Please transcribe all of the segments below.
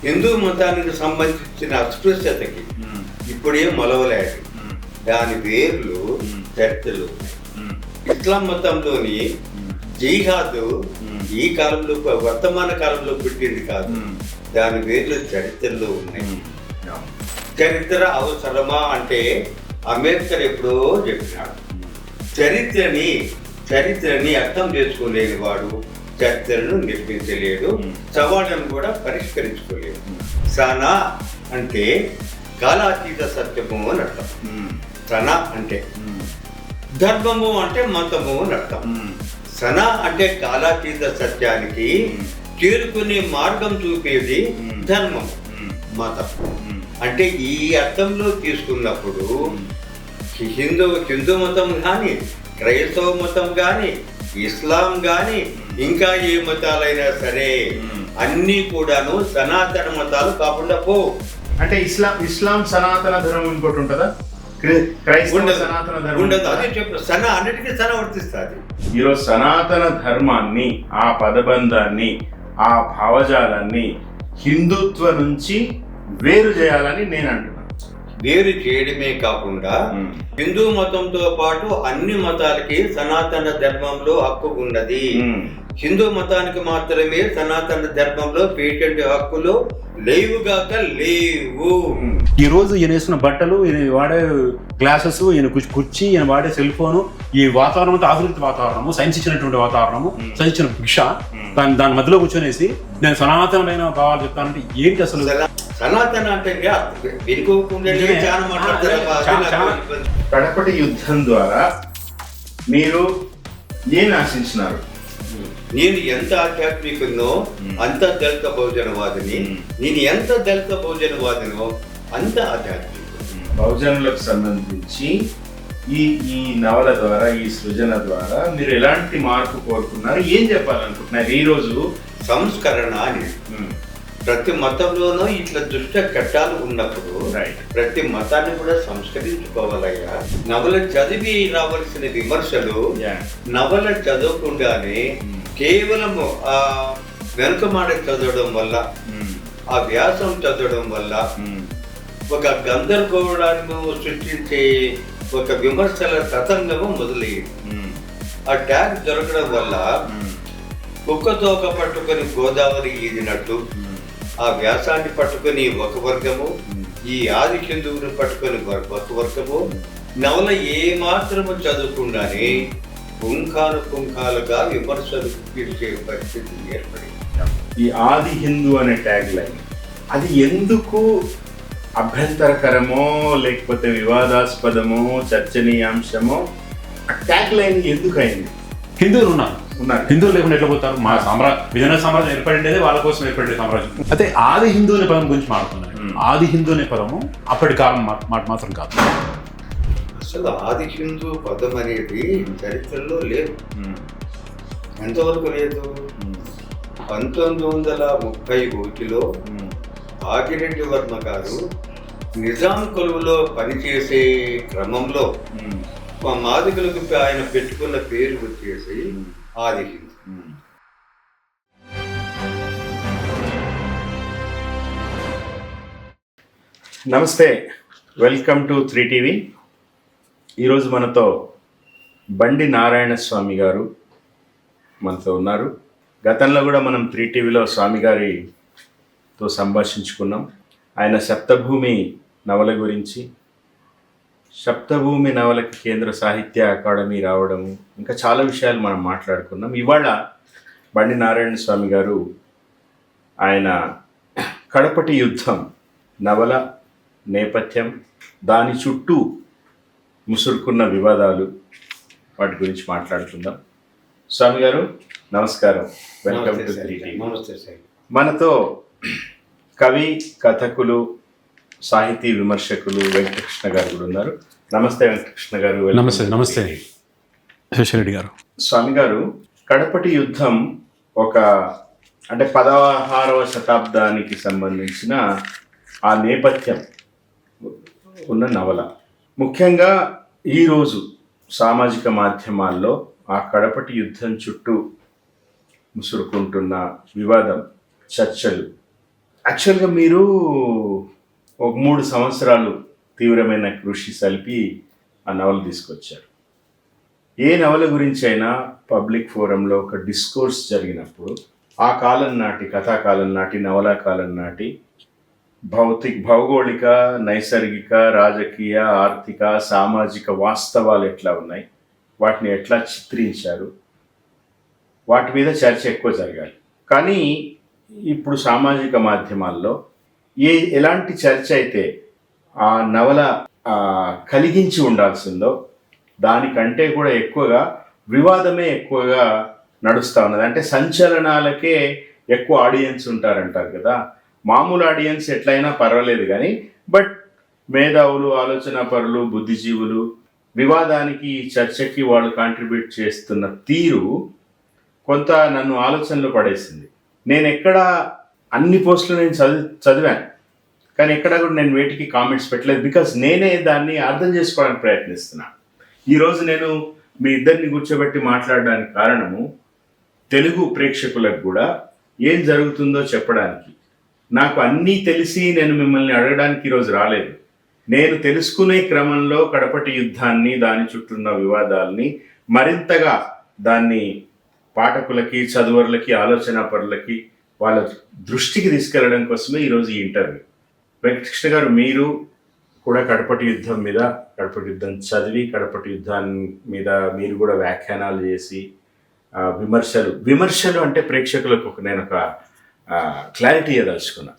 హిందూ మతానికి సంబంధించిన అస్పృశ్యతకి ఇప్పుడే మొలవలేదు. దాని వేర్లు చరిత్రలు. ఇస్లాం మతంలోని జిహాద్ ఈ కాలంలో వర్తమాన కాలంలో పుట్టింది కాదు, దాని వేర్లు చరిత్రలో ఉన్నాయి. చరిత్ర అవసరమా అంటే అంబేద్కర్ ఎప్పుడో చెప్పినాడు, చరిత్రని అర్థం చేసుకోలేని వాడు చరిత్రను నిర్మించలేడు, సవాళ్ళను కూడా పరిష్కరించుకోలేడు. సనా అంటే కాలాతీత సత్యము అని అర్థం. సన అంటే ధర్మము అంటే మతము అని అర్థం. సన అంటే కాలాతీత సత్యానికి చేరుకునే మార్గం చూపేది ధర్మం, మతం. అంటే ఈ అర్థంలో తీసుకున్నప్పుడు హిందూ మతం కానీ, క్రైస్తవ మతం కానీ, ఇస్లాం కానీ, ఇంకా ఏ మతాలైనా సరే అన్నీ కూడాను సనాతన మతాలు కాకుండా పో. అంటే ఇస్లాం సనాతన ధర్మం ఇంకోటి ఉంటుందా? సనాతన ధర్మం ఉండదు. అదే చెప్పు, సన అన్నిటికీ సన వర్తిస్తుంది. ఈరోజు సనాతన ధర్మాన్ని, ఆ పదబంధాన్ని, ఆ భావజాలాన్ని హిందుత్వ నుంచి వేరు చేయాలని నేను అంటున్నాను. వేరు చేయడమే కాకుండా హిందూ మతంతో పాటు అన్ని మతాలకి సనాతన ధర్మంలో హక్కు ఉన్నది. హిందూ మతానికి మాత్రమే సనాతన ధర్మంలో పేటెంట్ హక్కులు లేవుగాక లేవు. ఈ రోజు ఈయన వేసుకున్న బట్టలు, ఈయన వాడే గ్లాసెస్, ఈయన కుర్చీ, ఈయన వాడే సెల్ ఫోను, ఈ వాతావరణం ఆధునిక వాతావరణము, సైన్స్ ఇచ్చినటువంటి వాతావరణము, సైన్స్ ఇచ్చిన భిక్ష, దాని మధ్యలో కూర్చొనేసి నేను సనాతనమైన భావాలు చెప్తానంటే ఏంటి అసలు? సనాతన అంటే కడపటి యుద్ధం ద్వారా మీరు ఏం ఆశించినారు? నేను ఎంత ఆధ్యాత్మికనో అంత దళిత బహుజనవాదిని, నేను ఎంత దళిత బహుజనవాదినో అంత ఆధ్యాత్మిక. బహుజనులకు సంబంధించి ఈ నవల ద్వారా, ఈ సృజన ద్వారా మీరు ఎలాంటి మార్పు కోరుకున్నారు, ఏం చెప్పాలనుకుంటున్నారు? ఈరోజు సంస్కరణ అని ప్రతి మతంలోనూ ఇట్లా దుష్ట చట్టాలు ఉన్నప్పుడు ప్రతి మతాన్ని కూడా సంస్కరించుకోవాలయ్యా. నవల చదివి రావాల్సిన విమర్శలు నవల చదవకుండానే కేవలము ఆ వెనుకమాట చదవడం వల్ల, ఆ వ్యాసం చదవడం వల్ల ఒక గందరగోళాన్ని సృష్టించే ఒక విమర్శల తతంగము మొదలయ్యింది. ఆ ట్యాగ్ దొరకడం వల్ల కుక్కతోక పట్టుకొని గోదావరి ఈదినట్టు ఆ వ్యాసాన్ని పట్టుకొని ఒక వర్గము, ఈ ఆది హిందువుని పట్టుకొని ఒక వర్గము, నవల ఏ మాత్రము చదువుకుండానే పుంఖాలుగా విమర్శలు పిలిచే పరిస్థితి ఏర్పడింది. ఈ ఆది హిందూ అనే ట్యాగ్ లైన్ అది ఎందుకు అభ్యంతరకరమో లేకపోతే వివాదాస్పదమో చర్చనీయాంశమో ఆ ట్యాగ్ లైన్ ఎందుకు అయింది? హిందువులు ఉన్నారు, హిందువులు లేకుండా ఎట్లా పోతారు? మా విజయనగర సామ్రాజ్యం ఏర్పడిండేది వాళ్ళ కోసం ఏర్పడే సామ్రాజ్యం. అయితే ఆది హిందూ అనే పదం గురించి మాట్లాడుతున్నాను. ఆది హిందూ అనే పదము అప్పటి కాలం మాట మాత్రం కాదు. అసలు ఆది హిందూ పదం అనేది చరిత్రలో లేదు. ఎంతవరకు లేదు? 1931లో ఆగిరెడ్డి వర్మ గారు నిజాం కొలువులో పనిచేసే క్రమంలో మా మాదిగలకు ఆయన పెట్టుకున్న పేరు వచ్చేసి ఆది హిందూ. నమస్తే, వెల్కమ్ టు 3TV. ఈరోజు మనతో బండి నారాయణ స్వామి గారు మనతో ఉన్నారు. గతంలో కూడా మనం 3TVలో స్వామి గారితో సంభాషించుకున్నాం. ఆయన సప్తభూమి నవల గురించి, సప్తభూమి నవలకి కేంద్ర సాహిత్య అకాడమీ రావడము, ఇంకా చాలా విషయాలు మనం మాట్లాడుకున్నాం. ఇవాళ బండి నారాయణ స్వామి గారు ఆయన కడపటి యుద్ధం నవల నేపథ్యం, దాని చుట్టూ ముసురుకున్న వివాదాలు, వాటి గురించి మాట్లాడుకుందాం. స్వామి గారు నమస్కారం, వెల్కమ్ టు 3TV. మనతో కవి, కథకులు, సాహితీ విమర్శకులు వెంకటకృష్ణ గారు కూడా ఉన్నారు. నమస్తే వెంకటకృష్ణ గారు. నమస్తే శేషరెడ్డి గారు. స్వామి గారు, కడపటి యుద్ధం ఒక అంటే 16వ శతాబ్దానికి సంబంధించిన ఆ నేపథ్యం ఉన్న నవల. ముఖ్యంగా ఈరోజు సామాజిక మాధ్యమాల్లో ఆ కడపటి యుద్ధం చుట్టూ ముసురుకుంటున్న వివాదం, చర్చలు, యాక్చువల్గా మీరు ఒక 3 సంవత్సరాలు తీవ్రమైన కృషి సలిపి ఆ నవల తీసుకొచ్చారు. ఏ నవల గురించి అయినా పబ్లిక్ ఫోరంలో ఒక డిస్కోర్స్ జరిగినప్పుడు ఆ కాలం నాటి కథాకాలం నాటి నవలా కాలం నాటి భౌగోళిక, నైసర్గిక, రాజకీయ, ఆర్థిక, సామాజిక వాస్తవాలు ఎట్లా ఉన్నాయి, వాటిని ఎట్లా చిత్రించారు, వాటి మీద చర్చ ఎక్కువ జరగాలి. కానీ ఇప్పుడు సామాజిక మాధ్యమాల్లో ఎలాంటి చర్చ అయితే ఆ నవల కలిగించి ఉండాల్సిందో దానికంటే కూడా ఎక్కువగా వివాదమే ఎక్కువగా నడుస్తూ ఉన్నది. అంటే సంచలనాలకే ఎక్కువ ఆడియన్స్ ఉంటారంటారు కదా. మామూలు ఆడియన్స్ ఎట్లయినా పర్వాలేదు కానీ బట్ మేధావులు, ఆలోచన పరులు, బుద్ధిజీవులు వివాదానికి, చర్చకి వాళ్ళు కాంట్రిబ్యూట్ చేస్తున్న తీరు కొంత నన్ను ఆలోచనలో పడేసింది. నేను ఎక్కడ అన్ని పోస్టులు నేను చదివాను కానీ ఎక్కడ కూడా నేను వేటికి కామెంట్స్ పెట్టలేదు. బికాస్ నేనే దాన్ని అర్థం చేసుకోవడానికి ప్రయత్నిస్తున్నాను. ఈరోజు నేను మీ ఇద్దరిని కూర్చోబెట్టి మాట్లాడడానికి కారణము తెలుగు ప్రేక్షకులకు కూడా ఏం జరుగుతుందో చెప్పడానికి. నాకు అన్నీ తెలిసి నేను మిమ్మల్ని అడగడానికి ఈరోజు రాలేదు. నేను తెలుసుకునే క్రమంలో కడపటి యుద్ధాన్ని, దాని చుట్టూ ఉన్న వివాదాలని మరింతగా దాన్ని పాఠకులకి, చదువర్లకి, ఆలోచన పరులకి వాళ్ళ దృష్టికి తీసుకెళ్లడం కోసమే ఈరోజు ఈ ఇంటర్వ్యూ. వెంకటకృష్ణ గారు, మీరు కూడా కడపటి యుద్ధం మీద, కడపటి యుద్ధం చదివి, కడపటి యుద్ధాన్ని మీద మీరు కూడా వ్యాఖ్యానాలు చేసి విమర్శలు అంటే ప్రేక్షకులకు నేను ఒక క్లారిటీ ఇవ్వదలుచుకున్నా.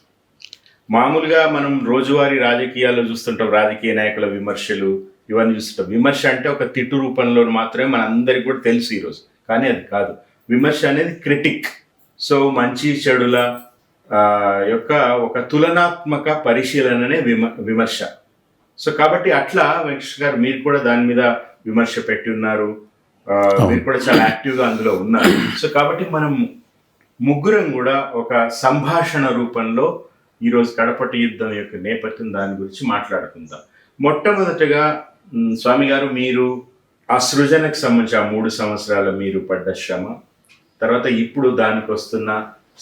మామూలుగా మనం రోజువారీ రాజకీయాల్లో చూస్తుంటాం, రాజకీయ నాయకుల విమర్శలు ఇవన్నీ చూస్తుంటాం. విమర్శ అంటే ఒక తిట్టు రూపంలో మాత్రమే మనందరికీ కూడా తెలుసు ఈరోజు. కానీ అది కాదు. విమర్శ అనేది క్రిటిక్. సో మంచి చెడుల యొక్క ఒక తులనాత్మక పరిశీలననే విమర్శ. సో కాబట్టి అట్లా వెంకటేష్ గారు మీరు కూడా దాని మీద విమర్శ పెట్టి ఉన్నారు. మీరు కూడా చాలా యాక్టివ్గా అందులో ఉన్నారు. సో కాబట్టి మనం ముగ్గురం కూడా ఒక సంభాషణ రూపంలో ఈరోజు కడపటి యుద్ధం యొక్క నేపథ్యం దాని గురించి మాట్లాడుకుందాం. మొట్టమొదటగా స్వామి గారు, మీరు ఆ సృజనకు సంబంధించి ఆ 3 సంవత్సరాలు మీరు పడ్డ శ్రమ, తర్వాత ఇప్పుడు దానికి వస్తున్న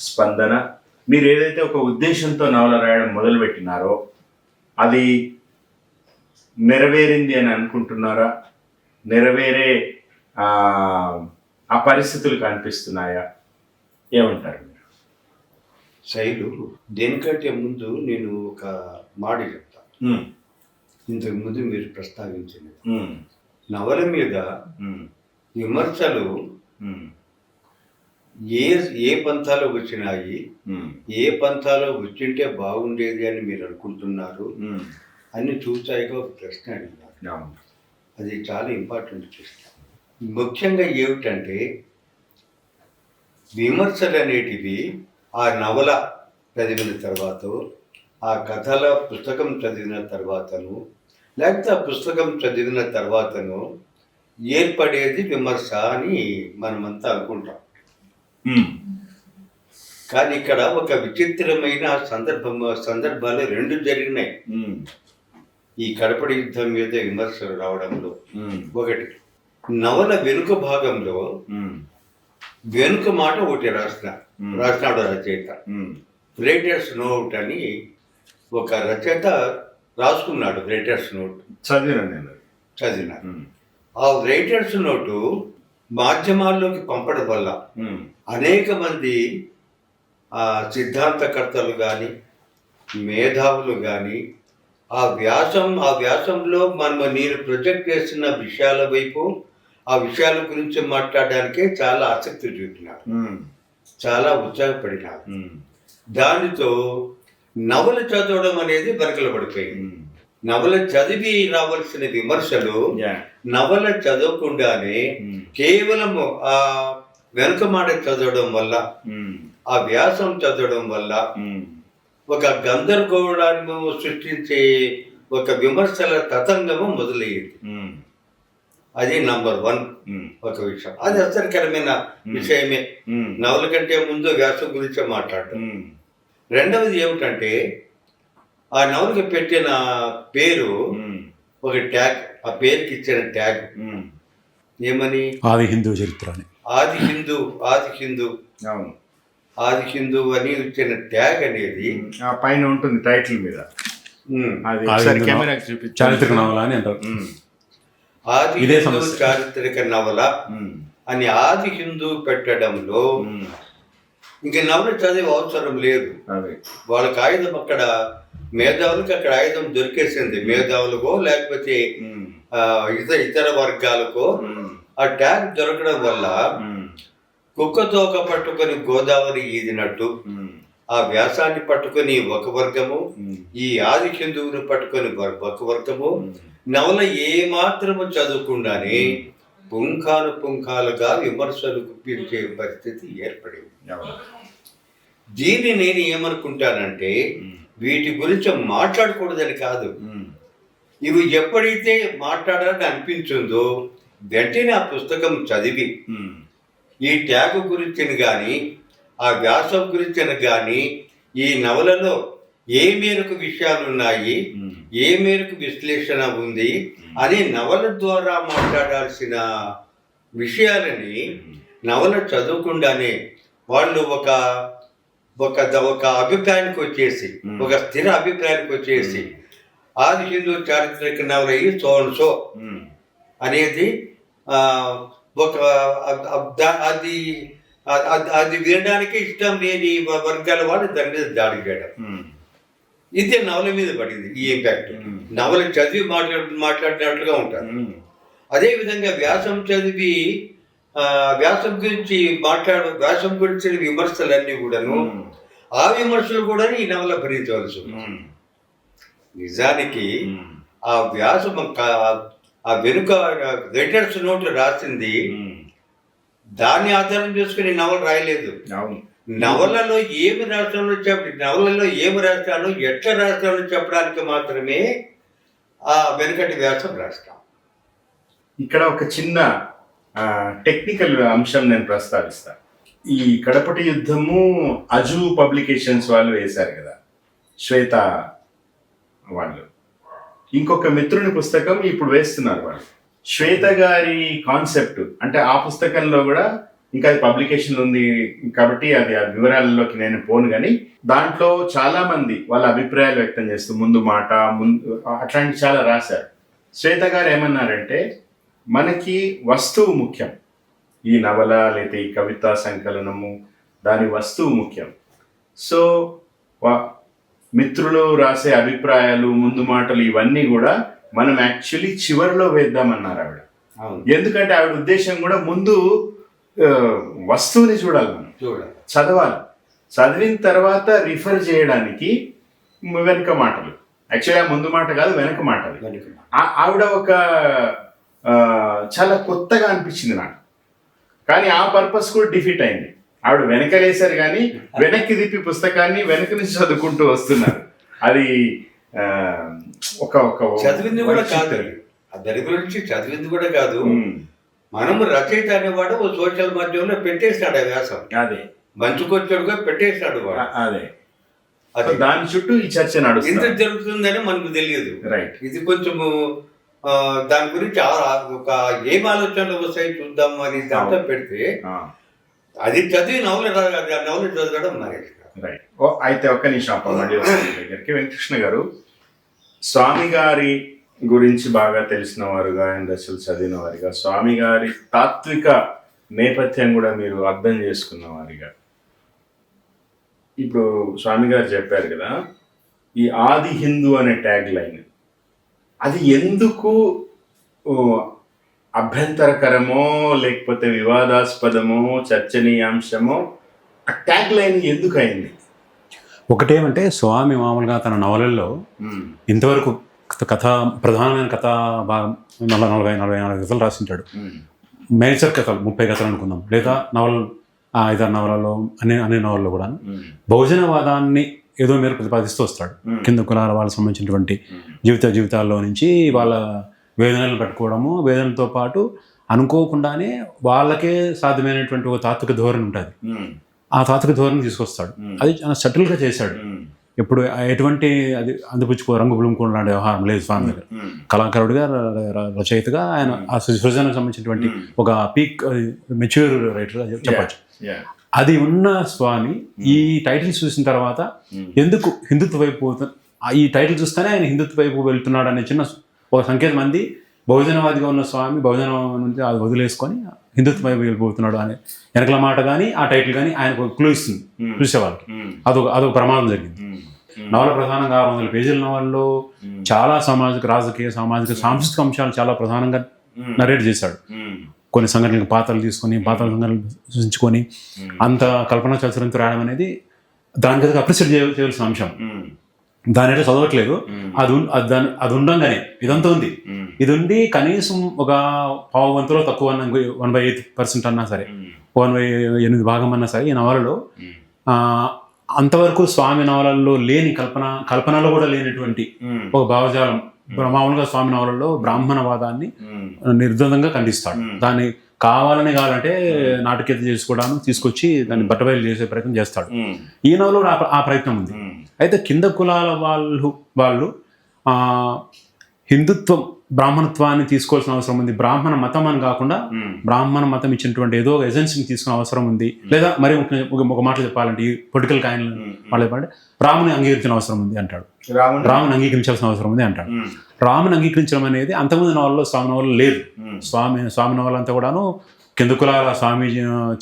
స్పందన, మీరు ఏదైతే ఒక ఉద్దేశంతో నవల రాయడం మొదలుపెట్టినారో అది నెరవేరింది అని అనుకుంటున్నారా? నెరవేరే ఆ పరిస్థితులు కనిపిస్తున్నాయా? ఏమంటారు మీరు? శైలు, దేనికంటే ముందు నేను ఒక మాట చెప్తాను. ఇంతకు ముందు మీరు ప్రస్తావించినది నవల మీద విమర్శలు ఏ పంథాలో వచ్చినాయి, ఏ పంథాలో వచ్చింటే బాగుండేది అని మీరు అనుకుంటున్నారు అని చూసాయిగా ఒక ప్రశ్న అడిగినారు. అది చాలా ఇంపార్టెంట్ ప్రశ్న. ముఖ్యంగా ఏమిటంటే విమర్శలు అనేటివి ఆ నవల చదివిన తర్వాత, ఆ కథల పుస్తకం చదివిన తర్వాతను, లేకపోతే ఆ పుస్తకం చదివిన తర్వాతను ఏర్పడేది విమర్శ అని మనమంతా అనుకుంటాం. కానీ ఇక్కడ ఒక విచిత్రమైన సందర్భాలు 2 జరిగినాయి ఈ కడపటి యుద్ధం మీద విమర్శలు రావడంలో. ఒకటి, నవల వెనుక భాగంలో వెనుక మాట ఒకటి రాసినాడు రచయిత. రైటర్స్ నోట్ అని ఒక రచయిత రాసుకున్నాడు. రైటర్స్ నోట్ చదివిన ఆ రైటర్స్ నోటు మాధ్యమాల్లోకి పంపడం వల్ల అనేక మంది సిద్ధాంతకర్తలు కానీ, మేధావులు కానీ ఆ వ్యాసంలో నేను ప్రొజెక్ట్ చేస్తున్న విషయాల వైపు, ఆ విషయాల గురించి మాట్లాడడానికే చాలా ఆసక్తి చూపినారు, చాలా ఉత్సాహపడినారు. దానితో నవల చదవడం అనేది బరకలు పడిపోయింది. నవల చదివి రావాల్సిన విమర్శలు నవల చదవకుండానే కేవలము ఆ వెనుక మాట చదవడం వల్ల, ఆ వ్యాసం చదవడం వల్ల ఒక గందరగోళాన్ని సృష్టించే ఒక విమర్శల తతంగము మొదలయ్యేది. అది నంబర్ 1 ఒక విషయం. అది అసలుకరమైన విషయమే. నవల కంటే ముందు వ్యాసం గురించే మాట్లాడటం. రెండవది ఏమిటంటే ఆ నవలకి పెట్టిన పేరు ఒక ట్యాగ్. ఆ పేరుకి ఇచ్చిన ట్యాగ్ ఏమని? ఆది హిందూ చరిత్ర అని. ఆది హిందూ. అవును. ఆది హిందూ అని ఇచ్చిన ట్యాగ్ అనేది ఆ పైన ఉంటుంది టైటిల్ మీద. అది ఆది ఒకసారి హిందూ కెమెరాకి చూపించు. చారిత్రక నవల అని అంటారు. ఆది ఇదే హిందూ సమస్య. చారిత్రక నవల అని ఆది హిందూ పెట్టడంలో ఇంక నవల చదివే అవసరం లేదు. అదే వాళ్ళకి ఆయుధం అక్కడ మేధావులకు అక్కడ ఆయుధం దొరికేసింది. మేధావులకో లేకపోతే ఇతర వర్గాలకో ఆ ట్యాగ్ దొరకడం వల్ల కుక్కతోక పట్టుకొని గోదావరి ఈదినట్టు ఆ వ్యాసాన్ని పట్టుకొని ఒక వర్గము, ఈ ఆది హిందువుని పట్టుకొని ఒక వర్గము నవల ఏ మాత్రము చదువుకుండానే పుంఖాలుగా విమర్శలు గుప్పించే పరిస్థితి ఏర్పడింది. దీన్ని నేను ఏమనుకుంటానంటే వీటి గురించి మాట్లాడకూడదని కాదు, ఇవి ఎప్పుడైతే మాట్లాడాలని అనిపించిందో వెంటనే ఆ పుస్తకం చదివి ఈ ట్యాగ్ గురించి కానీ ఆ వ్యాసం గురించి కానీ ఈ నవలలో ఏ మేరకు విషయాలు ఉన్నాయి, ఏ మేరకు విశ్లేషణ ఉంది అని నవల ద్వారా మాట్లాడాల్సిన విషయాలని నవల చదవకుండానే వాళ్ళు ఒక ఒక ఒక అభిప్రాయానికి వచ్చేసి, ఒక స్థిర అభిప్రాయానికి వచ్చేసి ఆది హిందూ చారిత్రక నవల ఈ సో అనేది ఒక అది అది వినడానికి ఇష్టం లేని వర్గాల వాళ్ళు దాని మీద దాడి చేయడం, ఇదే నవల మీద పడింది ఈ ఇంపాక్ట్. నవల చదివి మాట్లాడినట్లుగా ఉంటారు. అదేవిధంగా వ్యాసం చదివి వ్యాసం గురించి విమర్శలన్నీ కూడాను ఆ విమర్శలు కూడా ఈ నవల భరించవలసి ఉంది. నిజానికి ఆ వ్యాసం ఆ వెనుక రైటర్స్ నోట్ రాసింది దాన్ని ఆధారం చేసుకుని నవల రాయలేదు. నవలలో ఏమి రాస్తానో ఎట్లా రాస్తానో చెప్పడానికి మాత్రమే ఆ వెనుకటి వ్యాసం రాస్తాం. ఇక్కడ ఒక చిన్న టెక్నికల్ అంశం నేను ప్రస్తావిస్తాను. ఈ కడపటి యుద్ధము అజు పబ్లికేషన్స్ వాళ్ళు వేశారు కదా, శ్వేత వాళ్ళు. ఇంకొక మిత్రుని పుస్తకం ఇప్పుడు వేస్తున్నారు వాళ్ళు. శ్వేత గారి కాన్సెప్ట్ అంటే ఆ పుస్తకంలో కూడా ఇంకా అది పబ్లికేషన్ ఉంది కాబట్టి అది ఆ వివరాలలోకి నేను పోను, కానీ దాంట్లో చాలా మంది వాళ్ళ అభిప్రాయాలు వ్యక్తం చేస్తూ ముందు అట్లాంటి చాలా రాశారు. శ్వేత గారు ఏమన్నారంటే మనకి వస్తువు ముఖ్యం, ఈ నవల లేదా ఈ కవితా సంకలనము దాని వస్తువు ముఖ్యం. సో మిత్రులు రాసే అభిప్రాయాలు ముందు మాటలు ఇవన్నీ కూడా మనం యాక్చువల్లీ చివరిలో వేద్దామన్నారు ఆవిడ. ఎందుకంటే ఆవిడ ఉద్దేశం కూడా ముందు వస్తువుని చూడాలి, మనం చదవాలి, చదివిన తర్వాత రిఫర్ చేయడానికి వెనుక మాటలు, యాక్చువల్లీ ముందు మాట కాదు వెనక మాటలు. ఆవిడ ఒక చాలా కొత్తగా అనిపించింది నాకు, కానీ ఆ పర్పస్ కూడా డిఫీట్ అయింది. ఆవిడ వెనకలేసారు కానీ వెనక్కి తిప్పి పుస్తకాన్ని వెనక నుంచి చదువుకుంటూ వస్తున్నారు. అది ఒక చదివింది కూడా కాదు, దాని గురించి చదివింది కూడా కాదు. మనము రచయిత అనేవాడు సోషల్ మాధ్యమంలో పెట్టేశాడు ఆ వ్యాసం, అదే మంచుకొచ్చాడుగా పెట్టేశాడు వాడు. అదే దాని చుట్టూ ఈ చర్చ నడుస్తుంది. ఎంత జరుగుతుందని మనకు తెలియదు. రైట్, ఇది కొంచెము దాని గురించి ఒక ఏం ఆలోచనలు వస్తాయి చూద్దాం అని దాంట్లో పెడితే అది చదివి నవల చదవడం రైట్. అయితే ఒక్క నిమిషం మళ్ళీ దగ్గరికి. వెంకటకృష్ణ గారు, స్వామి గారి గురించి బాగా తెలిసిన వారుగా, ఆయన దశలు చదివిన వారిగా, స్వామి గారి తాత్విక నేపథ్యం కూడా మీరు అర్థం చేసుకున్న వారిగా, ఇప్పుడు స్వామి గారు చెప్పారు కదా ఈ ఆది హిందూ అనే ట్యాగ్ లైన్, అది ఎందుకు అభ్యంతరకరమో లేకపోతే వివాదాస్పదమో చర్చనీయాంశమో ఆ ట్యాగ్ లైన్ ఎందుకు అయింది? ఒకటేమంటే స్వామి మామూలుగా తన నవలల్లో ఇంతవరకు ప్రధానమైన కథ 40-44 కథలు రాసింటాడు. మేజర్ కథలు 30 కథలు అనుకుందాం, లేదా నవలలు 5-6 నవలలో అన్ని నవలలో కూడా బహుజనవాదాన్ని ఏదో మేర ప్రతిపాదిస్తూ వస్తాడు. కింద కులాల వాళ్ళకి సంబంధించినటువంటి జీవితాల్లో నుంచి వాళ్ళ వేదనలు పట్టుకోవడము, వేదనలతో పాటు అనుకోకుండానే వాళ్ళకే సాధ్యమైనటువంటి ఒక తాత్విక ధోరణి ఉంటుంది. ఆ తాత్విక ధోరణి తీసుకొస్తాడు. అది చాలా సటిల్గా చేశాడు. ఇప్పుడు ఎటువంటి అది అందిపుచ్చుకో రంగు పులుముకోవడం లాంటి వ్యవహారం లేదు స్వామి దగ్గర. కళాకారుడిగా, రచయితగా ఆయన ఆ సృజనకు సంబంధించినటువంటి ఒక పీక్ మెచ్యూర్ రైటర్ చెప్పచ్చు. అది ఉన్న స్వామి ఈ టైటిల్ చూసిన తర్వాత ఎందుకు హిందుత్వ వైపు ఈ టైటిల్ చూస్తేనే ఆయన హిందుత్వ వైపు వెళ్తున్నాడు అనే చిన్న ఒక సంకేతం మంది బహుజనవాదిగా ఉన్న స్వామి బహుజనం నుంచి అది వదిలేసుకొని హిందుత్వ వైపు వెళ్ళిపోతున్నాడు అనే వెనకల మాట కానీ ఆ టైటిల్ కానీ ఆయనకు క్లూ ఇస్తుంది చూసేవాళ్ళకి. అదొక ప్రమాదం జరిగింది. నవల ప్రధానంగా 600 పేజీల నవల్లో చాలా రాజకీయ సామాజిక సాంస్కృతిక అంశాలు చాలా ప్రధానంగా నరేట్ చేశాడు. కొన్ని సంఘటనలకు పాత్రలు తీసుకొని సంఘటనలు సృష్టించుకొని అంత కల్పనా చలచరంతో రాయడం అనేది దాని కదా అప్రిషియేట్ చేయాల్సిన అంశం. దాని అయితే చదవట్లేదు, అది ఉండంగానే ఇదంతా ఉంది. ఇది ఉండి కనీసం ఒక 1/4 తక్కువ 1/8% అన్నా సరే, 1/8 భాగం అన్నా సరే ఈ నవలలో అంతవరకు స్వామి నవలల్లో లేని కల్పనలో కూడా లేనటువంటి ఒక భావజాలం. మామూలుగా స్వామి నవలలో బ్రాహ్మణవాదాన్ని నిర్ద్వందంగా ఖండిస్తాడు. దాన్ని కావాలంటే నాటకీయత చేసుకోవడానికి తీసుకొచ్చి దాన్ని బట్టబయలు చేసే ప్రయత్నం చేస్తాడు. ఈ నవలలో ఆ ప్రయత్నం ఉంది. అయితే కింద కులాల వాళ్ళు హిందుత్వం బ్రాహ్మణత్వాన్ని తీసుకోవాల్సిన అవసరం ఉంది. బ్రాహ్మణ మతం అని కాకుండా బ్రాహ్మణ మతం ఇచ్చినటువంటి ఏదో ఒక ఎజెన్సీని తీసుకునే అవసరం ఉంది. లేదా మరి ఒక మాటలు చెప్పాలంటే ఈ పొలిటికల్ కాయిన్ వాళ్ళు చెప్పాలంటే రాముని అంగీకరించిన అవసరం ఉంది అంటాడు. రాముని అంగీకరించాల్సిన అవసరం ఉంది అంటాడు. రాముని అంగీకరించడం అనేది అంతకుముందు నవలలో స్వామి నవలలో లేదు. స్వామి నవల అంతా కూడాను కింద కులాల స్వామి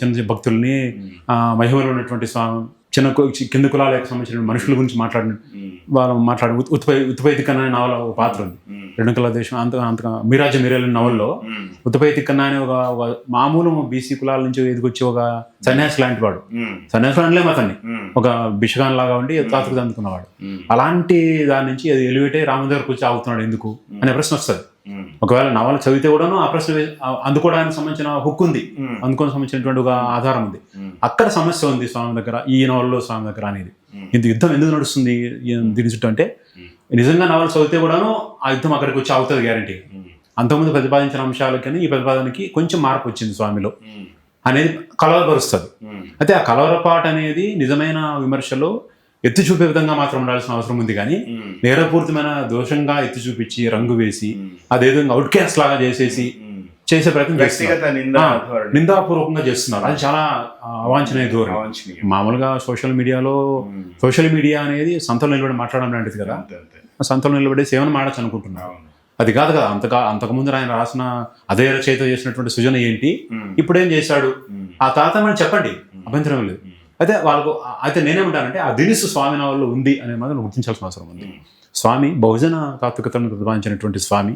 చిన్న భక్తుల్ని మహిమలో ఉన్నటువంటి కింద కులాలకు సంబంధించిన మనుషుల గురించి మాట్లాడి ఉత్పైతికన్న అనే నవల ఒక పాత్ర ఉంది. రెండుకల దేశం అంతగా మీరేళ్ళ నవల్లో ఉత్పైతికన్న అనే ఒక మామూలు బీసీ కులాల నుంచి ఎదుకొచ్చి ఒక సన్యాసి లాంటి వాడు, సన్యాసులు అనలేము అతన్ని, ఒక బిషగాన్ లాగా ఉండి తాతృత అందుకున్నవాడు. అలాంటి దాని నుంచి అది ఎలివేట్ అయ్యి రాముడి దగ్గరకు వచ్చి ఆగుతున్నాడు ఎందుకు అనే ప్రశ్న వస్తుంది. ఒకవేళ నవల చదివితే కూడాను ఆ ప్రశ్న అందుకోవడానికి సంబంధించిన హుక్ ఉంది, అందుకోవడానికి సంబంధించినటువంటి ఒక ఆధారం ఉంది. అక్కడ సమస్య ఉంది స్వామి దగ్గర, ఈ నవలలో స్వామి దగ్గర అనేది. ఇంత యుద్ధం ఎందుకు నడుస్తుంది దీని చుట్టూ అంటే నిజంగా నవల చదివితే కూడాను ఆ యుద్ధం అక్కడికి వచ్చి అవుతుంది గ్యారంటీ. అంతకుముందు ప్రతిపాదించిన అంశాలకని ఈ ప్రతిపాదనకి కొంచెం మార్పు వచ్చింది స్వామిలో అనేది కలవరపరుస్తుంది. అయితే ఆ కలవరపాటు అనేది నిజమైన విమర్శలో ఎత్తి చూపే విధంగా మాత్రం ఉండాల్సిన అవసరం ఉంది. కానీ నేరపూరితమైన దోషంగా ఎత్తి చూపించి రంగు వేసి అదేదో అవుట్ క్యాస్ట్ లాగా చేసే ప్రయత్నం నిందాపూర్వకంగా చేస్తున్నారు. అది చాలా అవాంఛనీయ ధోరణి. మామూలుగా సోషల్ మీడియా అనేది సంతలో నిలబడి మాట్లాడడం లాంటిది కదా. సంతలో నిలబడి సేవను మాడచ్చు అనుకుంటున్నారు. అది కాదు కదా. అంతకుముందు ఆయన రాసిన అదే రచయిత చేసినటువంటి సృజన ఏంటి, ఇప్పుడేం చేశాడు ఆ తాత మనం చెప్పండి, అభ్యంతరం లేదు. అయితే నేనేమంటానంటే ఆ దినిసు స్వామి నవల్లో ఉంది అనే మాత్రం గుర్తించాల్సిన అవసరం ఉంది. స్వామి బహుజన తాత్వికతను ప్రతిపాదించినటువంటి స్వామి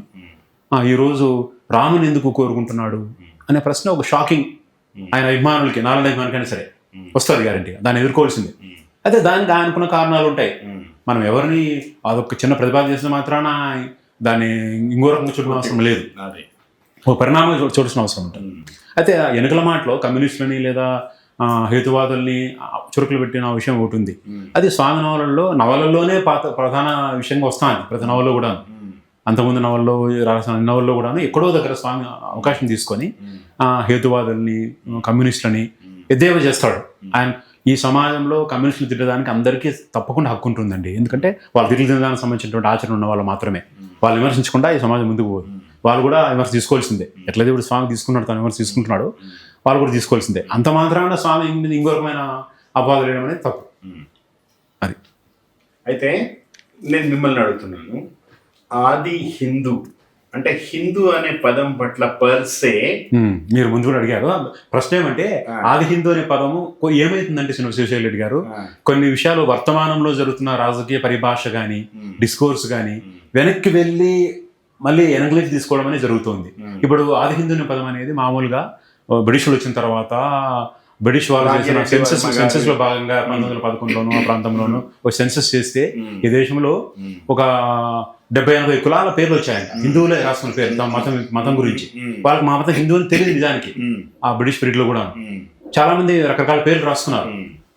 ఈరోజు రాముని ఎందుకు కోరుకుంటున్నాడు అనే ప్రశ్న ఒక షాకింగ్ ఆయన అభిమానులకి, నాలుగు అభిమానులకైనా సరే వస్తుంది గ్యారంటీగా, దాన్ని ఎదుర్కోవాల్సిందే. అయితే దానికి అనుకున్న కారణాలు ఉంటాయి. మనం ఎవరిని అదొక చిన్న ప్రతిపాదన చేసిన మాత్రాన దాన్ని ఇంకో రకంగా చూడడం అవసరం లేదు, ఒక పరిణామం చూడాల్సిన అవసరం ఉంటుంది. అయితే ఎన్నికల మాటలో కమ్యూనిస్టులని లేదా హేతువాదుల్ని చురుకులు పెట్టిన విషయం ఒకటి ఉంది. అది స్వామి నవలల్లోనే ప్రధాన విషయంగా వస్తాను ప్రతి నవల్లో కూడా. అంతకుముందు నవల్లో రాసిన నవల్లో కూడా ఎక్కడో దగ్గర స్వామి అవకాశం తీసుకొని హేతువాదుల్ని కమ్యూనిస్టులని ఎద్దేవా చేస్తాడు. అండ్ ఈ సమాజంలో కమ్యూనిస్టులు తిట్టడానికి అందరికీ తప్పకుండా హక్కు ఉంటుందండి. ఎందుకంటే వాళ్ళు తిరిగి తినడానికి సంబంధించినటువంటి ఆచరణ ఉన్న వాళ్ళు మాత్రమే. వాళ్ళు విమర్శించకుండా ఈ సమాజం ముందుకు పోదు. వాళ్ళు కూడా విమర్శ తీసుకోవాల్సిందే. ఎట్లయితే ఇప్పుడు స్వామి తీసుకున్నాడు, తను విమర్శ తీసుకుంటున్నాడు, వాళ్ళు కూడా తీసుకోవాల్సిందే. అంత మాత్రాన స్వామి ఇంకో రకమైన అపవాదులు వేయడం అనేది తప్పు. అది అయితే నేను మిమ్మల్ని అడుగుతున్నాను, ఆది హిందూ అంటే హిందూ అనే పదం పట్ల పర్సే మీరు ముందు కూడా అడిగారు. ప్రశ్న ఏమంటే ఆది హిందూ అనే పదము ఏమైతుందంటే శివశైల రెడ్డి గారు కొన్ని విషయాలు వర్తమానంలో జరుగుతున్న రాజకీయ పరిభాష కానీ డిస్కోర్స్ కానీ వెనక్కి వెళ్ళి మళ్ళీ వెనకలేసి తీసుకోవడం అనేది జరుగుతుంది. ఇప్పుడు ఆది హిందూ అనే పదం అనేది మామూలుగా బ్రిటిష్ వచ్చిన తర్వాత బ్రిటిష్ వాళ్ళు చేసిన సెన్సస్ లో భాగంగా 1911లోను ఆ ప్రాంతంలోను ఒక సెన్సస్ చేస్తే ఈ దేశంలో ఒక 70-80 కులాల పేర్లు వచ్చాయంట. హిందువులే రాసుకున్న పేరు మతం గురించి. వాళ్ళకి మా మతం హిందూ అని తెలియదు నిజానికి. ఆ బ్రిటిష్ పీరియడ్ లో కూడా చాలా మంది రకరకాల పేర్లు రాసుకున్నారు.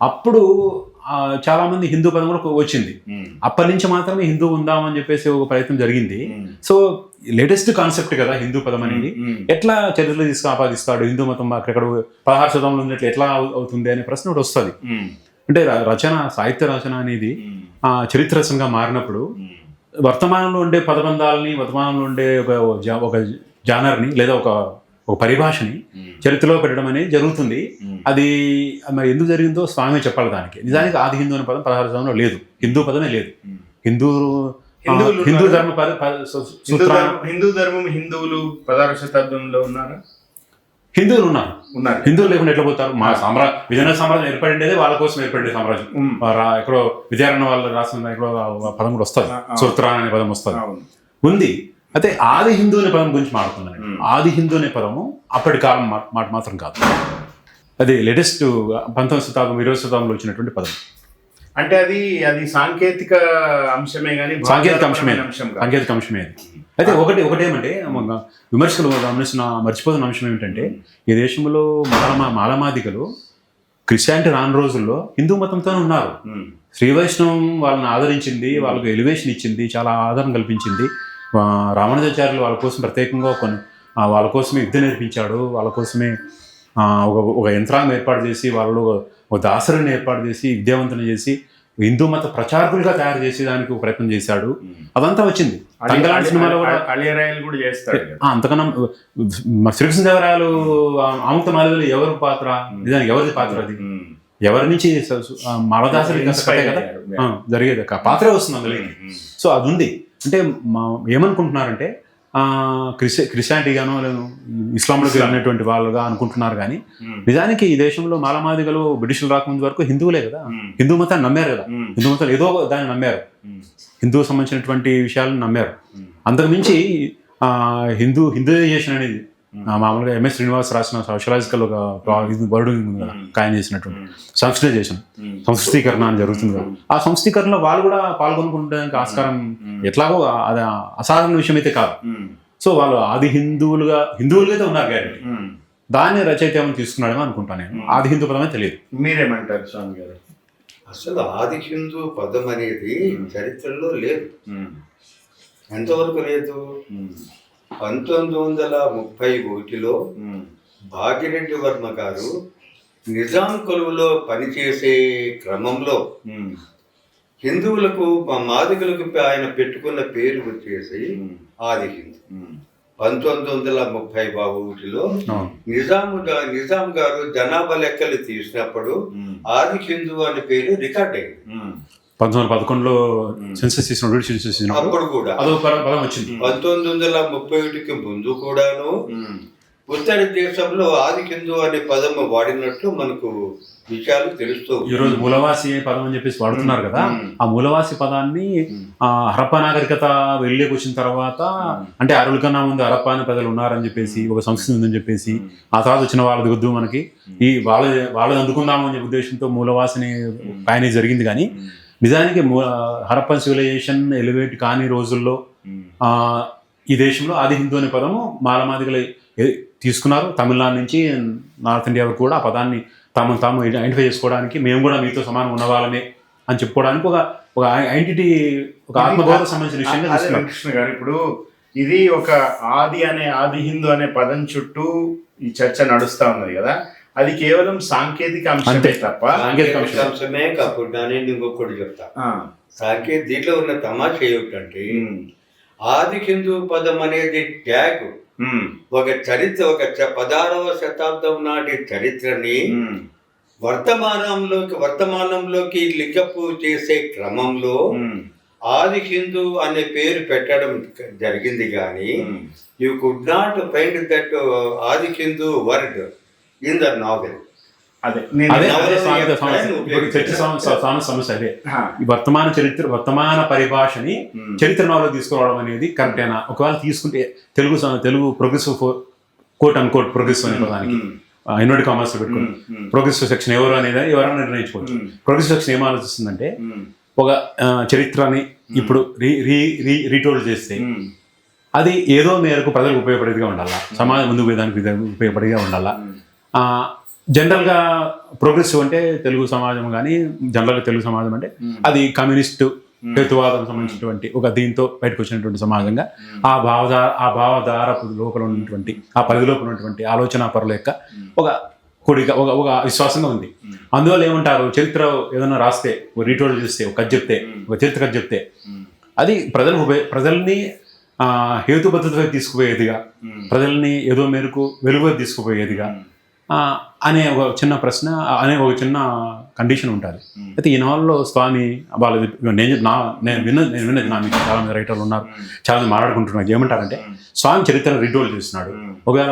అప్పుడు చాలా మంది హిందూ పదం కూడా వచ్చింది. అప్పటి నుంచి మాత్రమే హిందూ ఉందామని చెప్పేసి ఒక ప్రయత్నం జరిగింది. సో లేటెస్ట్ కాన్సెప్ట్ కదా హిందూ పదం అనేది. ఎట్లా చరిత్రలో తీసుకు ఆపాదిస్తాడు హిందూ మతం అక్కడ 16వ శతాబ్దంలో ఉన్నట్లు ఎట్లా అవుతుంది అనే ప్రశ్న ఒకటి వస్తుంది. అంటే సాహిత్య రచన అనేది చరిత్ర రచనగా మారినప్పుడు వర్తమానంలో ఉండే పదబంధాలని, వర్తమానంలో ఉండే ఒక జానర్ని లేదా ఒక పరిభాషని చరిత్రలో పెట్టడం అనేది జరుగుతుంది. అది మరి ఎందుకు జరిగిందో స్వామి చెప్పాలి దానికి. నిజానికి ఆది హిందూ అనే పదం 16వ శతాబ్దంలో లేదు, హిందూ పదమే లేదు. హిందూ ధర్మ హిందూ ధర్మం హిందువులు 16వ శతాబ్దంలో ఉన్నారా? హిందువులు ఉన్నారు. హిందువులు లేకుండా ఎట్లా పోతారు? మా విజయనగర సామ్రాజ్యం ఏర్పడిండేది వాళ్ళ కోసం ఏర్పడే సామ్రాజ్యం. ఎక్కడో విజయారణ్య వాళ్ళు రాసిన ఎక్కడో పదం కూడా వస్తుంది, సుత్రా అనే పదం వస్తుంది ఉంది. అయితే ఆది హిందూ అనే పదం గురించి మాట్లాడుతున్నాను. ఆది హిందూ అనే పదము అప్పటి కాలం మాట మాత్రం కాదు, అది లేటెస్ట్ 19వ శతాబ్దం 20వ శతాబ్దంలో వచ్చినటువంటి పదం. అంటే అది సాంకేతిక అంశమే కానీ సాంకేతిక అంశమే అది. అయితే ఒకటేమంటే విమర్శకులు మర్చిపోతున్న అంశం ఏమిటంటే, ఈ దేశంలో మాలమాదిగలు క్రిస్టియానిటీ రాని రోజుల్లో హిందూ మతంతోనే ఉన్నారు. శ్రీ వైష్ణవం వాళ్ళని ఆదరించింది, వాళ్ళకు ఎలివేషన్ ఇచ్చింది, చాలా ఆదరణ కల్పించింది. రామానుజాచార్యులు వాళ్ళ కోసం ప్రత్యేకంగా వాళ్ళ కోసమే యుద్ధం నేర్పించాడు, వాళ్ళ కోసమే ఒక యంత్రాంగం ఏర్పాటు చేసి, వాళ్ళు ఒక దాసరిని ఏర్పాటు చేసి, విద్యావంతుని చేసి, హిందూ మత ప్రచారకులుగా తయారు చేసి దానికి ఒక ప్రయత్నం చేశాడు. అదంతా వచ్చింది. సినిమాలో కూడా అంతకన్నా శ్రీకృష్ణదేవరాయలు ఆముక్త మాలవేలు ఎవరి పాత్ర, నిజానికి ఎవరిది పాత్ర? అది ఎవరి నుంచి మాలదాసులు కదా జరిగేది, పాత్రే వస్తుంది అందులో. సో అది ఉంది. అంటే ఏమనుకుంటున్నారంటే క్రిస్టియానిటీగానో ఇస్లాంలోకి వెళ్ళినటువంటి వాళ్ళుగా అనుకుంటున్నారు. కానీ నిజానికి ఈ దేశంలో మాలమాదిగలు బ్రిటిషులు రాకముందు వరకు హిందువులే కదా, హిందూ మతాన్ని నమ్మారు కదా, హిందూ మతాలు ఏదో దాన్ని నమ్మారు, హిందూ సంబంధించినటువంటి విషయాలను నమ్మారు. అంతకుమించి హిందూయిజేషన్ అనేది మామూలుగా ఎంఎస్ శ్రీనివాస్ రాసిన సోషలాజికల్ ఒక వర్డ్ ఉంది కదా, ఖాయం చేసినటువంటి సంస్కృతీకరణ అని జరుగుతుంది కదా. ఆ సంస్కృతీకరణలో వాళ్ళు కూడా పాల్గొనుకోవడానికి ఆస్కారం ఎట్లాగో అది అసాధారణ విషయం అయితే కాదు. సో వాళ్ళు ఆది హిందువులుగా అయితే ఉన్నారు గ్యారెంటీ. దాన్ని రచయిత ఏమైనా తీసుకున్నాడేమో అనుకుంటాను నేను. ఆది హిందూ పదమే తెలియదు. మీరేమంటారు స్వామి గారు? అసలు ఆది హిందూ పదం అనేది చరిత్రలో లేదు. ఎంతవరకు లేదు? 1931లో భాగ్యరెడ్డి వర్మ గారు నిజాం కొలువులో పనిచేసే క్రమంలో హిందువులకు మాదిగలకు ఆయన పెట్టుకున్న పేరు వచ్చేసి ఆది హిందూ. 1931లో నిజాం గారు జనాభా లెక్కలు తీసినప్పుడు ఆది హిందూ అనే పేరు రికార్డ్ అయింది. 1911లో సెన్సస్ చేసినప్పుడు అప్పుడు కూడా అదొక పదం వచ్చింది. 1931కి ముందు కూడాను ఉత్తర దేశంలో ఆది హిందూ అనే పదం వాడినట్లు మనకు విషయాలు తెలుస్తూ. ఈరోజు మూలవాసి పదం అని చెప్పేసి వాడుతున్నారు కదా, ఆ మూలవాసి పదాన్ని హరప్ప నాగరికత వెళ్ళేకి వచ్చిన తర్వాత, అంటే అరుల కన్నా ముందు హరప్ప అనే ప్రజలు ఉన్నారని చెప్పేసి, ఒక సంస్కృతి ఉందని చెప్పేసి, ఆ తర్వాత వచ్చిన వాళ్ళది వద్దు మనకి ఈ వాళ్ళది అందుకుందామని ఉద్దేశంతో మూలవాసిని ఆయన జరిగింది. కానీ నిజానికి హరప్పన్ సివిలైజేషన్ ఎలివేట్ కాని రోజుల్లో ఈ దేశంలో ఆది హిందూ అనే పదము మాలమాదిగలు తీసుకున్నారు. తమిళనాడు నుంచి నార్త్ ఇండియా వరకు కూడా ఆ పదాన్ని తాము ఐడెంటిఫై చేసుకోవడానికి, మేము కూడా మీతో సమానం ఉన్నవాళ్ళమే అని చెప్పుకోవడానికి ఒక ఐడెంటిటీ, ఒక ఆత్మగౌరవ సంబంధించిన విషయంగా తీసుకున్నారు. కృష్ణ గారు, ఇప్పుడు ఇది ఒక ఆది హిందూ అనే పదం చుట్టూ ఈ చర్చ నడుస్తా ఉన్నది కదా, అది కేవలం సాంకేతిక అంశమే తప్ప అంశమే కాకుండా నేను ఇంకొకటి చెప్తా. దీంట్లో ఉన్న తమాషా ఏమిటంటే, ఆది హిందూ పదం అనేది ట్యాగ్ ఒక చరిత్ర, ఒక 16వ శతాబ్దం నాటి చరిత్రని వర్తమానంలోకి లింకప్ చేసే క్రమంలో ఆది హిందూ అనే పేరు పెట్టడం జరిగింది. కానీ you could not find that Adi Hindu word in the novel. సమస్య అదే. వర్తమాన పరిభాషని చరిత్ర నవలో తీసుకురావడం అనేది కరెక్టేనా? ఒకవేళ తీసుకుంటే తెలుగు ప్రోగ్రెసివ్ కోట్ అన్ కోట్ ప్రోగ్రెసివ్ అనే పదానికి ఇన్వర్టెడ్ కామర్స్ పెట్టుకుని ప్రోగ్రెసివ్ సెక్షన్ ఎవరు అనేది ఎవరైనా నిర్ణయించుకోవచ్చు. ప్రోగ్రెసివ్ సెక్షన్ ఏం ఆలోచిస్తుందంటే, ఒక చరిత్రని ఇప్పుడు రీటోల్డ్ చేస్తే అది ఏదో మేరకు ప్రజలకు ఉపయోగపడేదిగా ఉండాలా, సమాజం ముందుకు పోయేదానికి ఉపయోగపడేదిగా ఉండాలా. జనరల్గా ప్రోగ్రెసివ్ అంటే తెలుగు సమాజం, కానీ జనరల్గా తెలుగు సమాజం అంటే అది కమ్యూనిస్టు హేతువాదం సంబంధించినటువంటి ఒక దీంతో బయటకు వచ్చినటువంటి సమాజంగా ఆ భావధార లోపల ఉన్నటువంటి, ఆ పరిధిలోపల ఉన్నటువంటి ఆలోచన పరుల యొక్క ఒక కొడిగా ఒక విశ్వాసంగా ఉంది. అందువల్ల ఏమంటారు, చరిత్ర ఏదైనా రాస్తే, రీటోల్డ్ చేస్తే, ఒక చరిత్ర కథ చెప్తే అది ప్రజల్ని హేతుబద్ధత వైపు తీసుకుపోయేదిగా, ప్రజల్ని ఏదో మేరకు వెలుగు వైపు తీసుకుపోయేదిగా అనే ఒక చిన్న ప్రశ్న, అనే ఒక చిన్న కండిషన్ ఉంటుంది. అయితే ఈ నవల్లో స్వామి వాళ్ళది నేను విన్నది, నా మీకు చాలా మంది రైటర్లు ఉన్నారు, చాలా మంది మాట్లాడుకుంటున్నారు. ఏమంటారంటే స్వామి చరిత్రను రీరోల్ చేస్తున్నాడు. ఒకవేళ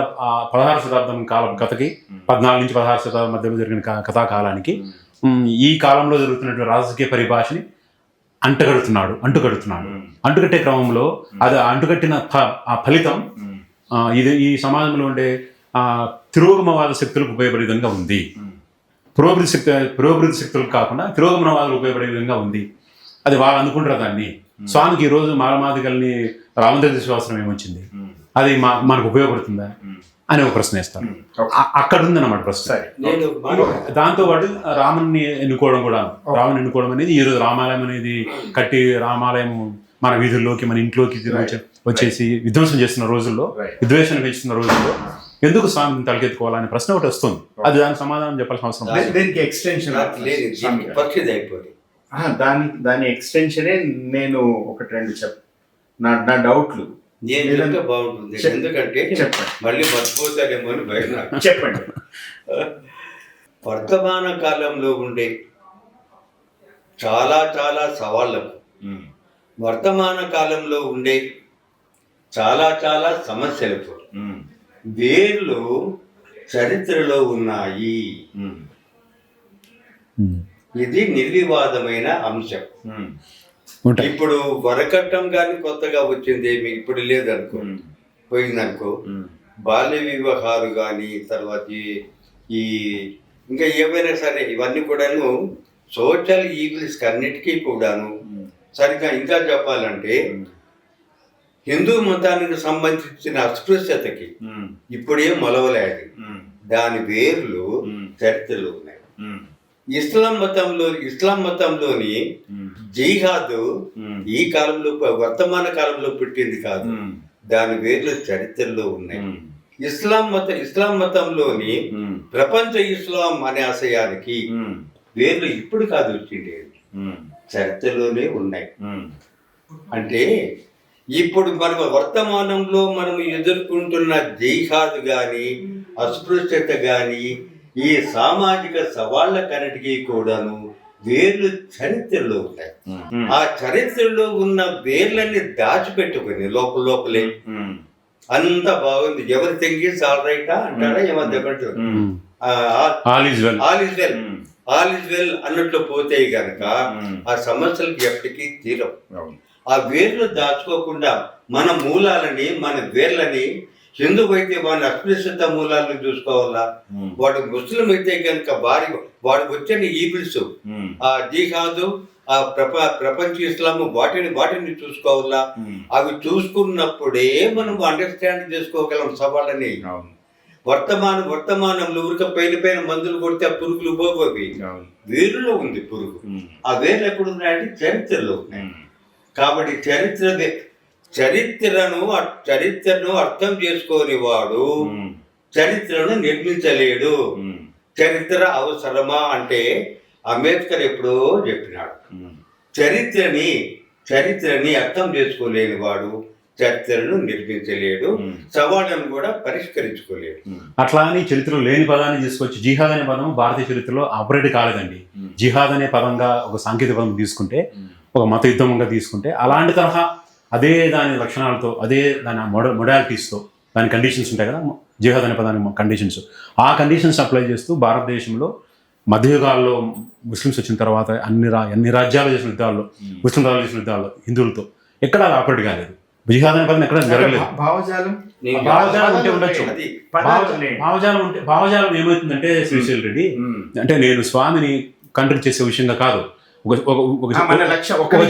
16వ శతాబ్దం కాలం కథకి 14 నుంచి 16వ శతాబ్దం మధ్యలో జరిగిన కథా కాలానికి ఈ కాలంలో జరుగుతున్నటువంటి రాజకీయ పరిభాషని అంటుకడుతున్నాడు. అంటుకట్టే క్రమంలో అది అంటుకట్టిన ఆ ఫలితం ఈ సమాజంలో ఉండే తిరోగమవాద శక్తులకు ఉపయోగపడే విధంగా ఉంది. పురోభివృద్ధి శక్తులకు కాకుండా తిరోగమనవాదులకు ఉపయోగపడే విధంగా ఉంది. అది వాళ్ళు అనుకుంటారు దాన్ని. స్వామికి ఈ రోజు మాలమాదిగల్ని రామదేవ విశ్వాసం ఏమొచ్చింది, అది మనకు ఉపయోగపడుతుందా అని ఒక ప్రశ్న వేస్తారు. అక్కడ ఉందన్నమాట ప్రశ్న. దాంతో పాటు రాముని ఎన్నుకోవడం అనేది ఈ రోజు రామాలయం అనేది కట్టి, రామాలయం మన వీధుల్లోకి మన ఇంట్లోకి వచ్చేసి విధ్వంసం చేస్తున్న రోజుల్లో, విద్వేషాన్ని పెంచుతున్న రోజుల్లో ఎందుకు స్వామిని తలకెత్తుకోవాలనే ప్రశ్న ఒకటి వస్తుంది. అది దానికి సమాధానం చెప్పాల్సిన అవసరం లేదు. దీనికి ఎక్స్టెన్షన్ దాని ఎక్స్టెన్షనే నేను ఒకటి రెండు నా డౌట్లు బాగుంటుంది. ఎందుకంటే మళ్ళీ మర్చిపోతారేమో అని భయం. చెప్పండి. వర్తమాన కాలంలో ఉండే చాలా చాలా సవాళ్లకు, వర్తమాన కాలంలో ఉండే చాలా చాలా సమస్యలకు వేర్లు చరిత్రలో ఉన్నాయి. ఇది నిర్వివాదమైన అంశం. ఇప్పుడు వరకట్నం కానీ కొత్తగా వచ్చింది, ఏమి ఇప్పుడు లేదనుకో, పోయిందనుకో, బాల్య వివాహాలు కానీ, తర్వాత ఈ ఇంకా ఏమైనా సరే ఇవన్నీ కూడాను సోషల్ ఈవిల్స్ అన్నిటికీ కూడాను. సరిగ్గా ఇంకా చెప్పాలంటే హిందూ మతానికి సంబంధించిన అస్పృశ్యతకి ఇప్పుడే మొలవలేదు. దాని వేర్లు చరిత్రలో ఉన్నాయి. ఇస్లాం మతంలోని జిహాద్ ఈ కాలంలో, వర్తమాన కాలంలో పుట్టింది కాదు. దాని వేర్లు చరిత్రలో ఉన్నాయి. ఇస్లాం మతంలోని ప్రపంచ ఇస్లాం అనే ఆశయానికి వేర్లు ఇప్పుడు కాదు వచ్చింది, చరిత్రలోనే ఉన్నాయి. అంటే ఇప్పుడు మనం వర్తమానంలో మనం ఎదుర్కొంటున్న జిహాద్ కానీ, అస్పృశ్యత కానీ, ఈ సామాజిక సవాళ్ళకన్నిటికీ కూడాను వేర్లు చరిత్రలో ఉంటాయి. ఆ చరిత్రలో ఉన్న వేర్లన్నీ దాచిపెట్టుకుని లోపలే అంత బాగుంది. ఎవరి థింకింగ్ ఆల్ రైట్ అంటారా, ఏమంటే ఆల్ ఇస్ వెల్ అన్నట్లు పోతే గనక ఆ సమస్యలకు ఎప్పటికీ తీరవు. ఆ వేర్లు దాచుకోకుండా మన మూలాలని, మన వేర్లని, హిందువు అయితే వాడి అస్పృశ్యత మూలాలను చూసుకోవాలా, వాడు ముస్లిం అయితే కనుక వాడికి వచ్చిన ఈవిల్స్, ఆ జిహాదు, ఆ ప్రపంచ ఇస్లాము, వాటిని చూసుకోవాలా. అవి చూసుకున్నప్పుడే మనం అండర్స్టాండ్ చేసుకోగలం సవాళ్ళని. వర్తమానంలో ఊరిక పైన మందులు కొడితే ఆ పురుగులు పోవి. వేరులో ఉంది పురుగు. ఆ వేర్లు ఎక్కడ ఉన్నాయంటే చరిత్రలో ఉన్నాయి. కాబట్టి చరిత్రను అర్థం చేసుకోని వాడు చరిత్రను నిర్మించలేడు. చరిత్ర అవసరమా అంటే అంబేద్కర్ ఎప్పుడో చెప్పినాడు. చరిత్రని అర్థం చేసుకోలేని వాడు చరిత్రను నిర్మించలేడు, సవాళ్ళను కూడా పరిష్కరించుకోలేడు. అట్లా అని చరిత్రలో లేని పదాన్ని తీసుకొచ్చి జిహాద్ అనే పదం భారతీయ చరిత్రలో ఆపరేట్ కాలేదండి. జిహాద్ అనే పదంగా ఒక సాంకేతిక పదం తీసుకుంటే, ఒక మత యుద్ధంగా తీసుకుంటే, అలాంటి తరహా అదే దాని లక్షణాలతో, అదే దాని మొడాలిటీస్తో దాని కండిషన్స్ ఉంటాయి కదా, జిహాద్ అనే పదానికి కండిషన్స్, ఆ కండిషన్స్ అప్లై చేస్తూ భారతదేశంలో మధ్యయుగాల్లో ముస్లిమ్స్ వచ్చిన తర్వాత అన్ని రాజ్యాలు చేసిన యుద్ధాల్లో, ముస్లిం రాజ్యాలు చేసిన యుద్ధాల్లో హిందువులతో ఎక్కడ అది ఆపరేట్ కాలేదు. జిహాద్ అనే పదం ఎక్కడ జరగలేదు. భావజాలం ఉంటే ఉండొచ్చు. భావజాలం ఏమవుతుందంటే శ్రీశైల్ రెడ్డి, అంటే నేను స్వామిని కంట్రీ చేసే విషయంగా కాదు,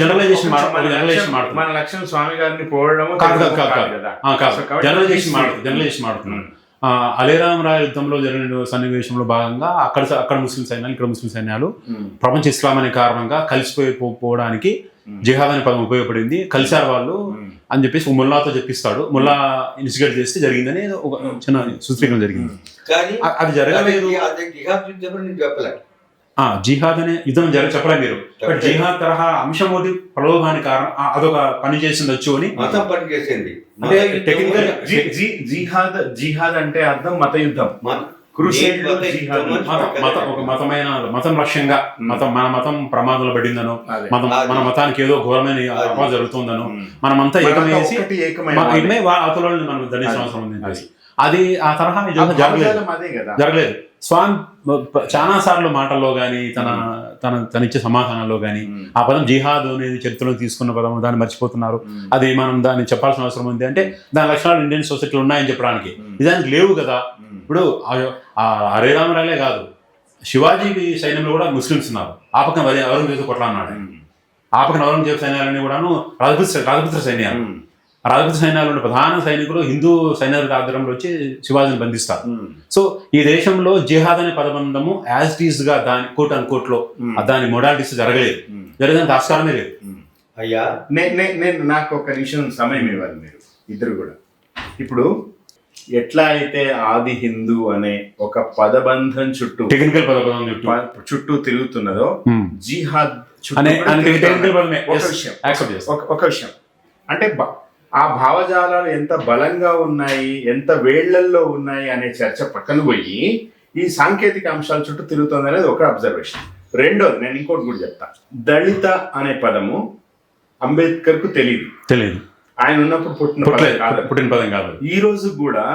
జనరలైజేషన్ స్వామి గారిని పోవడం జనరలైజేషన్ మాడుతున్నాను. అలీరామరాయ యుద్ధంలో జరిగిన సన్నివేశంలో భాగంగా అక్కడ ముస్లిం సైన్యాలు, ఇక్కడ ముస్లిం సైన్యాలు ప్రపంచ ఇస్లాం అనే కారణంగా కలిసిపోవడానికి జిహాద్ అనే పదం ఉపయోగపడింది. కలిశారు వాళ్ళు అని చెప్పేసి ముల్లాతో చెప్పిస్తాడు. ముల్లా ఇన్సిగేట్ చేస్తే జరిగిందని ఒక చిన్న సూత్రీకరణ జరిగింది. అది జరగలేదు. జిహాద్ అనే యుద్ధం చెప్పలేదు మీరు, బట్ జిహాద్ తరహా అంశం ఒకటి ప్రలోభానికి కారణం, అదొక పని చేసిండొచ్చు అని. మతం పని చేసింది అంటే టెక్నికల్ జిహాద్ అంటే అర్థం మత యుద్ధం, ఒక మతం లక్ష్యంగా మన మతం ప్రమాదంలో పడిందనో, మన మతానికి ఏదో ఘోరమైన అపవాదం జరుగుతుందనో మనమంతా ఏకమేసి అతలను మనం ధరించిన అవసరం ఉంది. అది ఆ తరహా జరగలేదు. స్వామి చాలా సార్లు మాటల్లో కానీ తన ఇచ్చే సమాధానాల్లో కానీ ఆ పదం జిహాద్ అనేది చరిత్రలో తీసుకున్న పదం, దాన్ని మర్చిపోతున్నారు. అది మనం దాన్ని చెప్పాల్సిన అవసరం ఉంది. అంటే దాని లక్షణాలు ఇండియన్ సొసైటీలో ఉన్నాయని చెప్పడానికి, నిజానికి లేవు కదా. ఇప్పుడు హరే రామరాయలే కాదు, శివాజీ సైన్యంలో కూడా ముస్లిమ్స్ ఉన్నారు. ఆ పక్కన ఔరంగజేబు కొట్లాడినాడు. ఆ పక్కన ఔరంగజేబు సైన్యాలని కూడాను రాజపుత్ర సైన్యాలు. రాజపుత్ర సైన్యాలు ప్రధాన సైనికులు హిందూ సైన్యాల ఆధ్వర్యంలో వచ్చి శివాజీని బంధిస్తారు. సో ఈ దేశంలో జిహాద్ అనే పదబంధము యాజ్ ఇట్ ఈస్ గా దాని కోట్ అండ్ కోట్ లో దాని మొడాలిటీస్ జరగలేదు, జరగడానికి ఆస్కారమే లేదు. అయ్యా నేను నాకు ఒక నిమిషం సమయం ఇవ్వాలి మీరు ఇద్దరు కూడా. ఇప్పుడు ఎట్లా అయితే ఆది హిందూ అనే ఒక పదబంధం చుట్టూ, టెక్నికల్ పదబంధం చుట్టూ తిరుగుతున్నదో జిహాద్ ఒక విషయం అంటే ఆ భావజాలాలు ఎంత బలంగా ఉన్నాయి, ఎంత వేళ్లల్లో ఉన్నాయి అనే చర్చ పక్కన పోయి ఈ సాంకేతిక అంశాల చుట్టూ తిరుగుతుంది అనేది ఒక అబ్జర్వేషన్. రెండోది నేను ఇంకోటి కూడా చెప్తా. దళిత అనే పదము అంబేద్కర్ కు తెలియదు, ఆయన ఉన్నప్పుడు పుట్టిన పదం కాదు. ఈ రోజు కూడా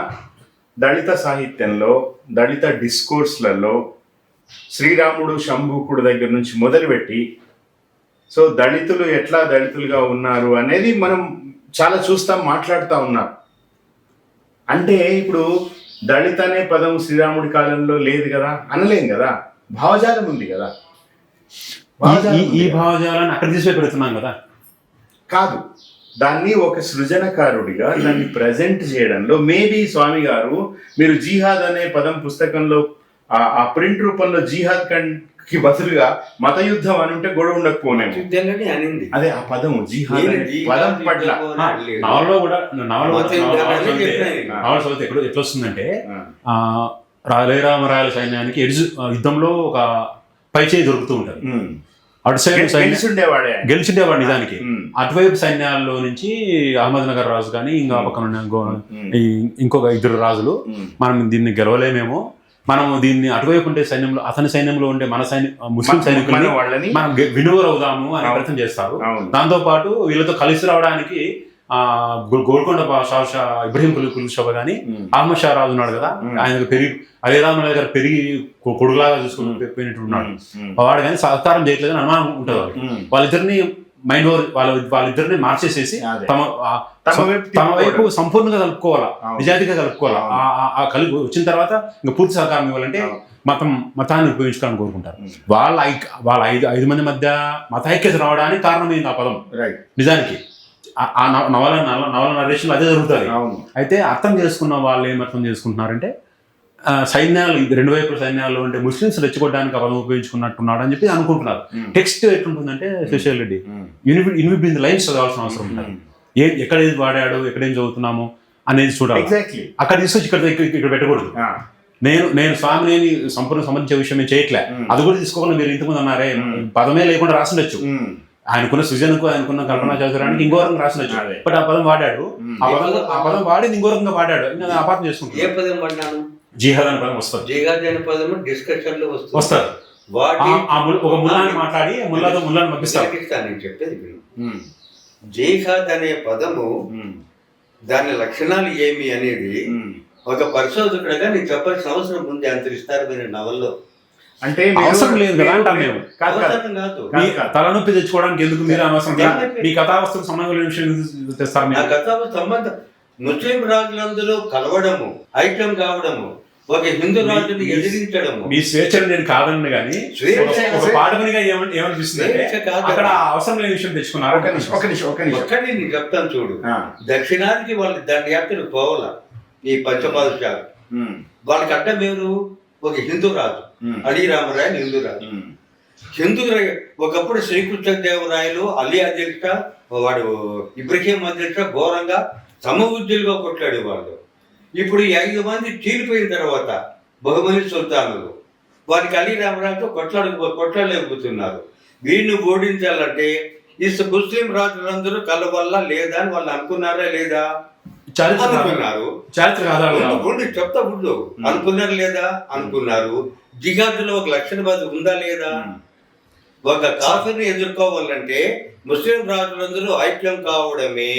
దళిత సాహిత్యంలో, దళిత డిస్కోర్స్లలో శ్రీరాముడు శంభూకుడు దగ్గర నుంచి మొదలుపెట్టి సో దళితులు ఎట్లా దళితులుగా ఉన్నారు అనేది మనం చాలా చూస్తాం, మాట్లాడుతూ ఉన్నారు. అంటే ఇప్పుడు దళిత అనే పదం శ్రీరాముడి కాలంలో లేదు కదా, అనలేం కదా, భావజాలం ఉంది కదా. ఈ భావజాలాన్ని అక్కడ తీసుకు పెడుతున్నాం కదా. కాదు, దాన్ని ఒక సృజనకారుడిగా దాన్ని ప్రజెంట్ చేయడంలో మేబీ స్వామి గారు మీరు జిహాద్ అనే పదం పుస్తకంలో ఆ ప్రింట్ రూపంలో జిహాద్ కి బదులుగా మత యుద్ధం అని ఉంటే గొడవ ఉండకపోనేమో. అదే ఆ పదం జిహాద్ పదం పట్ల నవల్లో కూడా ఎట్లా వస్తుందంటే రామరాయల సైన్యానికి యుద్ధంలో ఒక పైచేయి దొరుకుతూ ఉంటుంది. అటు సైడ్ గెలిచిండేవాడు నిజానికి. అటువైపు సైన్యాల్లో నుంచి అహ్మద్ నగర్ రాజు కానీ ఇంకా పక్కన ఇంకొక 2 రాజులు మనం దీన్ని గెలవలేమేమో, మనం దీన్ని అటువైపు ఉండే సైన్యంలో, అతని సైన్యంలో ఉండే మన ముస్లిం సైనికులని మనం వినుగరవుదాము అని ప్రయత్నం చేస్తారు. దాంతో పాటు వీళ్ళతో కలిసి రావడానికి గోల్కొండ షా ఇబ్రహీం కులీ షా కానీ అహ్మద్ షా రాజు ఉన్నాడు కదా, ఆయనకు అలీ రామరాయ్ గారు పెరిగి కొడుకులాగా చూసుకుని పోయినట్టు ఉన్నాడు. వాడు కానీ సహకారం చేయట్లేదని అనుమానం ఉంటుంది వాళ్ళిద్దరిని మైండ్ ఓవర్ వాళ్ళిద్దరిని మార్చేసేసి తమ వైపు సంపూర్ణంగా కలుపుకోవాలా, నిజాయితీగా కలుపుకోవాలా. ఆ కలిపి వచ్చిన తర్వాత ఇంకా పూర్తి సహకారం ఇవ్వాలంటే మతాన్ని ఉపయోగించుకోవాలని కోరుకుంటారు. వాళ్ళ 5 మంది మధ్య మత ఐక్యత రావడానికి కారణమైంది ఆ పదం. నిజానికి ఆ నవల నరేషన్లో అదే జరుగుతుంది. అయితే అర్థం చేసుకున్న వాళ్ళు ఏం అర్థం చేసుకుంటున్నారంటే సైన్యాలు 2 వైపుల సైన్యాలు అంటే ముస్లింస్ రెచ్చగొట్టడానికి పదం ఉపయోగించుకున్నట్టున్నాడు అని చెప్పి అనుకుంటున్నారు. టెక్స్ట్ ఎట్లుంటుందంటే శశిల్ రెడ్డి ఇన్విబిన్ లైన్స్ చదవాల్సిన అవసరం ఉంటుంది. ఎక్కడేది వాడాడు, ఎక్కడేం చదువుతున్నాము అనేది చూడాలి. అక్కడ తీసుకొచ్చి ఇక్కడ పెట్టకూడదు. నేను స్వామిని సంపూర్ణ సంబంధించే విషయం నేను చేయట్లే, అది కూడా తీసుకోకుండా మీరు ఇంతకుముందు అన్నారే పదమే లేకుండా రాసిండొచ్చు. ఆయనకున్న సృజనకు, ఆయనకున్న కల్పనా చదువురానికి ఇంకో రకంగా రాసిండొచ్చు. బట్ ఆ పదం వాడాడు, ఆ పదం వాడి ఇంకో రకంగా వాడాడు. ఇంకా అపార్థం చేసుకుంటాడు. జిహాద్ అనే పదం వస్తుంది, జిహాద్ అనే పదం డిస్కషన్ లో వస్తారు. ఒక ముల్లాని మాట్లాడి ముల్లాని పంపిస్తారు. నేను చెప్పేది జిహాద్ అనే పదము దాని లక్షణాలు ఏమి అనేది ఒక పరిశోధకుడిగా నేను చెప్పాల్సిన అవసరం ఉంది. అంత విస్తారమైన నవల్లో అంటే అవసరం లేదు కదా అంటాం మేము. తలనొప్పి తెచ్చుకోవడానికి ఎందుకు మీరు అనవసరం మీ కథావస్తుకు సంబంధం లేని విషయం తెస్తారు. కథావస్తు సంబంధం ముస్లిం రాజులందరూ కలవడము, ఐక్యం కావడము, ఒక హిందూ రాజుని ఎదిరించడము. మీ స్వేచ్ఛను నేను కాదన్న కానీ ఒక పాఠకునిగా ఏమనిపిస్తుంది అక్కడ అవసరం లేని విషయం తెచ్చుకున్నారు. ఒక్కటి నేను చెప్తాను చూడు. దక్షిణానికి వాళ్ళు దండయాత్రలు పోవాల. ఈ పంచపాదశాలు వాళ్ళకి అడ్డం ఎవరు? ఒక హిందూ రాజు, అలీ రామరాయలు హిందూ రాజు. హిందూ ఒకప్పుడు శ్రీకృష్ణదేవరాయలు, అలీ అధ్యక్ష, వాడు ఇబ్రహీం అధ్యక్ష ఘోరంగా సమవుజ్జులుగా కొట్లాడేవాళ్ళు. ఇప్పుడు ఈ 5 మంది చీలిపోయిన తర్వాత బహుమని సుల్తానులు వారికి అలీ రామరాజుతో కొట్లాడలేకపోతున్నారు. వీడిని ఓడించాలంటే ఈ ముస్లిం రాజులందరూ కలవల్ల లేదా అని వాళ్ళు అనుకున్నారా లేదా? అనుకున్నారు. చెప్తా ముందు అనుకున్నారు లేదా? అనుకున్నారు. జిహాద్లో ఒక లక్షణవాది ఉందా లేదా? ఒక కాఫీని ఎదుర్కోవాలంటే ముస్లిం రాజులందరూ ఐక్యం కావడమే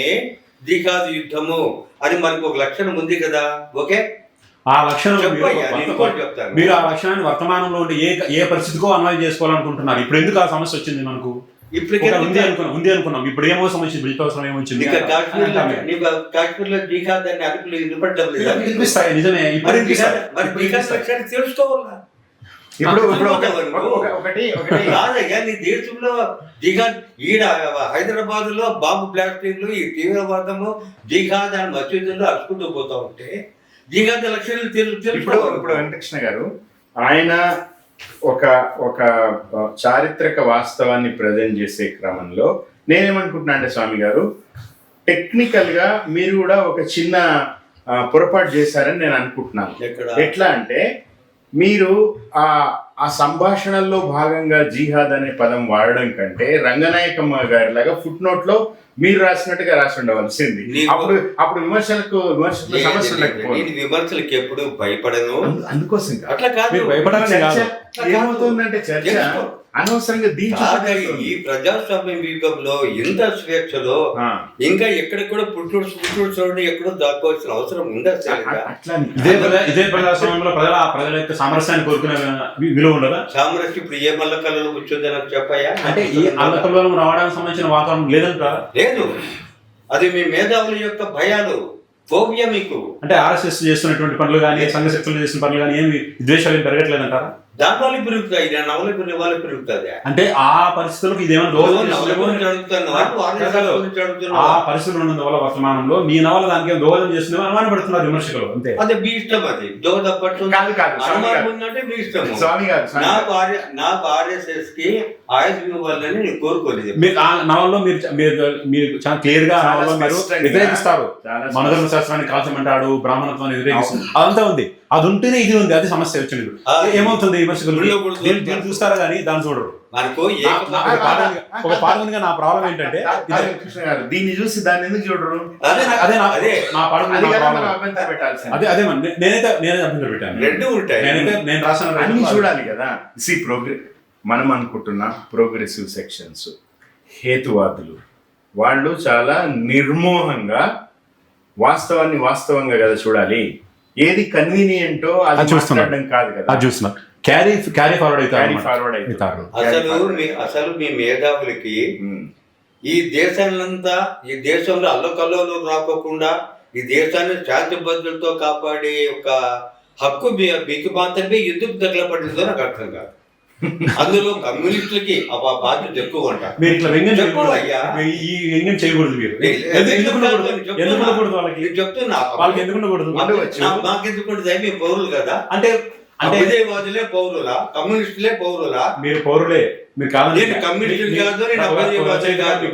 జిహాద్ యుద్ధము అని మనకు ఒక లక్షణం ఉంది కదా. ఓకే, ఆ లక్షణం మీరు ఆ లక్షణాన్ని వర్తమానంలో ఉండి ఏ పరిస్థితికో అన్వయం చేసుకోవాలనుకుంటున్నారు. ఇప్పుడు ఎందుకు ఆ సమస్య వచ్చింది మనకు? ఉంది అనుకున్నాం. ఇప్పుడు ఏమో సమస్య, అవసరం ఏమొచ్చింది? కాశ్మీర్లో జిహాద్ అని అడుగులు వినిపిస్తాయి. నిజమే, తెలుసుకోవాలా? కాదయ్యా, నీ దేశంలో జిహాద్ ఈడ హైదరాబాద్ లో బాంబు బ్లాస్టింగ్లు, ఈ తీవ్రవాదము, జిహాద్ అని మసీదుల్లో అరుచుకుంటూ పోతా ఉంటే జిహాద్ లక్షణాలు ఇప్పుడు వెంకటకృష్ణ గారు ఆయన ఒక చారిత్రక వాస్తవాన్ని ప్రజెంట్ చేసే క్రమంలో నేనేమనుకుంటున్నా అంటే స్వామి గారు, టెక్నికల్ గా మీరు కూడా ఒక చిన్న పొరపాటు చేశారని నేను అనుకుంటున్నాను. ఎట్లా అంటే మీరు ఆ సంభాషణల్లో భాగంగా జిహాద్ అనే పదం వాడడం కంటే రంగనాయకమ్మ గారి లాగా ఫుట్ నోట్ లో మీరు రాసినట్టుగా రాసి ఉండవలసింది. అప్పుడు విమర్శలకు సమస్య ఉండకపోయింది. విమర్శలకు ఎప్పుడు భయపడను, అందుకోసం అట్లా కాదు. ఏమవుతుందంటే చర్చ అనవసరంగా ఈ ప్రజాస్వామ్య యుగంలో ఇంత స్వేచ్ఛలో ఇంకా ఎక్కడ కూడా పుట్టుడు చూడండి, ఎక్కడో దాక్కోవాల్సిన అవసరం ఉందా? ఇదే ప్రజాస్వామ్యంలో ప్రజల యొక్క సామరస్యాన్ని కోరుకునే విలువ ఉండదా? సామరస్యం ఇప్పుడు ఏ మల్లకల్లో కూర్చొంది నాకు చెప్పాయా? అంటే ఈ అల్లకల్లోలం రావడానికి సంబంధించిన వాతావరణం లేదంట. లేదు, అది మీ మేధావుల యొక్క భయాలు, ఫోబియా మీకు. అంటే ఆర్ఎస్ఎస్ చేస్తున్నటువంటి పనులు కానీ, సంఘ శక్తులు చేస్తున్న పనులు కానీ ఏమి ద్వేషాలు ఏం పెరగట్లేదంటారా? దానివల్ల పెరుగుతాయి, నవల వాళ్ళ పెరుగుతుంది. అంటే ఆ పరిస్థితులకు ఇదేమైనా ఆ పరిస్థితులు ఉన్నందువల్ల వర్తమానంలో మీ నవల దానికి ఏం దోహదం చేస్తుందో అనుమానం పడుతున్నారు విమర్శకులు. అంతే, అదే మీ ఇష్టం. అది దోహదపడుతుందంటే మీ ఇష్టం. నాకు ఆర్ఎస్ఎస్ కి ఆయుధ ఇవ్వాలని నేను కోరుకోలేదు. ఆ నవల్లో మీరు చాలా క్లియర్ గా మీరు వ్యతిరేకిస్తారు. మనధర్మ శాస్త్రాన్ని కాల్చమంటాడు, బ్రాహ్మణత్వాన్ని వ్యతిరేకిస్తారు, అదంతా ఉంది. అది ఉంటేనే ఇది ఉంది, అది సమస్య వచ్చింది. ఏమవుతుంది విమర్శకులు చూస్తారా కానీ దాన్ని చూడరు. ఒక పాఠకునిగా నా ప్రాబ్లం ఏంటంటే దీన్ని చూసి దాన్ని ఎందుకు చూడరు? అదే నా అదే నేనైతే అభ్యంతరం పెట్టాను. నేను రాసిన అన్ని చూడాలి కదా. మనం అనుకుంటున్న ప్రోగ్రెసివ్ సెక్షన్స్, హేతువాదులు, వాళ్ళు చాలా నిర్మోహంగా వాస్తవాన్ని వాస్తవంగా కదా చూడాలి. ఏది కన్వీనియంటో అది మాట్లాడడం కాదు కదా. అది చూస్తున్నా క్యారీ ఫార్వర్డ్ అవుతారు. అసలు మీ మేధావులకి ఈ దేశాన్నంతా, ఈ దేశంలో అల్లకల్లోలు రాకోకుండా ఈ దేశాన్ని శాంతి భద్రతతో కాపాడే ఒక హక్కు మీకు మాత్రమే ఎందుకు తగలపడిందో నాకు అర్థం కాదు. అందులో కమ్యూనిస్టులకి ఆ బాధ్యత ఎక్కువ ఉంటారు. మీరు ఇట్లా వ్యంగ్యం చేయకూడదు. మీరు చెప్తున్నా, మాకెందుకుంటుంది? మీ పౌరులు కదా. అంటే విజయవాదులే పౌరులా, కమ్యూనిస్టులే పౌరులా? మీరు పౌరులే. మీరు కాదు, కమ్యూనిస్టు కాదు,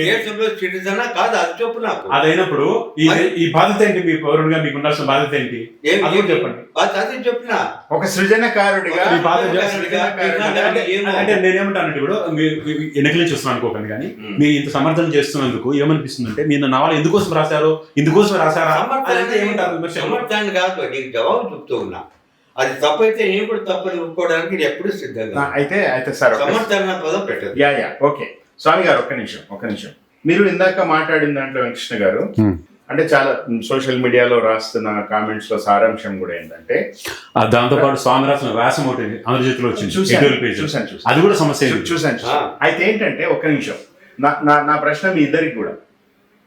దేశంలో సిటిజనా కాదు, అది చెప్పు నాకు. అదైనప్పుడు ఈ బాధ్యత ఏంటి? మీ పౌరుడుగా మీకు ఉండాల్సిన బాధ్యత ఏంటి? చెప్పండి. అది చెప్పిన ఒక సృజనకారుడిగా అంటే నేనేమంటానంటే, ఇప్పుడు ఎన్నికలు చూస్తున్నాను అనుకోకండి, కానీ మీరు ఇంత సమర్థన చేస్తున్నందుకు ఏమనిపిస్తుంది అంటే, మీరు నవల ఎందుకోసం రాశారు, ఇందుకోసం రాశారా ఏమంటారు? సమర్థాన్ని కాదు, నీకు జవాబు చెప్తూ ఉన్నా. అది తప్పైతే నేను కూడా తప్పని ఒప్పుకోవడానికి నేను ఎప్పుడు సిద్ధంగా. అయితే సార్ సమర్థన పదం పెట్టదు. ఓకే స్వామి గారు, ఒక్క నిమిషం. మీరు ఇందాక మాట్లాడిన దాంట్లో వెంకృష్ణ గారు, అంటే చాలా సోషల్ మీడియాలో రాస్తున్న కామెంట్స్ లో సారాంశం కూడా ఏంటంటే, దాంతో పాటు స్వామి రాసిన వ్యాసం ఒకటి ఆంధ్రజ్యోతిలో వచ్చింది, చూసాను. అది కూడా సమస్య చూసాను. అయితే ఏంటంటే, ఒక్క నిమిషం, నా ప్రశ్న మీ ఇద్దరికి కూడా.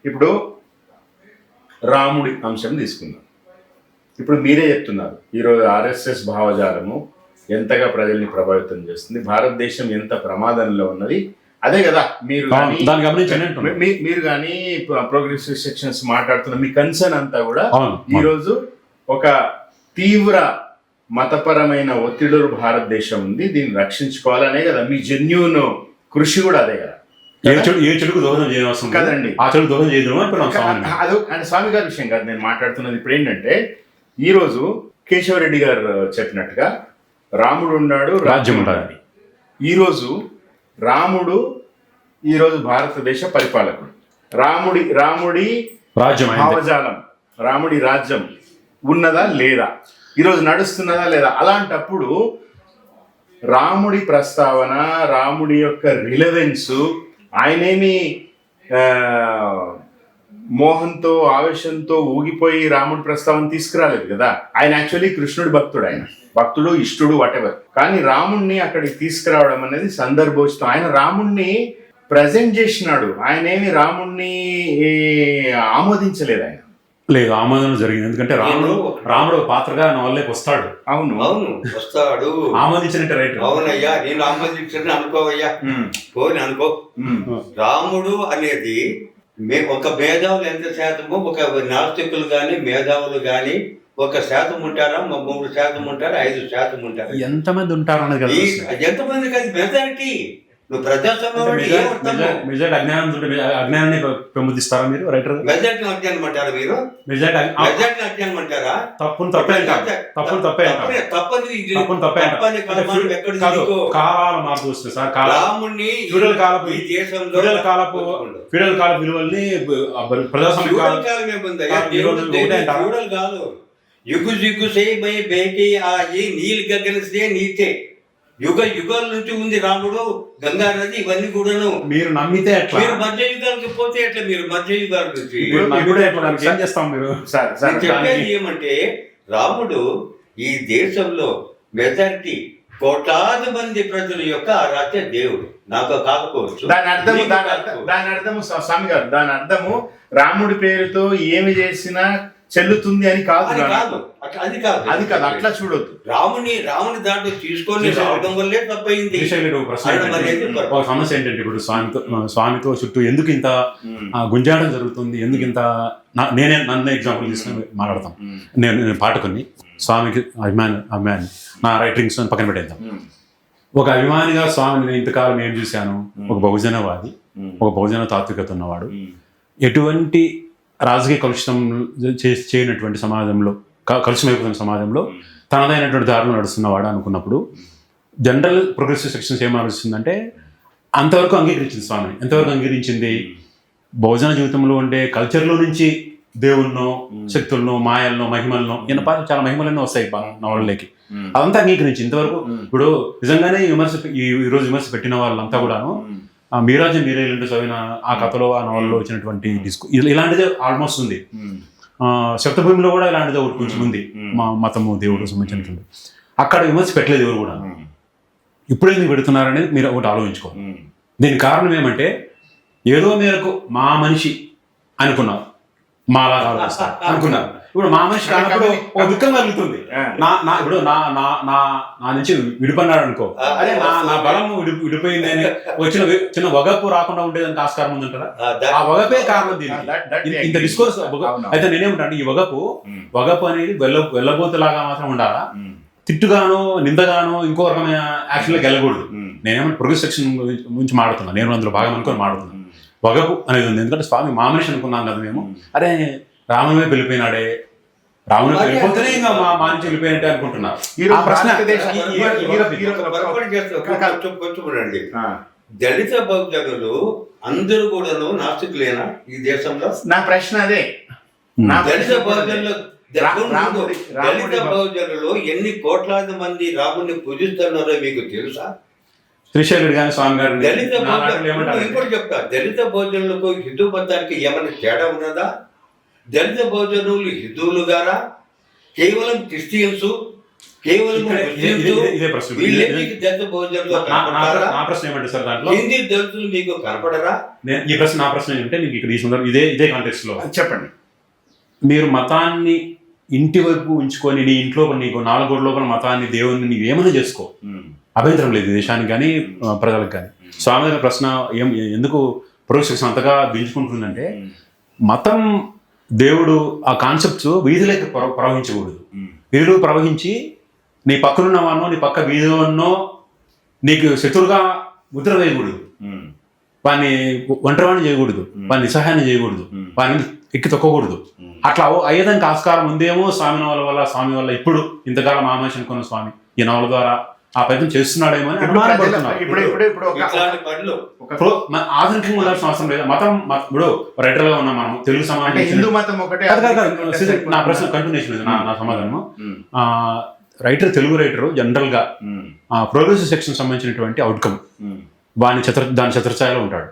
ఇప్పుడు రాముడి అంశం తీసుకుందాం. ఇప్పుడు మీరే చెప్తున్నారు, ఈరోజు ఆర్ఎస్ఎస్ భావజాలము ఎంతగా ప్రజల్ని ప్రభావితం చేస్తుంది, భారతదేశం ఎంత ప్రమాదంలో ఉన్నది. అదే కదా మీరు కానీ ప్రోగ్రెసివ్ సెక్షన్స్ మాట్లాడుతున్న మీ కన్సర్న్ అంతా కూడా ఈరోజు ఒక తీవ్ర మతపరమైన ఒత్తిడులు భారతదేశం ఉంది, దీన్ని రక్షించుకోవాలనే కదా మీ జెన్యూన్ కృషి కూడా. అదే కదా, ఏ చెడుకు దోహదం చేయవలసిన కదండి. ఆ చెడు దోహదం చేయడం అది స్వామి గారి విషయం కాదు నేను మాట్లాడుతున్నది. ఇప్పుడు ఏంటంటే, ఈరోజు కేశవరెడ్డి గారు చెప్పినట్టుగా రాముడు ఉన్నాడు, రాజ్యం ఉంటుంది. ఈరోజు రాముడు ఈరోజు భారతదేశ పరిపాలకుడు. రాముడి రాజ్యం భావజాలం, రాముడి రాజ్యం ఉన్నదా లేదా, ఈరోజు నడుస్తున్నదా లేదా? అలాంటప్పుడు రాముడి ప్రస్తావన, రాముడి యొక్క రిలవెన్స్, ఆయనేమి మోహంతో ఆవేశంతో ఊగిపోయి రాముడి ప్రస్తావన తీసుకురాలేదు కదా. ఆయన యాక్చువల్లీ కృష్ణుడి భక్తుడు, ఆయన భక్తుడు, ఇష్టుడు, వాటెవర్. కానీ రాముణ్ణి అక్కడికి తీసుకురావడం అనేది సందర్భోచితం. ఆయన రాముణ్ణి ప్రజెంట్ చేసినాడు, ఆయన ఏమి రాముణ్ణి ఆమోదించలేదు. ఆయన లేదు, ఆమోదం జరిగింది. ఎందుకంటే రాముడు పాత్రగా నవల్లోకి వస్తాడు. అవును వస్తాడు, ఆమోదించినట్టే రైట్. అవునయ్యా, నేను ఆమోదించని అనుకోవయ్యా, పోని అనుకో. రాముడు అనేది ఒక మేధావులు ఎంత శాతము, ఒక నాస్తికులు కానీ మేధావులు కానీ 1% ఉంటారా, 3% ఉంటారా, 5% ఉంటారా, ఎంతమంది ఉంటారు అన్నది కదా. ఎంతమంది కాదు, మెజారిటీ. నువ్వు ప్రజాస్వామ్యం అజ్ఞానాన్ని పెంపొందిస్తారా మీరు రైటర్? మెజారిటీ అజ్ఞానం అంటారా మీరు? మెజారిటీ అజ్ఞానం అంటారా? తప్పును తప్పే కాలాలు మార్పు వస్తుంది సార్. రాముణ్ణి ఫ్యూడల్ కాలపు విలువల్ని ప్రజాస్వామ్య కాదు. యుగు సే మై బేటీ ఆయి నీల్ గగన సే నీతే. యుగాల నుంచి ఉంది రాముడు, గంగా నది, ఇవన్నీ కూడాను. మీరు నమ్మితే ఎట్లా? మీరు మధ్య యుగాలకు పోతే ఎట్లా? మీరు మధ్య యుగాల నుంచి ఏం చేస్తాం? మీరు చెప్పేది ఏమంటే, రాముడు ఈ దేశంలో మెజారిటీ కోట్లాది మంది ప్రజల యొక్క ఆరాధ్య దేవుడు. నాకు కాకపోవచ్చు. దాని అర్థము స్వామి గారు, దాని అర్థము రాముడి పేరుతో ఏమి చేసినా చెల్లుతుంది అని కాదు. అది కాదు, అట్లా చూడొద్దు. రాముని దాంట్లో తీసుకొని రావడం వల్లే తప్పైంది. సమస్య ఏంటంటే, ఇప్పుడు స్వామితో చుట్టూ ఎందుకు ఇంత గుంజాడం జరుగుతుంది, ఎందుకు ఇంత నన్ను ఎగ్జాంపుల్ తీసుకుని మాట్లాడతాం. నేను పాఠకుని, స్వామికి అభిమాని, నా రైటింగ్స్ పక్కన పెట్టేద్దాం. ఒక అభిమానిగా స్వామిని ఇంతకాలం ఏం చూశాను, ఒక బహుజనవాది, ఒక బహుజన తాత్వికత ఉన్నవాడు, ఎటువంటి రాజకీయ కలుషితం చేయనటువంటి సమాజంలో, కలుషితమైపోతున్న సమాజంలో తనదైనటువంటి దారిలో నడుస్తున్నవాడు అనుకున్నప్పుడు జనరల్ ప్రోగ్రెసివ్ సెక్షన్స్ ఏం ఆలోచిస్తుందంటే, అంతవరకు అంగీకరించింది స్వామిని. ఎంతవరకు అంగీకరించింది? బహుజన జీవితంలో ఉండే కల్చర్లో నుంచి దేవుళ్ళనో, శక్తులను, మాయలను, మహిమలను, చాలా మహిమలన్నీ వస్తాయి నవలలోకి. అదంతా అంగీకరించి ఇంతవరకు. ఇప్పుడు నిజంగానే ఈరోజు విమర్శ పెట్టిన వాళ్ళంతా కూడాను మీరాజు మీరేలంటూ చదివిన ఆ కథలో, ఆ నవల్లో వచ్చినటువంటి ఇలాంటిదే ఆల్మోస్ట్ ఉంది. సప్తభూమిలో కూడా ఇలాంటిదే ఒకటి కొంచెం ఉంది, మా మతము, దేవుడు సంబంధించినటువంటి. అక్కడ విమర్శ పెట్టలేదు ఎవరు కూడా. ఇప్పుడు ఎందుకు పెడుతున్నారనేది మీరు ఒకటి ఆలోచించుకోవాలి. దీనికి కారణం ఏమంటే, ఏదో మేరకు మా మనిషి అనుకున్నాం, మాలాగా అనుకున్నారు. ఇప్పుడు మా మనిషి కానప్పుడు ఒక దుఃఖం కలుగుతుంది. ఇప్పుడు నా నుంచి విడిపన్నాడు అనుకో, అదే నా బలం విడిపోయింది అని వచ్చిన చిన్న వగపు రాకుండా ఉండేదానికి ఆస్కారం ఉంది అంటారా? ఆ వగపే కారణం దీనికి, ఇంత డిస్కోర్స్. అయితే నేనేమంటాను, ఈ వగపు అనేది వెళ్ళబోతులాగా మాత్రం ఉండాలా, తిట్టుగానో నిందగానో ఇంకో రకమైన యాక్షన్ లోకి వెళ్ళకూడదు. నేనేమంటే ప్రోగ్రెస్ సెక్షన్ గురించి మాడుతున్నాను, నేను అందులో భాగం అనుకొని మాడుతున్నాను. వగపు అనేది ఉంది, ఎందుకంటే స్వామి మా మనిషి అనుకున్నాం కదా మేము. అరే రామునే వెళ్ళిపోయినాడే, రాముని వెళ్ళిపోతేనే ఇంకా మా నుంచి వెళ్ళిపోయినట్టే అనుకుంటున్నారు. దళిత బౌద్ధులు అందరూ కూడాను నాస్తికులేనా ఈ దేశంలో? నా ప్రశ్న అదే. దళిత బౌద్ధులలో ఎన్ని కోట్లాది మంది రాముని పూజిస్తున్నారో మీకు తెలుసా? శ్రీశైలుడు గాని స్వామి గారు ఇంకోటి చెప్తా, దళిత బౌద్ధులకు హిందూ మతానికి ఏమైనా తేడా ఉన్నదా? దళిత బౌద్ధులు హిందువులు గారా, కేవలం క్రిస్టియన్స్, కేవలం దళిత బౌద్ధులు హిందీ దళితులు మీకు కనపడరా? ఈ ప్రశ్న, నా ప్రశ్న ఏంటంటే, మీకు ఇక్కడ ఈ సందర్భం ఇదే కాంటెక్స్ట్ లో చెప్పండి. మీరు మతాన్ని ఇంటి వైపు ఉంచుకొని, నీ ఇంట్లో నీకు 4 గోడల లోపల మతాన్ని, దేవుని నీకు ఏమైనా చేసుకో, అభ్యంతరం లేదు దేశానికి కానీ ప్రజలకు కానీ. స్వామి గారి ప్రశ్న ఎందుకు ప్రోత్సహించి అంతగా దించుకుంటుందంటే, మతం, దేవుడు, ఆ కాన్సెప్ట్స్ వీధిలోకి ప్రవహించకూడదు. వీధిలో ప్రవహించి నీ పక్కనున్న వాడినో, నీ పక్క వీధిలోనో నీకు శత్రువుగా ముద్ర వేయకూడదు, వాడిని ఒంటరివాడిని చేయకూడదు, వాడిని నిస్సహాయాన్ని చేయకూడదు, వాడిని ఎక్కి తొక్కకూడదు. అట్లా అయ్యేదానికి ఆస్కారం ఉందేమో స్వామి వల్ల ఇప్పుడు ఇంతకాలం ఆమేషం కొన్న స్వామి ఈ నవల ద్వారా ఆ ప్రయత్నం చేస్తున్నాడేమో అని అనుమానపడుతున్నారు. ఇట్లాంటి పనులు ఆధునికంగా ఉండాల్సిన అవసరం లేదు. మతం ఇప్పుడు రైటర్ గా ఉన్నాం మనం, తెలుగు సమాజం హిందూ మతం ఒకటే. నా ప్రశ్న కంటిన్యూషన్ ఇది, నా సమాధానము. రైటర్, తెలుగు రైటర్ జనరల్ గా ప్రోగ్రెసివ్ సెక్షన్ సంబంధించినటువంటి అవుట్కమ్ దాని చతురఛాయలో ఉంటాడు.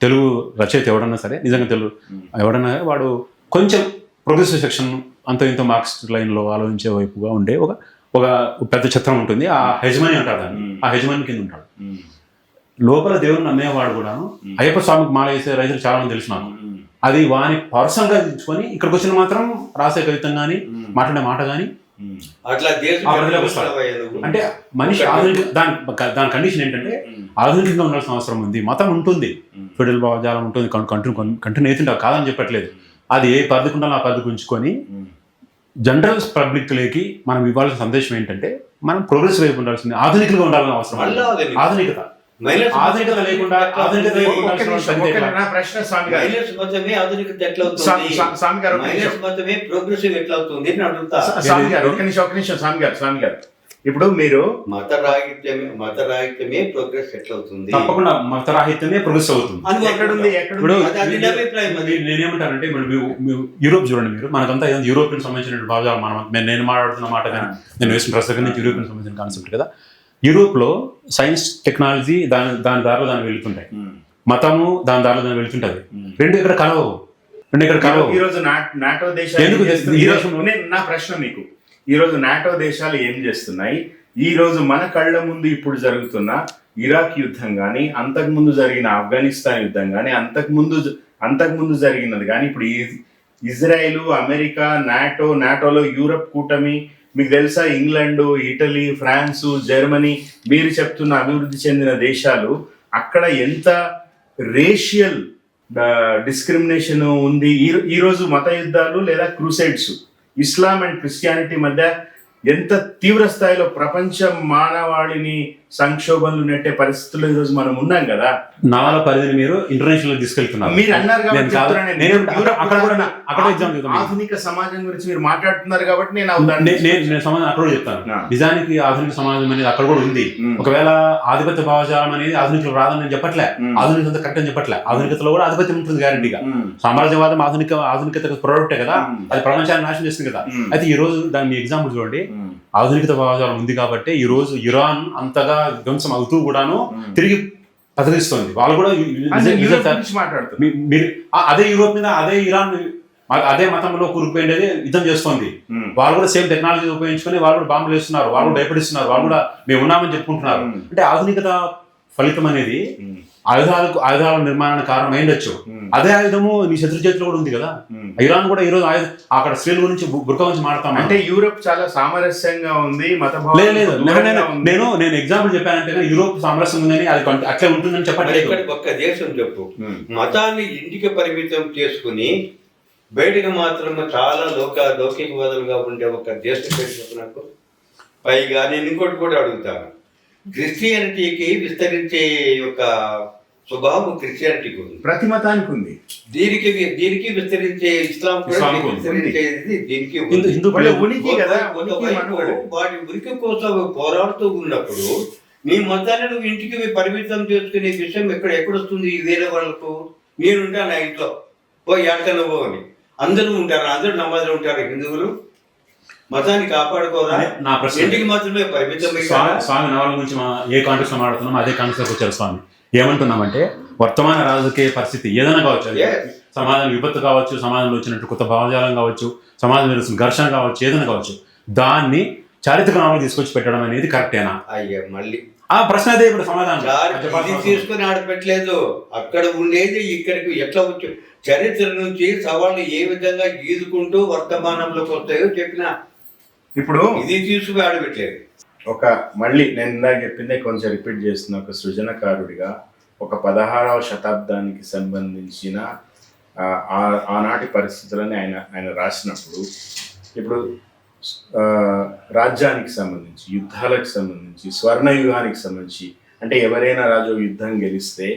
తెలుగు రచయిత ఎవడన్నా సరే, నిజంగా తెలుగు ఎవడన్నా వాడు కొంచెం ప్రోగ్రెసివ్ సెక్షన్ అంత ఇంత మార్క్స్ లైన్ లో ఆలోచించే వైపుగా ఉండే ఒక పెద్ద చిత్రం ఉంటుంది. ఆ హెజమని అంటాడు దాన్ని, ఆ హెజమని కింద ఉంటాడు. లోపల దేవుని నమ్మేవాడు కూడాను అయ్యప్ప స్వామికి మాల వేసే రైతులు చాలా మంది తెలుసు నాకు. అది వాని పర్సనల్ గా తీసుకొని ఇక్కడికి వచ్చిన మాత్రం రాసే కవితం కానీ మాట్లాడే మాట కానీ అట్లా అంటే మనిషి ఆధునిక దాని కండిషన్ ఏంటంటే ఆధునికంగా ఉండాల్సిన అవసరం ఉంది. మతం ఉంటుంది, ఫెడరల్ భావజాలం ఉంటుంది, కంటిన్యూ అవుతుంటారు, కాదని చెప్పట్లేదు. అది ఏ పరిధికి ఉండాలో ఆ పరిధికి ఉంచుకొని జనరల్ పబ్లిక్లోకి మనం ఇవ్వాల్సిన సందేశం ఏంటంటే మనం ప్రోగ్రెస్ వైపు ఉండాల్సింది, ఆధునికులుగా ఉండాలని అవసరం. ఆధునికత లేకుండా ప్రోగ్రెసివ్ ఎట్లా అవుతుంది అని అడుగుతా. స్వామి గారు ఇప్పుడు మీరు మతరాహిత్యమే ప్రోగ్రెస్ ఎట్లా అవుతుంది? తప్పకుండా మతరాహిత్యమే ప్రోగ్రెస్ అవుతుంది. నేనేమంటానంటే యూరోప్ చూడండి, మీరు మనకంతా యూరోపియన్ సంబంధించిన భావజాలం, నేను మాట్లాడుతున్న మాట కానీ నేను వేసిన ప్రస్తుతం నుంచి యూరోపియన్ సంబంధించిన కాన్సెప్ట్ కదా. యూరోప్ లో సైన్స్ టెక్నాలజీ దాని దారిలో దాన్ని వెళ్తుంటాయి, మతము దాని దారిలో దాన్ని వెళ్తుంటది. రెండు ఇక్కడ కలవు. ఈ రోజు నాటో దేశాలు, నా ప్రశ్న మీకు, ఈ రోజు నాటో దేశాలు ఏం చేస్తున్నాయి? ఈ రోజు మన కళ్ళ ముందు ఇప్పుడు జరుగుతున్న ఇరాక్ యుద్ధం కానీ, అంతకుముందు జరిగిన ఆఫ్ఘనిస్తాన్ యుద్ధం కానీ, అంతకుముందు జరిగినది కానీ, ఇప్పుడు ఇజ్రాయెల్, అమెరికా, నాటోలో యూరప్ కూటమి, మీకు తెలుసా ఇంగ్లాండ్, ఇటలీ, ఫ్రాన్సు, జర్మనీ, మీరు చెప్తున్న అభివృద్ధి చెందిన దేశాలు, అక్కడ ఎంత రేషియల్ డిస్క్రిమినేషన్ ఉంది. ఈరోజు మత యుద్ధాలు లేదా క్రూసైడ్స్, ఇస్లాం అండ్ క్రిస్టియానిటీ మధ్య ఎంత తీవ్ర స్థాయిలో ప్రపంచ మానవాళిని సంక్షోభంలో నెట్టే పరిస్థితుల్లో ఈరోజు మనం ఉన్నాం కదా. నావల పరిధిని మీరు ఇంటర్నేషనల్ తీసుకెళ్తున్నారు. మీరు అన్నారు ఆధునిక సమాజం గురించి మీరు మాట్లాడుతున్నారు కాబట్టి నేను సమాజం అక్కడ కూడా చెప్తాను. నిజానికి ఆధునిక సమాజం అనేది అక్కడ కూడా ఉంది. ఒకవేళ ఆధిపత్య భావజాలం అనేది ఆధునికలు రాదని నేను చెప్పట్లే, ఆధునికత కరెక్ట్ అని చెప్పట్లే. ఆధునికతలో కూడా ఆధిపత్యం ఉంటుంది గ్యారంటీగా. సామ్రాజ్యవాదం ఆధునికతకు ప్రొడక్టే కదా, అది ప్రపంచాన్ని నాశనం చేస్తుంది కదా. అయితే ఈ రోజు దాని ఎగ్జాంపుల్ చూడండి, ఆధునికత భావజాలం ఉంది కాబట్టి ఈ రోజు ఇరాన్ అంతగా ధ్వంసం అవుతూ కూడాను తిరిగి పతరిస్తోంది. వాళ్ళు కూడా మీరు అదే యూరోప్ మీద అదే ఇరాన్ అదే మతంలో కూరుకుపోయింది యుద్ధం చేస్తోంది. వాళ్ళు కూడా సేమ్ టెక్నాలజీ ఉపయోగించుకొని వాళ్ళు కూడా బాంబులు వేస్తున్నారు, వాళ్ళు కూడా భయపడిస్తున్నారు, వాళ్ళు కూడా మేము ఉన్నామని చెప్పుకుంటున్నారు. అంటే ఆధునికత ఫలితం అనేది ఆయుధాల నిర్మాణానికి కారణం అయిండొచ్చు. అదే ఆయుధము నీ శత్రు చేతిలో కూడా ఉంది కదా. ఇరాన్ కూడా ఈ రోజు అక్కడ స్త్రీల గురించి బుర్క గురించి మాట్లాడతాం. అంటే యూరోప్ చాలా సామరస్యంగా ఉంది, లేదు నేను ఎగ్జాంపుల్ చెప్పానంటే యూరోప్ సామరస్యం ఉందని అది అట్లే ఉంటుందని చెప్పండి. ఒక్క దేశం చెప్పు, మతాన్ని ఇంటికి పరిమితం చేసుకుని బయటకు మాత్రం చాలా లౌకికవాదులుగా ఉండే ఒక దేశం పేరు నాకు. పైగా నేను ఇంకోటి కూడా అడుగుతాను, క్రిస్టియానిటీకి విస్తరించే యొక్క స్వభావం క్రిస్టియానిటీకి ఉంది, ప్రతి మతానికి ఉంది. దీనికి విస్తరించే ఇస్లాం విస్తరించేది దీనికి వాటి ఉనికి కోసం పోరాడుతూ ఉన్నప్పుడు నీ మతాన్ని నువ్వు ఇంటికి పరిమితం చేసుకునే విషయం ఎక్కడొస్తుంది వేరే వాళ్ళకు? నేనుంటా నా ఇంట్లో ఎక్కడన్నా పోని అందరూ ఉంటారు, అందరూ నమాజులు ఉంటారు. హిందువులు మతాన్ని కాపాడుకోరా? నా ప్రశ్న ఇంటికి మాత్రమే పరిమితం. స్వామి నవల గురించి ఏ కాంటెక్స్ట్ లో మాట్లాడుతున్నాం అదే కాంటెక్స్ట్ లోకి వచ్చారు స్వామి. ఏమంటున్నామంటే వర్తమాన రాజకీయ పరిస్థితి ఏదైనా కావచ్చు, సమాజం విపత్తు కావచ్చు, సమాజంలో వచ్చినట్టు కొత్త భావజాలం కావచ్చు, సమాజంలో ఘర్షణ కావచ్చు, ఏదైనా కావచ్చు, దాన్ని చారిత్రక నావలు తీసుకొచ్చి పెట్టడం అనేది కరెక్టేనా? అయ్యా మళ్ళీ ఆ ప్రశ్న అదే ఇప్పుడు సమాధానం తీసుకుని ఆడపెట్టలేదు. అక్కడ ఉండేది ఇక్కడికి ఎట్లా వచ్చు, చరిత్ర నుంచి సవాళ్ళు ఏ విధంగా గీదుకుంటూ వర్తమానంలోకి వస్తాయో చెప్పిన ఇప్పుడు ఇది తీసుకుని ఆడబెట్టలేదు. మళ్ళీ నేను ఇందాక చెప్పిందే కొంచెం రిపీట్ చేస్తున్న ఒక సృజనకారుడిగా ఒక 16వ శతాబ్దానికి సంబంధించిన ఆనాటి పరిస్థితులని ఆయన రాసినప్పుడు, ఇప్పుడు రాజ్యానికి సంబంధించి, యుద్ధాలకు సంబంధించి, స్వర్ణయుగానికి సంబంధించి, అంటే ఎవరైనా రాజు యుద్ధం గెలిస్తే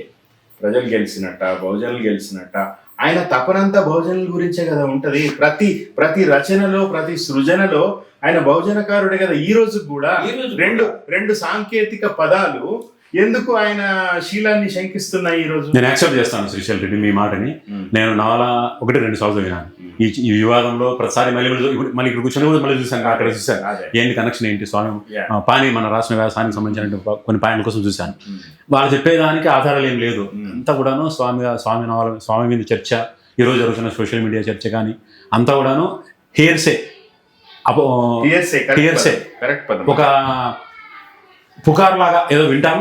ప్రజలు గెలిచినట్ట, బహుజనులు గెలిచినట్ట, ఆయన తపనంతా బహుజనుల గురించే కదా ఉంటది. ప్రతి రచనలో, ప్రతి సృజనలో ఆయన బహుజనకారుడే కదా ఈ రోజు కూడా. రెండు సాంకేతిక పదాలు ఎందుకు ఆయన శీలాన్ని శంకిస్తున్నాయి ఈ రోజు? నేను యాక్సెప్ట్ చేస్తాను శ్రీశైల్ రెడ్డి మీ మాటని. నేను నవల 1-2 సార్లు విన్నాను. ఈ వివాదంలో ప్రతిసారి మళ్ళీ ఇక్కడ కూర్చొని కూడా మళ్ళీ చూశాను, అక్కడ చూశాను ఏంటి కనెక్షన్ ఏంటి స్వామి పాని మన రాష్ట్ర వ్యాసానికి సంబంధించిన కొన్ని పాయింట్ల కోసం చూశాను. వాళ్ళు చెప్పేదానికి ఆధారాలు ఏం లేదు. అంతా కూడాను స్వామి మీద చర్చ, ఈరోజు జరుగుతున్న సోషల్ మీడియా చర్చ కానీ అంతా కూడాను హియర్సే. ఒక పుకార్ లాగా ఏదో వింటాం,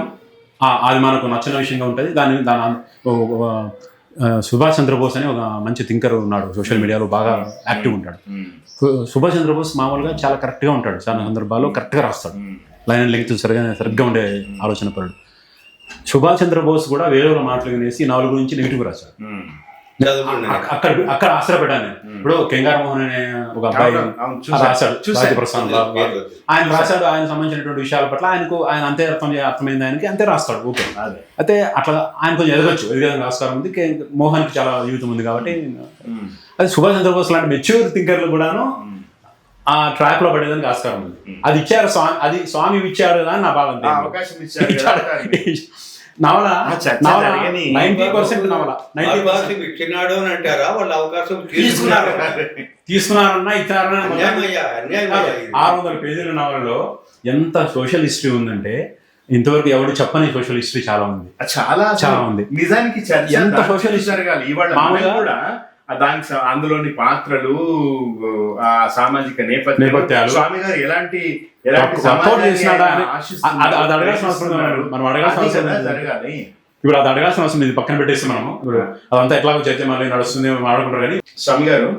అది మనకు నచ్చిన విషయంగా ఉంటుంది. దాని సుభాష్ చంద్రబోస్ అని ఒక మంచి థింకర్ ఉన్నాడు, సోషల్ మీడియాలో బాగా యాక్టివ్ ఉంటాడు. సుభాష్ చంద్రబోస్ మామూలుగా చాలా కరెక్ట్గా ఉంటాడు, చాలా సందర్భాల్లో కరెక్ట్గా రాస్తాడు, లైన్ అండ్ లెంగ్త్ సరిగ్గా ఉండే ఆలోచన పరుడు. సుభాష్ చంద్రబోస్ కూడా వేరే మాటలు వినేసి 4 గురించి నెగిటివ్ రాశాడు. అక్కడ ఆశ్రయపడ్డాను. ఇప్పుడు కెంగార్ మోహన్ అనే ఒక అబ్బాయి రాశాడు, ఆయన రాశాడు, ఆయన సంబంధించినటువంటి విషయాల పట్ల ఆయన అంతే అర్థమైంది, ఆయనకి అంతే రాస్తాడు. ఓకే, అయితే అట్లా ఆయన కొంచెం ఎదగడానికి ఆస్కారం ఉంది. మోహన్కి చాలా జీవితం ఉంది కాబట్టి. అది సుభాష్ చంద్రబోస్ లాంటి మెచ్యూర్ థింకర్లు కూడాను ఆ ట్రాక్ లో పడేదానికి ఆస్కారం ఉంది. అది ఇచ్చారు అది స్వామి ఇచ్చాడు అని నా భావం. నవల 90% నవల ఇచ్చినాడు అని అంటారా? వాళ్ళు అవకాశం తీసుకున్నారన్నా ఇచ్చారన్నా. 600 పేజీల నవలలో ఎంత సోషల్ హిస్టరీ ఉందంటే ఇంతవరకు ఎవరు చెప్పని సోషల్ హిస్టరీ చాలా ఉంది, చాలా ఉంది. నిజానికి ఎంత సోషల్ హిస్టరీ మామూలుగా దానికి అందులోని పాత్రలు, ఆ సామాజిక నేపథ్యాలు, స్వామి గారు ఎలాంటి జరగాలి. ఇప్పుడు అది అడగాల్సిన అవసరం ఇది పక్కన పెట్టేసి మనము అదంతా ఎట్లా చర్చ మళ్ళీ నడుస్తుంది మాట్లాడుకుంటారు. కానీ స్వామి గారు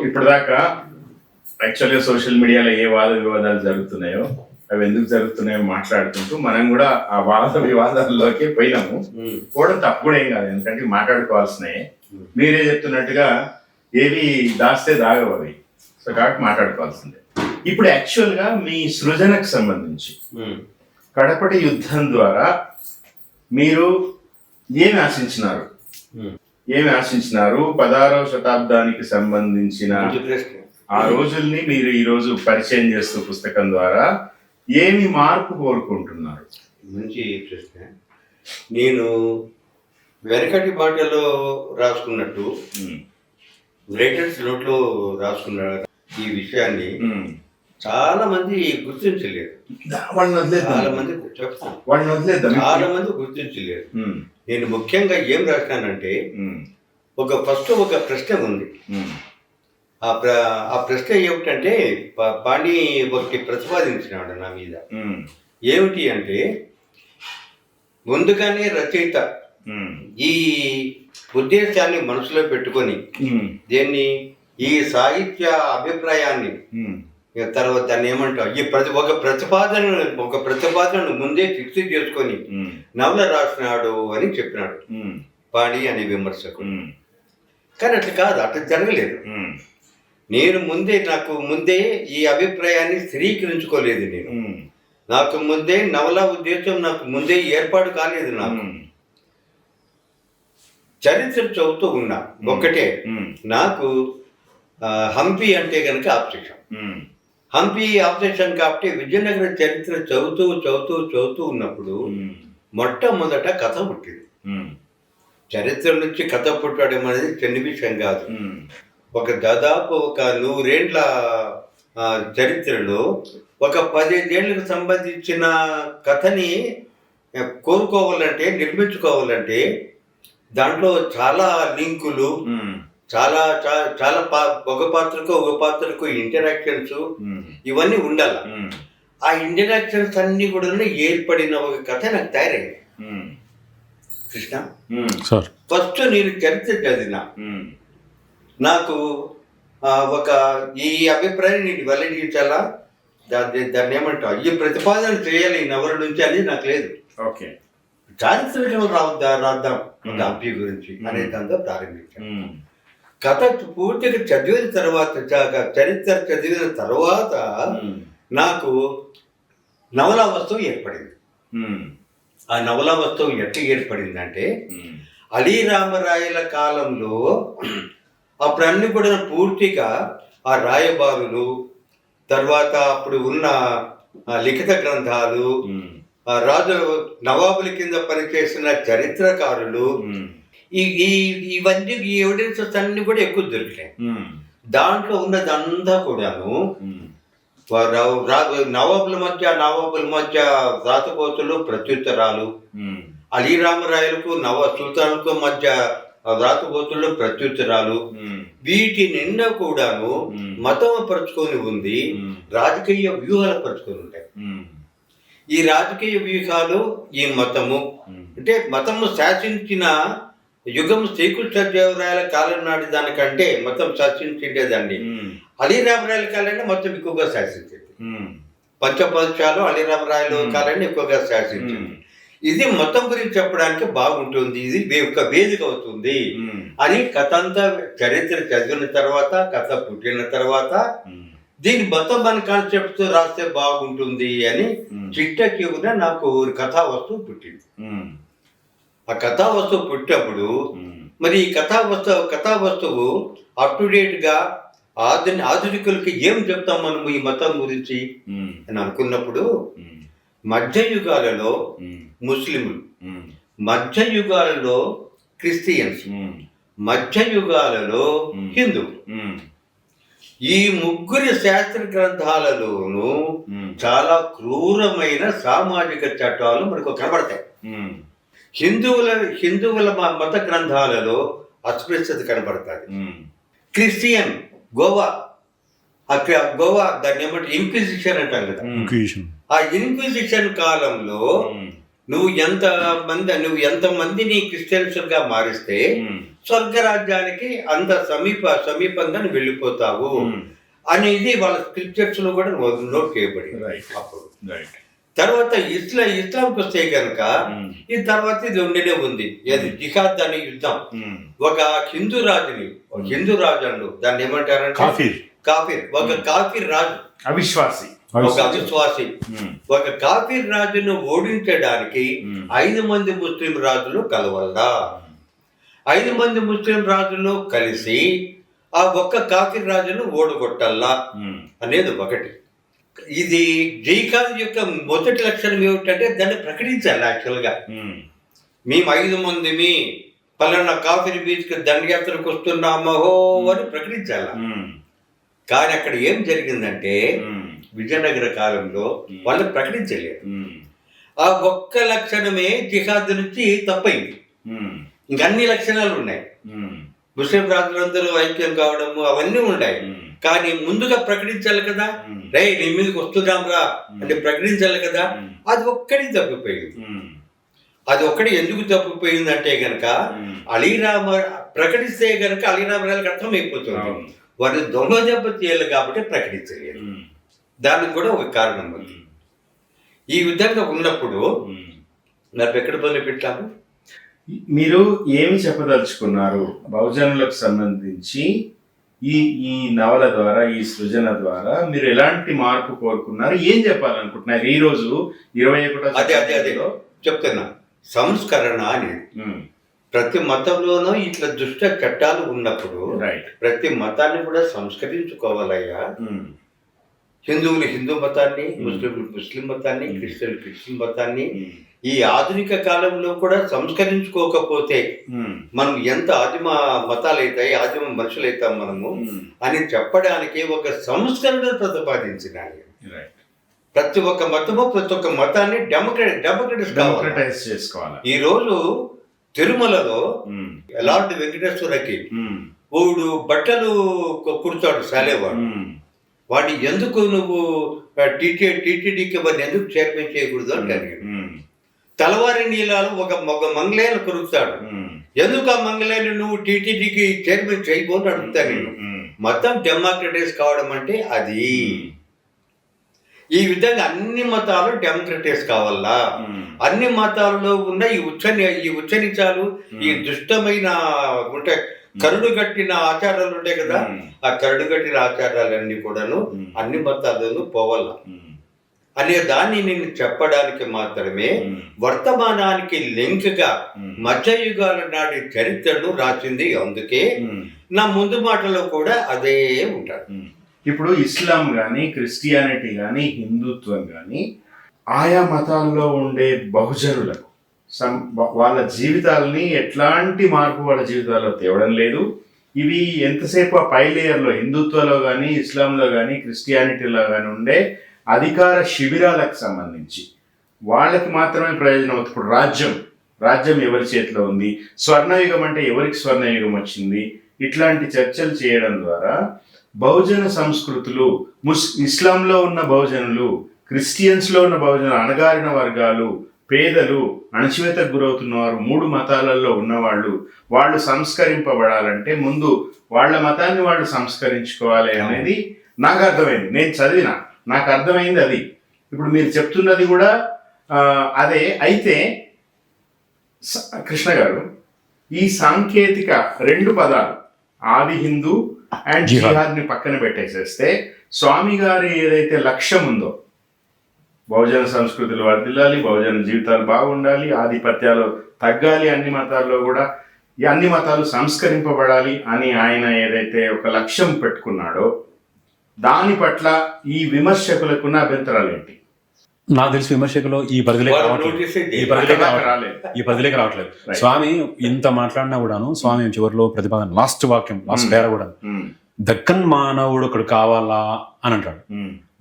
ఇప్పటిదాకా యాక్చువల్గా సోషల్ మీడియాలో ఏ వాద వివాదాలు జరుగుతున్నాయో అవి ఎందుకు జరుగుతున్నాయో మాట్లాడుకుంటూ మనం కూడా ఆ వాద వివాదాల్లోకి పోయినాము. పోవడం తప్పు కూడా ఏం కాదు, ఎందుకంటే మాట్లాడుకోవాల్సినవి. మీరే చెప్తున్నట్టుగా ఏవి దాస్తే దాగవు అవి, సో కాబట్టి మాట్లాడుకోవాల్సిందే. ఇప్పుడు యాక్చువల్గా మీ సృజనకు సంబంధించి కడపటి యుద్ధం ద్వారా మీరు ఏమి ఆశించినారు? 16వ శతాబ్దానికి సంబంధించిన ఆ రోజుల్ని మీరు ఈరోజు పరిచయం చేస్తూ పుస్తకం ద్వారా ఏమి మార్పు కోరుకుంటున్నారు? మంచి ప్రశ్న. నేను వెనకటి బాటలో రాసుకున్నట్టు రైటర్స్ నోట్లో రాసుకున్న ఈ విషయాన్ని చాలా మంది గుర్తించలేరు. చాలా మంది గుర్తించలేరు. నేను ముఖ్యంగా ఏం రాసినానంటే ఒక ప్రశ్న ఉంది. ఆ ప్రశ్న ఏమిటంటే పాణి ఒకటి ప్రతిపాదించినాడు నా మీద. ఏమిటి అంటే ముందుగానే రచయిత ఈ ఉద్దేశాన్ని మనసులో పెట్టుకొని దీన్ని ఈ సాహిత్య అభిప్రాయాన్ని తర్వాత దాన్ని ఏమంటావు ఒక ప్రతిపాదనను ముందే ఫిక్స్ చేసుకొని నవల రాసినాడు అని చెప్పినాడు పాణి అనే విమర్శకుడు. కానీ అట్లా కాదు, అట్లా జరగలేదు. నాకు ముందే ఈ అభిప్రాయాన్ని స్థిరీకరించుకోలేదు. నాకు ముందే నవల ఉద్దేశం నాకు ముందే ఏర్పాటు కాలేదు. నాకు చరిత్ర చదువుతూ ఉన్నా. ఒక్కటే నాకు హంపి అంటే కనుక ఆబ్జెక్షన్. హంపి ఆబ్జెక్షన్ కాబట్టి విజయనగర చరిత్ర చదువుతూ ఉన్నప్పుడు మొట్టమొదట కథ పుట్టింది. చరిత్ర నుంచి కథ పుట్టడం అనేది చిన్న విషయం కాదు. దాదాపు 100 ఏళ్ల చరిత్రలో 15 ఏళ్లకు సంబంధించిన కథని నిర్మించుకోవాలంటే దాంట్లో చాలా లింకులు, చాలా ఒక పాత్రకు ఇంటరాక్షన్స్ ఇవన్నీ ఉండాలి. ఆ ఇంటరాక్షన్స్ అన్ని కూడా ఏర్పడిన ఒక కథ నాకు తయారైంది. కృష్ణ, ఫస్ట్ నేను చరిత్ర చదివిన నాకు ఈ అభిప్రాయం నేను వెల్లడించాలా, దాన్ని ఏమంటావు ఈ ప్రతిపాదన చేయాలి ఈ నవల నుంచి అనేది నాకు లేదు. ఓకే, చారిత్రకం రాద్దాం హంపి గురించి అనే దాంతో ప్రారంభించాను. కథ పూర్తిగా చదివిన తర్వాత చరిత్ర చదివిన తర్వాత నాకు నవలా వస్తువు ఏర్పడింది. ఆ నవలా వస్తువు ఎట్లా ఏర్పడిందంటే అలీ రామరాయల కాలంలో అప్పుడు అన్ని కూడా పూర్తిగా ఆ రాయబారులు, తర్వాత అప్పుడు ఉన్న లిఖిత గ్రంథాలు, ఆ రాజులు నవాబుల కింద పనిచేసిన చరిత్రకారులు, ఇవన్నీ ఈ ఎవిడెన్సెస్ అన్ని కూడా ఎక్కువ దొరికినాయి. దాంట్లో ఉన్నదంతా కూడాను నవాబుల మధ్య రాతకోతలు, ప్రత్యుత్తరాలు, అలీ రామరాయలకు సుల్తాన్కు మధ్య రాతకోతలు, ప్రత్యుత్తరాలు, వీటి నిండా కూడాను మతం పరుచుకొని ఉంది, రాజకీయ వ్యూహాలు పరుచుకొని ఉంటాయి. ఈ రాజకీయ వ్యూహాలు, ఈ మతము అంటే మతము శాసించిన యుగం శ్రీకృష్ణదేవరాయల కాలం నాటి దానికంటే మతం శాసించేదండి. అలీ రామరాయల కాలాన్ని మొత్తం ఎక్కువగా శాసించింది. పంచపంచాలు అలీ రామరాయల కాలాన్ని ఎక్కువగా శాసించింది. ఇది మతం గురించి చెప్పడానికి బాగుంటుంది, ఇది ఒక వేదిక అవుతుంది అని కథ అంతా చరిత్ర చదివిన తర్వాత, కథ పుట్టిన తర్వాత దీని మతం మన కాన్సెప్ట్ రాస్తే బాగుంటుంది అని చిట్ట చివర నాకు కథా వస్తువు పుట్టింది. ఆ కథా వస్తువు పుట్టినప్పుడు మరి ఈ కథా వస్తువు అప్ టు డేట్ గా ఆధునికులకి ఏం చెప్తాం మనం ఈ మతం గురించి అని అనుకున్నప్పుడు, మధ్యయుగాలలో ముస్లింలు, మధ్యయుగాలలో క్రిస్టియన్స్, మధ్యయుగాలలో హిందూ, ఈ ముగ్గురి శాస్త్ర గ్రంథాలలోనూ చాలా క్రూరమైన సామాజిక చట్టాలు మనకు కనబడతాయి. హిందువుల మత గ్రంథాలలో అస్పృశ్యత కనబడుతుంది. క్రిస్టియన్ గోవా దాన్ని ఏమంటే ఇంక్విజిషన్ అంటాం కదా, ఆ ఇంక్విజిషన్ కాలంలో నువ్వు ఎంత మందిని క్రిస్టియన్స్ గా మారిస్తే స్వర్గరాజ్యానికి అంత సమీపంగా నువ్వు వెళ్ళిపోతావు అనేది వాళ్ళ స్క్రిప్చర్స్ లో కూడా నోట్ చేయబడింది. అప్పుడు తర్వాత ఇస్లాంకి వస్తే కనుక ఈ తర్వాత ఇది ఉండనే ఉంది, అది జిహాద్ అనే యుద్ధం. ఒక హిందూ రాజు అండు దాన్ని ఏమంటారంటే కాఫీర్, ఒక కాఫీర్ రాజు, అవిశ్వాసి, ఒక కాఫీర్ రాజును ఓడించడానికి 5 మంది ముస్లిం రాజులు కలవల్లా. 5 మంది ముస్లిం రాజులు కలిసి ఆ ఒక్క కాఫీర్ రాజును ఓడగొట్టల్లా అనేది ఒకటి. ఇది జిహాద్ యొక్క మొదటి లక్షణం ఏమిటంటే దాన్ని ప్రకటించాలి. యాక్చువల్గా మేము 5 మందిమి పలానా కాఫీర్ బీచ్కి దండయాత్రకు వస్తున్నామో అని ప్రకటించాల. కానీ అక్కడ ఏం జరిగిందంటే విజయనగర కాలంలో వాళ్ళు ప్రకటించలేదు. ఆ ఒక్క లక్షణమే జిహాద్ నుంచి తప్పైంది. ఇంకన్ని లక్షణాలు ఉన్నాయి. ముస్లిం రాజులందరూ ఐక్యం కావడము అవన్నీ ఉన్నాయి. కానీ ముందుగా ప్రకటించాలి కదా, రే నీ మీదకి వస్తున్నాం రా అంటే ప్రకటించాలి కదా. అది ఒక్కడి తప్పిపోయింది. అది ఒక్కడి ఎందుకు తప్పిపోయింది అంటే గనక ప్రకటిస్తే గనక అలీరామరాయలకు అర్థమైపోతుంది వారిని దొంగ దెబ్బ తీయాలి కాబట్టి ప్రకటించలేదు. దానికి కూడా ఒక కారణం ఉంది. ఈ విధంగా ఉన్నప్పుడు నాకు ఎక్కడ పని పెట్టాము. మీరు ఏమి చెప్పదలుచుకున్నారు బహుజనులకు సంబంధించి ఈ నవల ద్వారా, ఈ సృజన ద్వారా మీరు ఎలాంటి మార్పు కోరుకున్నారు, ఏం చెప్పాలనుకుంటున్నారు ఈ రోజు 21వ చెప్తున్నా. సంస్కరణ అనేది ప్రతి మతంలోనూ ఇట్లా దుష్ట చట్టాలు ఉన్నప్పుడు ప్రతి మతాన్ని కూడా సంస్కరించుకోవాలయ్యా. హిందువులు హిందూ మతాన్ని, ముస్లింలు ముస్లిం మతాన్ని, క్రిస్టియన్లు క్రిస్టియన్ మతాన్ని ఈ ఆధునిక కాలంలో కూడా సంస్కరించుకోకపోతే మనం ఎంత ఆదిమ మతాలు అవుతాయి, ఆదిమ మనుషులు అవుతాం మనము అని చెప్పడానికి ఒక సంస్కరణ ప్రతిపాదించినాడు. ప్రతి ఒక్క మతము ప్రతి ఒక్క మతాన్ని డెమోక్రటైజ్ చేసుకోవాలి. ఈ రోజు తిరుమలలో లార్డ్ వెంకటేశ్వరకి వాడు బట్టలు కుడతాడు సాలేవాడు. వాడిని ఎందుకు నువ్వు టీటీడీకి వాడిని ఎందుకు చైర్మన్ చేయకూడదు అని అడిగాడు. తలవారి నీలాలు ఒక మంగళాన్ని కొరుకుతాడు, ఎందుకు ఆ మంగళాన్ని నువ్వు టీటీడీకి చైర్మన్ చేయబోని అడుగుతాను నేను. మతం డెమోక్రటైజ్ కావడం అంటే అది. ఈ విధంగా అన్ని మతాలు డెమోక్రటైజ్ కావాలా. అన్ని మతాలలో ఉన్న ఈ ఉచ్చనిచాలు, ఈ దుష్టమైన ఉంటాయి, కరుడు కట్టిన ఆచారాలు ఉంటాయి కదా, ఆ కరుడు కట్టిన ఆచారాలన్నీ కూడాను అన్ని మతాల్లోనూ పోవాల. అనే దాన్ని నేను చెప్పడానికి మాత్రమే వర్తమానానికి లింక్గా మధ్యయుగాల నాటి చరిత్రను రాసింది. అందుకే నా ముందు మాటలో కూడా అదే ఉంటాడు. ఇప్పుడు ఇస్లాం కానీ, క్రిస్టియానిటీ కానీ, హిందుత్వం కానీ ఆయా మతాల్లో ఉండే బహుజనులకు వాళ్ళ జీవితాలని ఎట్లాంటి మార్పు వాళ్ళ జీవితాల్లో తేవడం లేదు. ఇవి ఎంతసేపు ఆ పై లేయర్లో హిందుత్వలో కానీ, ఇస్లాంలో కానీ, క్రిస్టియానిటీలో కానీ ఉండే అధికార శిబిరాలకు సంబంధించి వాళ్ళకి మాత్రమే ప్రయోజనం అవుతుంది. ఇప్పుడు రాజ్యం ఎవరి చేతిలో ఉంది, స్వర్ణయుగం అంటే ఎవరికి స్వర్ణయుగం వచ్చింది, ఇట్లాంటి చర్చలు చేయడం ద్వారా బహుజన సంస్కృతులు, ఇస్లాంలో ఉన్న బహుజనులు, క్రిస్టియన్స్లో ఉన్న బహుజనులు, అణగారిన వర్గాలు, పేదలు, అణచివేతకు గురవుతున్నవారు, 3 మతాలలో ఉన్నవాళ్ళు, వాళ్ళు సంస్కరింపబడాలంటే ముందు వాళ్ళ మతాన్ని వాళ్ళు సంస్కరించుకోవాలి అనేది నాకు అర్థమైంది. నేను చదివిన, నాకు అర్థమైంది అది. ఇప్పుడు మీరు చెప్తున్నది కూడా అదే. అయితే కృష్ణ గారు, ఈ సాంకేతిక 2 పదాలు ఆది హిందూ అండ్ జిహాద్ని పక్కన పెట్టేసేస్తే స్వామి గారి ఏదైతే లక్ష్యం ఉందో, బహుజన సంస్కృతులు వర్ధిల్లాలి, బహుజన జీవితాలు బాగుండాలి, ఆధిపత్యాలు తగ్గాలి, అన్ని మతాల్లో కూడా ఈ అన్ని మతాలు సంస్కరింపబడాలి అని ఆయన ఏదైతే ఒక లక్ష్యం పెట్టుకున్నాడో దాని పట్ల ఈ విమర్శకులకున్న అభ్యంతరాలు ఏంటి? నాకు తెలిసి విమర్శకులు ఈ పరిధిలోకి రావట్లేదు. స్వామి ఇంత మాట్లాడినా కూడాను స్వామి చివరిలో ప్రతిపాదన లాస్ట్ పేర కూడా దక్కన్ మానవుడు ఒకడు కావాలా అని అంటాడు.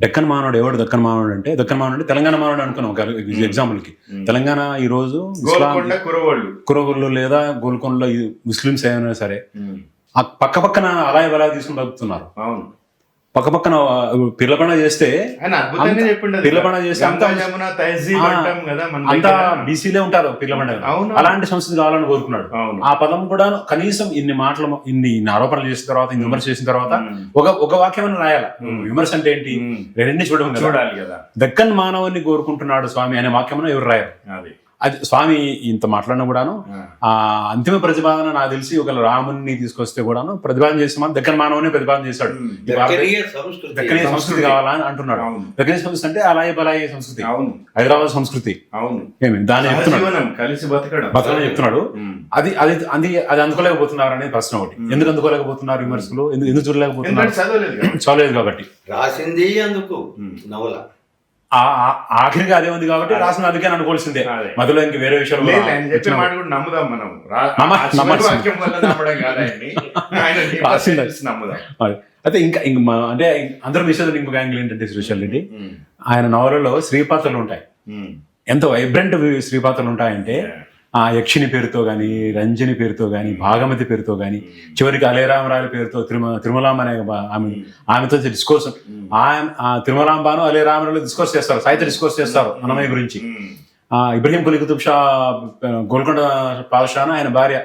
దక్కన్ మానవుడు ఎవడు? దక్కన్ మానవుడు అంటే తెలంగాణ మానవుడు అనుకున్నాం ఒక ఎగ్జాంపుల్ కి. తెలంగాణ ఈ రోజు కురవళ్ళు లేదా గోల్కొండలో ముస్లింస్ ఏమైనా సరే పక్క పక్కన అలాగే బలా తీసుకుని బతుకుతున్నారు. పక్క పక్కన పిర్ల పండుగ చేస్తే అంతా బీసీలే ఉంటారు పిర్ల పండుగ. అలాంటి సంస్కృతి కావాలని కోరుకున్నాడు. ఆ పదం కూడా కనీసం ఇన్ని ఆరోపణలు చేసిన తర్వాత, ఇన్ని విమర్శ చేసిన తర్వాత ఒక వాక్యం రాయాలి. విమర్శ అంటే ఏంటి? రెండింటినీ చూడాలి కదా. దక్కన్ మానవుని కోరుకుంటున్నాడు స్వామి అనే వాక్యం ఎవరు రాయరు. అది స్వామి ఇంత మాట్లాడినా కూడాను ఆ అంతిమ ప్రతిపాదన నాకు తెలిసి ఒక రాముని తీసుకొస్తే కూడాను ప్రతిపాదన చేసిన దక్కన్ మానవుని ప్రతిపాదన చేశాడు. దక్కనీయ సంస్కృతి కావాలని అంటున్నాడు. దక్కనీయ సంస్కృతి అంటే అలాగే బలాయ సంస్కృతి, హైదరాబాద్ సంస్కృతి ఏమి దాన్ని కలిసి బతకడం చెప్తున్నాడు. అది అది అది అందుకోలేకపోతున్నారు అనేది ప్రశ్న ఒకటి. ఎందుకు అందుకోలేకపోతున్నారు విమర్శకులు? ఎందుకు చూడలేకపోతున్నారు? చదవలేదు కాబట్టి. రాసింది అందుకు నవల ఆఖరికి అదే ఉంది కాబట్టి రాసిన అందుకే అనుకోవాల్సిందే. మధ్యలో ఇంక వేరే విషయాలు నమ్ముదాం మనం. అయితే ఇంకా అంటే అందరూ విషయాలు ఇంకొక యాంగిల్ ఏంటంటే శ్రీశైల్ రెడ్డి ఆయన నవలలో శ్రీపాత్రలు ఉంటాయి. ఎంత వైబ్రెంట్ శ్రీపాత్రలు ఉంటాయంటే ఆ యక్షిని పేరుతో కానీ, రంజని పేరుతో కానీ, భాగమతి పేరుతో కానీ, చివరికి అలేరామరాయల పేరుతో తిరుమలాంబ అనే ఆమెతో డిస్కోర్స్, తిరుమలాంబాను అలేరామరాయలు డిస్కోర్స్ చేస్తారు, సాహిత్య డిస్కోర్స్ చేస్తారు అన్నమయ్య గురించి. ఇబ్రహీం కులీ కుతుబ్ షా గోల్కొండ పాదషాను ఆయన భార్య,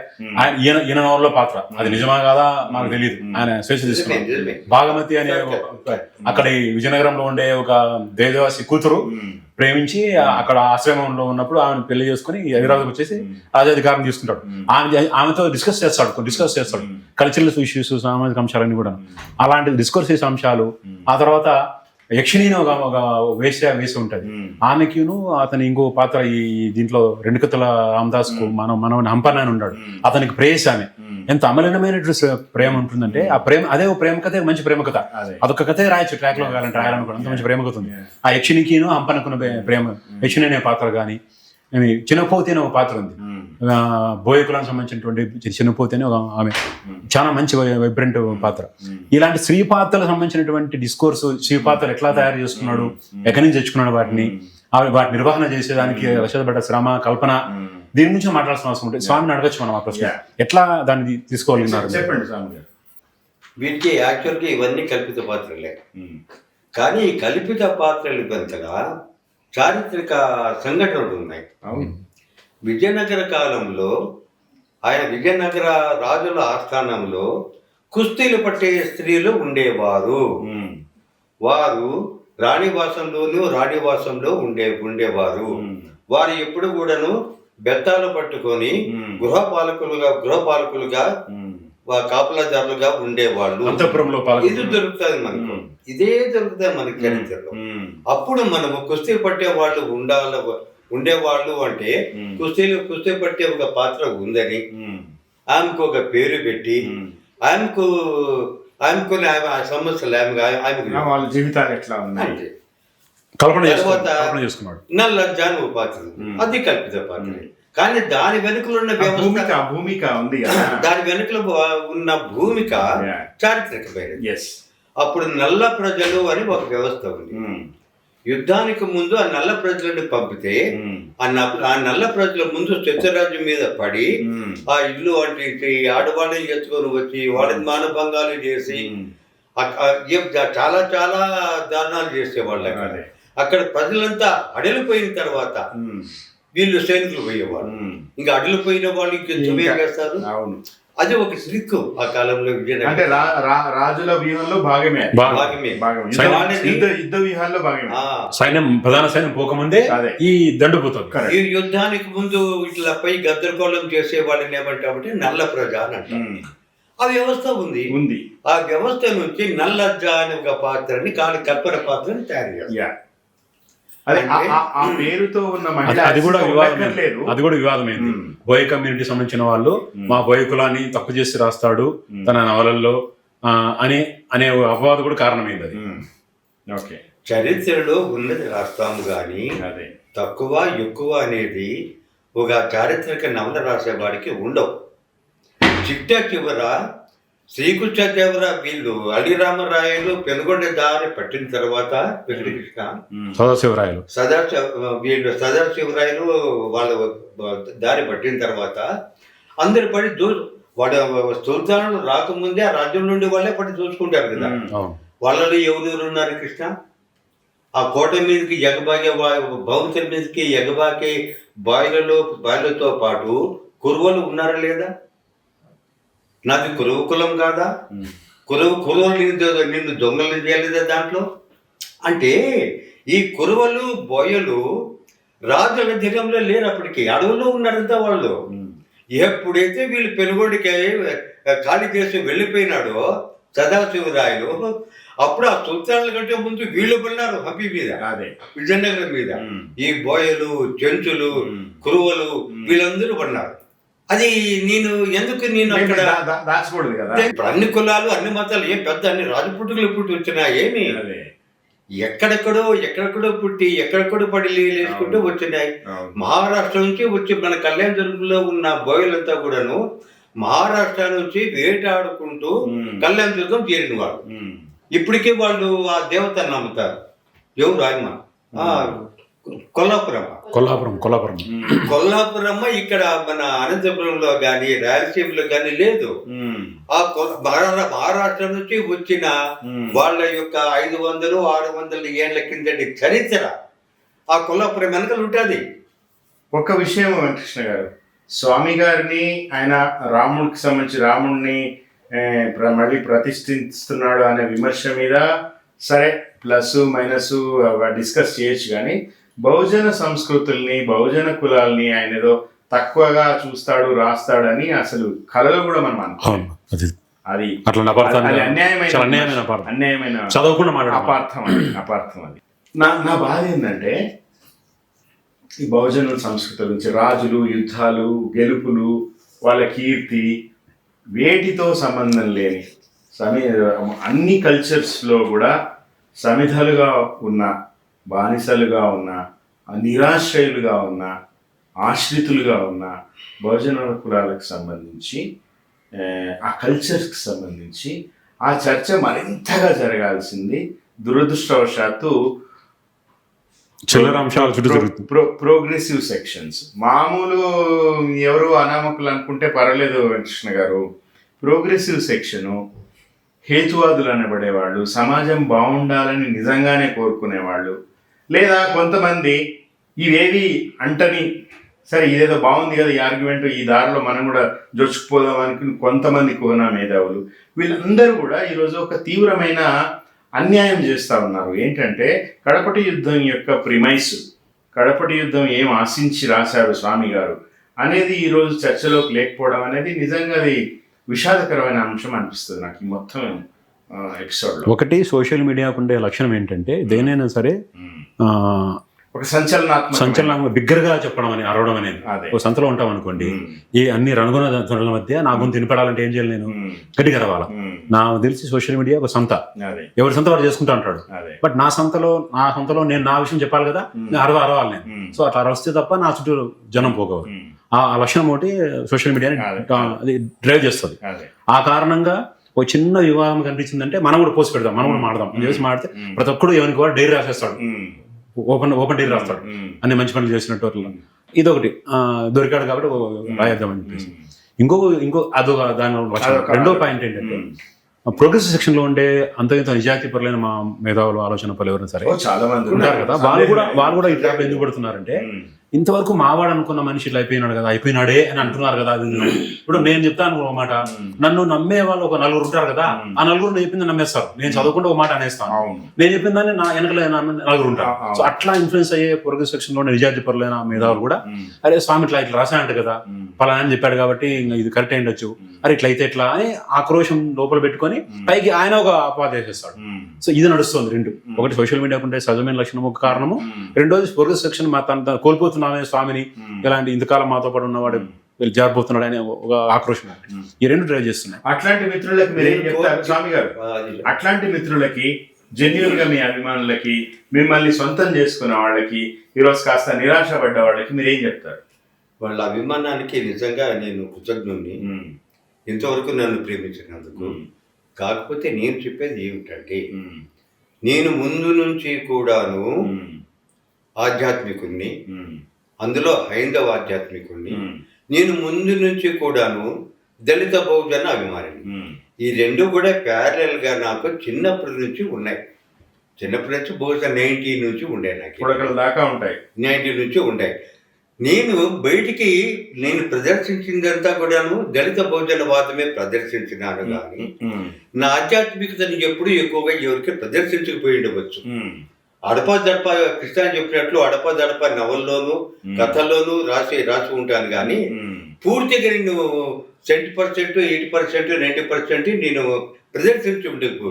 ఈయన నవల్లో పాత్ర. అది నిజమా కాదా మాకు తెలియదు, ఆయన స్వేచ్ఛ తీసుకున్నారు. భాగమతి అనే అక్కడ విజయనగరంలో ఉండే ఒక దేవదాసి కూతురు ప్రేమించి అక్కడ ఆశ్రమంలో ఉన్నప్పుడు ఆమెను పెళ్లి చేసుకుని హైదరాబాద్కి వచ్చేసి రాజాధికారం తీసుకుంటాడు. ఆమెతో డిస్కస్ చేస్తాడు కల్చరల్ ఇష్యూస్, సామాజిక అంశాలన్నీ కూడా. అలాంటి డిస్కస్ చేసే అంశాలు. ఆ తర్వాత యక్షిణి ఒక వేసి ఉంటది. ఆమెకిను అతని ఇంకో పాత్ర ఈ దీంట్లో రెండుకతుల రామదాస్ కు మనవని హంపన్న అని ఉన్నాడు, అతనికి ప్రేయసి ఆమె. ఎంత అమలినమైనటువంటి ప్రేమ ఉంటుందంటే ఆ ప్రేమ అదే ప్రేమ కథ, మంచి ప్రేమ కథ. అదొక కథ రాయొచ్చు ట్రాక్ లో రాయాలనుకో, అంత మంచి ప్రేమ కథ ఉంది. ఆ యక్షిణికిను హంపన్నకున్న ప్రేమ. యక్షిణి అనే పాత్ర కానీ, చిన్నపోతి అనే ఒక పాత్ర ఉంది, బోయకులకు సంబంధించినటువంటి చిన్నపోతి అని ఒక ఆమె, చాలా మంచి వైబ్రెంట్ పాత్ర. ఇలాంటి స్త్రీ పాత్రలకు సంబంధించినటువంటి డిస్కోర్స్, స్త్రీ పాత్రలు ఎట్లా తయారు చేసుకున్నాడు, ఎక్కడి నుంచి తెచ్చుకున్నాడు వాటిని, వాటి నిర్వహణ చేసేదానికి రక్షపడ్డ శ్రమ, కల్పన, దీని నుంచి మాట్లాడాల్సిన అవసరం ఉంటుంది. స్వామిని అడగచ్చు మనం ఆ ప్రశ్న, ఎట్లా దాన్ని తీసుకోగలిగినారు? చెప్పండి స్వామి గారు. వీటికి యాక్చువల్గా ఇవన్నీ కల్పిత పాత్రలే, కానీ ఈ కల్పిత పాత్రలు గంతగా చారిత్రక సంఘటనలు ఉన్నాయి. విజయనగర కాలంలో ఆయన విజయనగర రాజుల ఆస్థానంలో కుస్తీలు పట్టే స్త్రీలు ఉండేవారు. వారు రాణివాసంలో ఉండేవారు. వారు ఎప్పుడు కూడాను బెత్తాలు పట్టుకొని గృహపాలకులుగా కాపలాదారులుగా ఉండేవాళ్ళు. అంతఃపురంలో ఇది దొరుకుతుంది మనకు, ఇదే దొరుకుతుంది మనకి చరిత్రలో. అప్పుడు మనము కుస్తీ పట్టే వాళ్ళు ఉండేవాళ్ళు అంటే కుస్తీ పట్టే ఒక పాత్ర ఉందని ఆమెకు ఒక పేరు పెట్టి ఆమెకు ఆ సమస్యలు వాళ్ళ జీవితాలు ఎట్లా ఉన్నాయి తర్వాత నల్ల జాను పాత్ర, అది కల్పిత పాత్ర. కానీ దాని వెనుకలు ఉన్న భూమిక ఉంది, దాని వెనుకలో ఉన్న భూమిక చారిత్రకమైనది. అప్పుడు నల్ల ప్రజలు అని ఒక వ్యవస్థ ఉంది. యుద్ధానికి ముందు ఆ నల్ల ప్రజలను పంపితే ఆ నల్ల ప్రజల ముందు శత్రురాజ్యం మీద పడి ఆ ఇల్లు అంటే ఆడవాళ్ళని ఎత్తుకొని వచ్చి వాళ్ళని మానభంగాలు చేసి చాలా చాలా దారుణాలు చేసేవాళ్ళు. అక్కడ ప్రజలంతా అడలిపోయిన తర్వాత వీళ్ళు సైనికులు పోయేవాళ్ళు. ఇంకా అడలిపోయిన వాళ్ళు ఇంకెంత చేస్తారు. అది ఒక ట్రిక్ ఆ కాలంలో. అంటే రాజుల వ్యూహంలో భాగమే యుద్ధ వ్యూహాల్లో భాగమే. సైన్యం ప్రధాన సైన్యం పోకముందే ఈ దండుపోతుంది. ఈ యుద్ధానికి ముందు ఇట్లా పై గద్దరగోళం చేసే వాళ్ళని ఏమంటామంటే నల్ల ప్రజ అని అంటారు. ఆ వ్యవస్థ ఉంది. ఆ వ్యవస్థ నుంచి నల్లజ్జ అనే ఒక పాత్రని కల్పన పాత్రని తయారు చేస్తారు. ఆ పేరుతో ఉన్న అది కూడా వివాదమైంది. బోయ కమ్యూనిటీ సంబంధించిన వాళ్ళు మా బోయ కులాన్ని తప్పు చేసి రాస్తాడు తన నవలల్లో అనే అపవాదు కూడా కారణమైంది. అది చరిత్రలో ఉన్నది రాస్తాము కానీ తక్కువ ఎక్కువ అనేది ఒక చారిత్రక నవల రాసేవాడికి ఉండవు. చిట్ట చివర శ్రీకృష్ణదేవర వీళ్ళు అలిరామరాయలు పెనుగొండ దారి పట్టిన తర్వాత సదాశివరాయలు వాళ్ళ దారి పట్టిన తర్వాత అందరి పడి వాడు సుల్తానులు రాకముందే ఆ రాజ్యం నుండి వాళ్ళే పడి చూసుకుంటారు కదా. వాళ్ళలో ఎవరెవరు ఉన్నారు కృష్ణ? ఆ కోట మీదకి ఎగబాగే భవంతుల మీదకి ఎగబాకే బాయిలతో పాటు కురువలు ఉన్నారా లేదా? నాది కురువు కులం కాదా? కురువు నిన్ను దొంగలు చేయలేదా దాంట్లో? అంటే ఈ కురువలు బోయలు రాజుల దినంలో లేరు, అప్పటికి అడవుల్లో ఉన్నారంతా వాళ్ళు. ఎప్పుడైతే వీళ్ళు పెనుగొండకి ఖాళీ చేసి వెళ్ళిపోయినాడో సదాశివరాయలు, అప్పుడు ఆ సుల్తాన్ల కంటే ముందు వీళ్ళు పడినారు హంపి మీద, విజయనగరం మీద. ఈ బోయలు, చెంచులు, కురువలు వీళ్ళందరూ పడినారు. అది నేను అక్కడ దాచకూడదు కదా. ఇప్పుడు అన్ని కులాలు అన్ని మతాలు ఏం పెద్ద అన్ని రాజపుట్టుకులు పుట్టి వచ్చినా ఏమి ఎక్కడెక్కడో పుట్టి ఎక్కడెక్కడో పడి లేచుకుంటూ వచ్చినాయి. మహారాష్ట్ర నుంచి వచ్చి మన కళ్యాణదుర్గంలో ఉన్న బోయలంతా కూడాను మహారాష్ట్ర నుంచి వేటాడుకుంటూ కళ్యాణదుర్గం చేరిన వాళ్ళు. ఇప్పటికీ వాళ్ళు ఆ దేవతను నమ్ముతారు. ఎవరు ఆయమ్మ? కొల్లాపురమ్మ ఇక్కడ మన అనంతపురంలో గాని రాయలసీమలో గాని లేదు. ఆ మహారాష్ట్ర నుంచి వచ్చిన వాళ్ళ యొక్క 500-600 ఏళ్ల కిందటి చరిత్ర ఆ కొల్లాపురం వెనకలు ఉంటుంది. ఒక విషయం వెంకటకృష్ణ గారు, స్వామి గారిని ఆయన రాముడికి సంబంధించి రాముడిని మళ్ళీ ప్రతిష్ఠిస్తున్నాడు అనే విమర్శ మీద సరే ప్లస్ మైనస్ డిస్కస్ చేయొచ్చు, కానీ బహుజన సంస్కృతుల్ని బహుజన కులాల్ని ఆయన ఏదో తక్కువగా చూస్తాడు రాస్తాడని అసలు కళలో కూడా మనం అనుకోం. అది అన్యాయమైన అపార్థం అది. నా బాధ ఏంటంటే ఈ బహుజనుల సంస్కృతుల నుంచి రాజులు, యుద్ధాలు, గెలుపులు, వాళ్ళ కీర్తి వేటితో సంబంధం లేని అన్ని కల్చర్స్లో కూడా సమిధలుగా ఉన్న, బానిసలుగా ఉన్న, నిరాశ్రయులుగా ఉన్న, ఆశ్రితులుగా ఉన్న బహుజన కులాలకు సంబంధించి ఆ కల్చర్కి సంబంధించి ఆ చర్చ మరింతగా జరగాల్సింది. దురదృష్టవశాత్తు ప్రోగ్రెసివ్ సెక్షన్స్, మామూలు ఎవరు అనామకులు అనుకుంటే పర్వాలేదు వెంకటకృష్ణ గారు, ప్రోగ్రెసివ్ సెక్షను హేతువాదులు అనబడేవాళ్ళు, సమాజం బాగుండాలని నిజంగానే కోరుకునేవాళ్ళు, లేదా కొంతమంది ఇవేవి అంటని సరే ఇదేదో బాగుంది కదా ఈ ఆర్గ్యుమెంట్, ఈ దారిలో మనం కూడా జొచ్చుకుపోదాం అనుకుని కొంతమంది కోనా మేధావులు, వీళ్ళందరూ కూడా ఈరోజు ఒక తీవ్రమైన అన్యాయం చేస్తూ ఉన్నారు. ఏంటంటే కడపటి యుద్ధం యొక్క ప్రిమైస్, కడపటి యుద్ధం ఏం ఆశించి రాశారు స్వామి గారు అనేది ఈరోజు చర్చలోకి లేకపోవడం అనేది నిజంగా అది విషాదకరమైన అంశం అనిపిస్తుంది నాకు ఈ మొత్తం ఎపిసోడ్లో. ఒకటి సోషల్ మీడియాకు ఉండే లక్షణం ఏంటంటే దేనైనా సరే ఒక సంచలనాత్మక బిగ్గరగా చెప్పడం అని అరవడం అనేది. ఒక సంతలో ఉంటాం అనుకోండి, ఈ అన్ని రణగుణ ధనుల మధ్య నా గొంతు వినపడాలంటే ఏం చేయాలి, నేను గట్టిగా అరవాలా. నాకు తెలిసి సోషల్ మీడియా ఒక సంత, ఎవరి సంత వాడు చేసుకుంటా ఉంటాడు. బట్ నా సంతలో నేను నా విషయం చెప్పాలి కదా, నేను అరవాలి నేను. సో అట్లా అరవస్తే తప్ప నా చుట్టూ జనం పోగవరు. ఆ లక్షణం ఒకటి సోషల్ మీడియాని డ్రైవ్ చేస్తుంది. ఆ కారణంగా ఒక చిన్న వివాహం కనిపించిందంటే మనం కూడా పోస్ట్ పెడదాం, మనం కూడా మాడదాం చేసి మాడితే ప్రతి ఒక్కడు ఎవరికి వాడు డైరీ రాసేస్తాడు, ఓపెన్ డైరీ రాస్తాడు అన్ని మంచి పనులు చేసినట్టు. ఇదొకటి దొరికాడు కాబట్టి రాయేద్దామని చెప్పేసి. ఇంకో అదొక దాని రెండో పాయింట్ ఏంటంటే ప్రోగ్రెసివ్ సెక్షన్ లో ఉండే అంత ఇంత నిజాయితీ పరులైన మా మేధావులు, ఆలోచన పరులు ఎవరైనా సరే చాలా మంది ఉంటారు కదా, వాళ్ళు కూడా ఈ ట్రాప్ ఎందుకు పడుతున్నారంటే ఇంతవరకు మావాడు అనుకున్న మనిషి ఇట్లా అయిపోయినాడే అని అంటున్నారు కదా. అది ఇప్పుడు నేను చెప్తాను ఒక మాట, నన్ను నమ్మే వాళ్ళు ఒక నలుగురు ఉంటారు కదా, ఆ నలుగురు నేను చెప్పింది నమ్మేస్తారు. నేను చదువుకుంటే ఒక మాట అనేస్తాను, నేను చెప్పింది దాన్ని నా వెనకలే నలుగురు ఉంటారు. సో అట్లా ఇన్ఫ్లుయెన్స్ అయ్యే ప్రోగ్రెసివ్ సెక్షన్ లో నిజాయితీ పరులైన మేధావులు కూడా అరే స్వామి ఇట్లా రాసాయంట కదా, పలానా అని చెప్పాడు కాబట్టి ఇది కరెక్ట్ అయ్యిండొచ్చు, అరే ఇట్లా అయితే ఎట్లా అని ఆక్రోషం లోపల పెట్టుకొని పైకి ఆయన ఒక అపవాదం చేసేస్తాడు. సో ఇది నడుస్తుంది రెండు. ఒకటి సోషల్ మీడియాకు ఉంటే సహజమైన లక్షణం ఒక కారణము, రెండోది ప్రోగ్రెసివ్ సెక్షన్ తన కోల్పోతున్నామే స్వామిని, ఇలాంటి ఇంతకాలం మాతో పాటు ఉన్నవాడు వీళ్ళు జారిపోతున్నాడు అనే ఒక ఆక్రోషం. ఈ రెండు డ్రైవ్ చేస్తున్నాయి. అట్లాంటి మిత్రులకి మీరు ఏం చెప్తారు స్వామి గారు? అట్లాంటి మిత్రులకి, జెన్యూన్ గా మీ అభిమానులకి, మిమ్మల్ని సొంతం చేసుకున్న వాళ్ళకి, ఈరోజు కాస్త నిరాశపడ్డ వాళ్ళకి మీరు ఏం చెప్తారు? వాళ్ళ అభిమానానికి నిజంగా నేను కృతజ్ఞుని, ఇంతవరకు నన్ను ప్రేమించినందుకు. కాకపోతే నేను చెప్పేది ఏమిటంటే, నేను ముందు నుంచి కూడాను ఆధ్యాత్మికుణ్ణి, అందులో హైందవ ఆధ్యాత్మికుణ్ణి. నేను ముందు నుంచి కూడాను దళిత బహుజన అభిమానిని. ఈ రెండు కూడా ప్యారలల్ గా నాకు చిన్నప్పటి నుంచి ఉన్నాయి. చిన్నప్పటి నుంచి బహుశా 90 నుంచి ఉండే, నాకు దాకా ఉంటాయి, 90 నుంచి ఉండే. నేను బయటికి నేను ప్రదర్శించిందంతా కూడాను దళిత బహుజన వాదమే ప్రదర్శించినాను, కానీ నా ఆధ్యాత్మికతను ఎప్పుడు ఎక్కువగా ఎవరికి ప్రదర్శించకపోయి ఉండవచ్చు. అడపా దడప కృష్ణ చెప్పినట్లు అడపా దడప నవల్లోనూ కథల్లోనూ రాసి ఉంటాను, కానీ పూర్తిగా నేను 70%, 80%, 90% నేను ప్రదర్శించి ఉండకపో.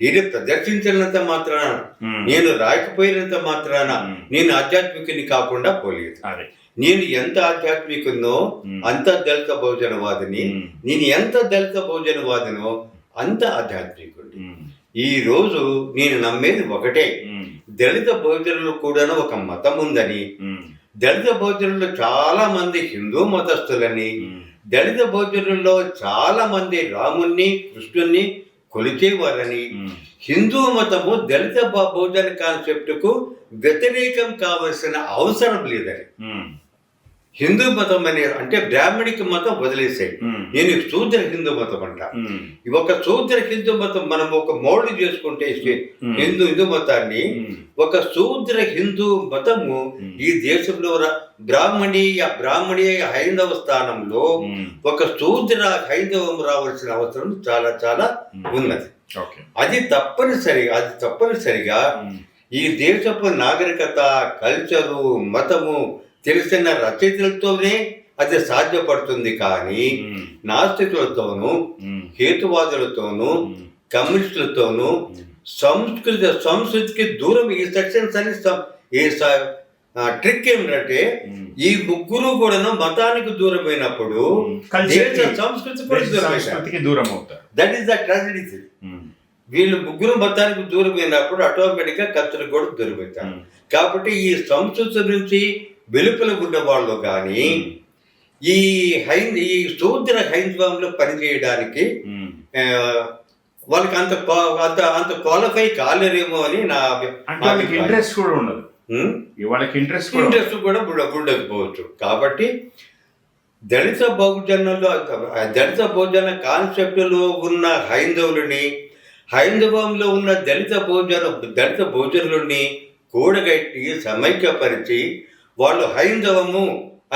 నేను ప్రదర్శించినంత మాత్రాన, నేను రాయకపోయినంత మాత్రాన నేను ఆధ్యాత్మికుని కాకుండా పోలేదు. నేను ఎంత ఆధ్యాత్మికున్నో అంత దళిత బహుజనవాదిని, నేను ఎంత దళిత బహుజనవాదినో అంత ఆధ్యాత్మికుడిని. ఈ రోజు నేను నమ్మేది ఒకటే, దళిత బహుజనులు కూడా ఒక మతం ఉందని, దళిత బహుజనుల్లో చాలా మంది హిందూ మతస్థులని, దళిత బహుజనుల్లో చాలా మంది రాముణ్ణి, కృష్ణుణ్ణి కొలిచేవారని, హిందూ మతము దళిత బహుజన కాన్సెప్ట్ కు వ్యతిరేకం కావలసిన అవసరం లేదని. హిందూ మతం అనే అంటే బ్రాహ్మణిక మతం వదిలేసాయి, నేను శూద్ర హిందూ మతం అంట. ఒక శూద్ర హిందూ మతం మనం ఒక మోల్డ్ చేసుకుంటే హిందూ మతాన్ని, ఒక శూద్ర హిందూ మతము ఈ దేశంలో బ్రాహ్మణీయ హైందవ స్థానంలో ఒక శూద్ర హైందవం రావాల్సిన అవసరం చాలా చాలా ఉన్నది. అది తప్పనిసరిగా ఈ దేశపు నాగరికత, కల్చరు, మతము తెలిసిన రచయితలతోనే అది సాధ్యపడుతుంది, కానీ నాస్తికులతోనూ, హేతువాదులతోనూ, కమ్యూనిస్టులతోనూ, సంస్కృతికి దూరం. ఈ సెక్షన్స్ అని ట్రిక్ ఏమిటంటే, ఈ ముగ్గురు కూడాను మతానికి దూరమైనప్పుడు సంస్కృతికి దూరం అవుతారు. That is the tragedy. వీళ్ళు ముగ్గురు మతానికి దూరమైనప్పుడు ఆటోమేటిక్ గా కల్చర్ కూడా దూరమవుతారు. కాబట్టి ఈ సంస్కృతి నుంచి వెలుపల ఉన్న వాళ్ళు కానీ ఈ శూద్ర హైందవంలో పనిచేయడానికి వాళ్ళకి అంత క్వాలిఫై కాలేరేమో అని నా ఇంట్రెస్ట్ కూడా ఉండదు, వాళ్ళకి ఇంట్రెస్ట్ కూడా ఉండకపోవచ్చు. కాబట్టి దళిత బహుజన కాన్సెప్ట్లో ఉన్న హైందవులని, హైందవంలో ఉన్న దళిత బహుజనులని కూడగట్టి సమైక్యపరిచి వాళ్ళు హైందవము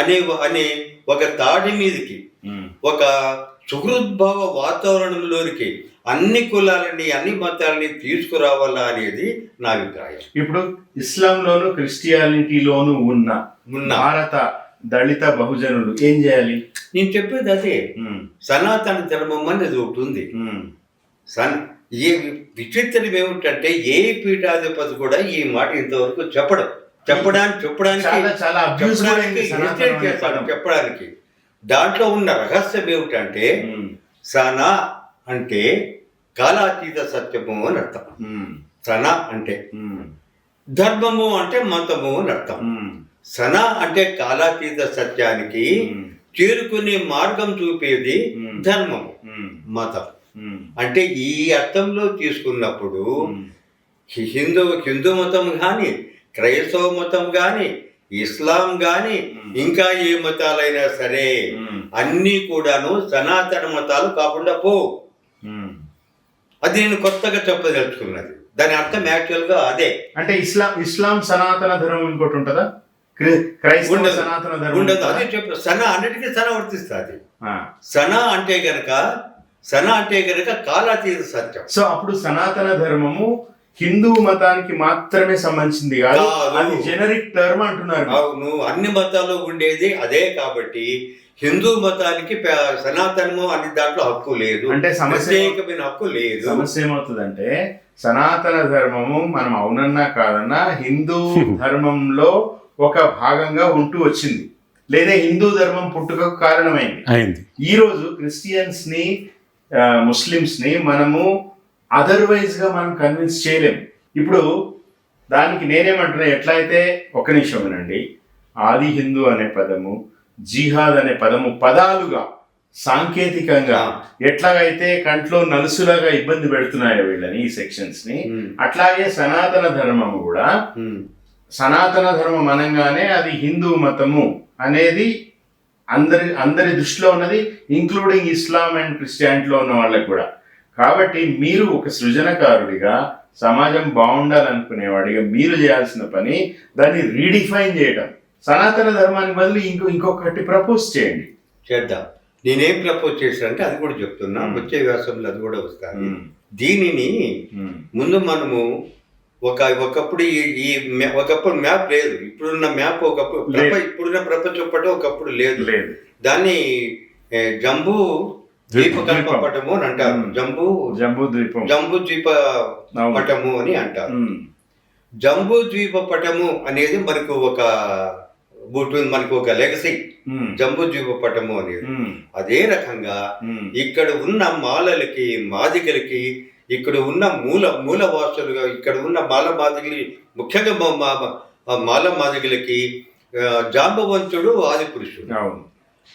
అనే ఒక తాడి మీదకి, ఒక సుహృద్భావ వాతావరణంలోనికి అన్ని కులాలని, అన్ని మతాలని తీసుకురావాలా అనేది నా అభిప్రాయం. ఇప్పుడు ఇస్లాంలోను, క్రిస్టియానిటీలోను ఉన్న భారత దళిత బహుజనులు ఏం చేయాలి? నేను చెప్పేది అదే. సనాతన ధర్మం అనేది ఒకటి ఉంది. ఏ విచిత్రం ఏమిటంటే ఏ పీఠాధిపతి కూడా ఈ మాట ఇంతవరకు చెప్పడానికి దాంట్లో ఉన్న రహస్యం ఏమిటంటే సనా అంటే కాలాతీత సత్యము అని అర్థం. సన అంటే ధర్మము అంటే మతము అని అర్థం. సన అంటే కాలాతీత సత్యానికి చేరుకునే మార్గం చూపేది ధర్మము, మతం. అంటే ఈ అర్థంలో తీసుకున్నప్పుడు హిందూ మతం కానీ, క్రైస్తవ మతం కానీ, ఇస్లాం కానీ, ఇంకా ఏ మతాలైనా సరే అన్నీ కూడాను సనాతన మతాలు కాకుండా అది నేను కొత్తగా చెప్పదలుచుకున్నది. దాని అర్థం యాక్చువల్ గా అదే. అంటే ఇస్లాం సనాతన ధర్మం ఇంకోటి ఉంటుందా? క్రైస్తవ సనాతన ధర్మం ఉండదు. అదే చెప్పు. సన అన్నిటికీ సన వర్తిస్తుంది. సన అంటే గనక కాలాతీత సత్యం. సో అప్పుడు సనాతన ధర్మము హిందూ మతానికి మాత్రమే సంబంధించింది కాదు, అది జెనరిక్ టర్మ్ అంటున్నారు. అవును, అన్ని మతాల్లో ఉండేది అదే. కాబట్టి హిందూ మతానికి సనాతనము అనే దాంట్లో హక్కు లేదు, అంటే ప్రత్యేకమైన హక్కు లేదు. సమస్య ఏమవుతుందంటే సనాతన ధర్మము మనం అవునన్నా కాదన్నా హిందూ ధర్మంలో ఒక భాగంగా ఉంటూ వచ్చింది, లేదా హిందూ ధర్మం పుట్టుకకు కారణమైంది. ఈ రోజు క్రిస్టియన్స్ ని, ముస్లిమ్స్ ని మనము అదర్వైజ్ గా మనం కన్విన్స్ చేయలేము. ఇప్పుడు దానికి నేనేమంటున్నా, ఎట్లా అయితే ఒక నిమిషం వినండి, ఆది హిందూ అనే పదము, జిహాద్ అనే పదము పదాలుగా సాంకేతికంగా ఎట్లాగైతే కంట్లో నలుసులాగా ఇబ్బంది పెడుతున్నాయో వీళ్ళని, ఈ సెక్షన్స్ ని, అట్లాగే సనాతన ధర్మము కూడా, సనాతన ధర్మం అనగానే అది హిందూ మతము అనేది అందరి దృష్టిలో ఉన్నది, ఇంక్లూడింగ్ ఇస్లాం అండ్ క్రిస్టియానిటీలో ఉన్న వాళ్ళకి కూడా. కాబట్టి మీరు ఒక సృజనకారుడిగా, సమాజం బాగుండాలనుకునేవాడిగా మీరు చేయాల్సిన పని దాన్ని రీడిఫైన్ చేయటం. సనాతన ధర్మానికి బదులు ఇంకొకటి ప్రపోజ్ చేయండి. చేద్దాం. నేనేం ప్రపోజ్ చేశానంటే అది కూడా చెప్తున్నా, వచ్చే వ్యాసంలో అది కూడా వస్తాను. దీనిని ముందు మనము ఒకప్పుడు ఒకప్పుడు మ్యాప్ లేదు, ఇప్పుడున్న మ్యాప్ ఇప్పుడున్న ప్రపంచం పటం ఒకప్పుడు లేదు. దాన్ని జంబూ ద్వీపకల్ప పటము అని అంటారు. జంబూ ద్వీప పటము అని అంటారు. జంబూ ద్వీప పటము అనేది మనకు ఒక లెగసీ, జంబూ ద్వీప పటము అనేది. అదే రకంగా ఇక్కడ ఉన్న మాలలకి, మాదిగలకి, ఇక్కడ ఉన్న మూల వాసులుగా ఇక్కడ ఉన్న మాల మాదిగలి, ముఖ్యంగా మాల మాదిగలకి జాంబవంతుడు ఆది పురుషుడు.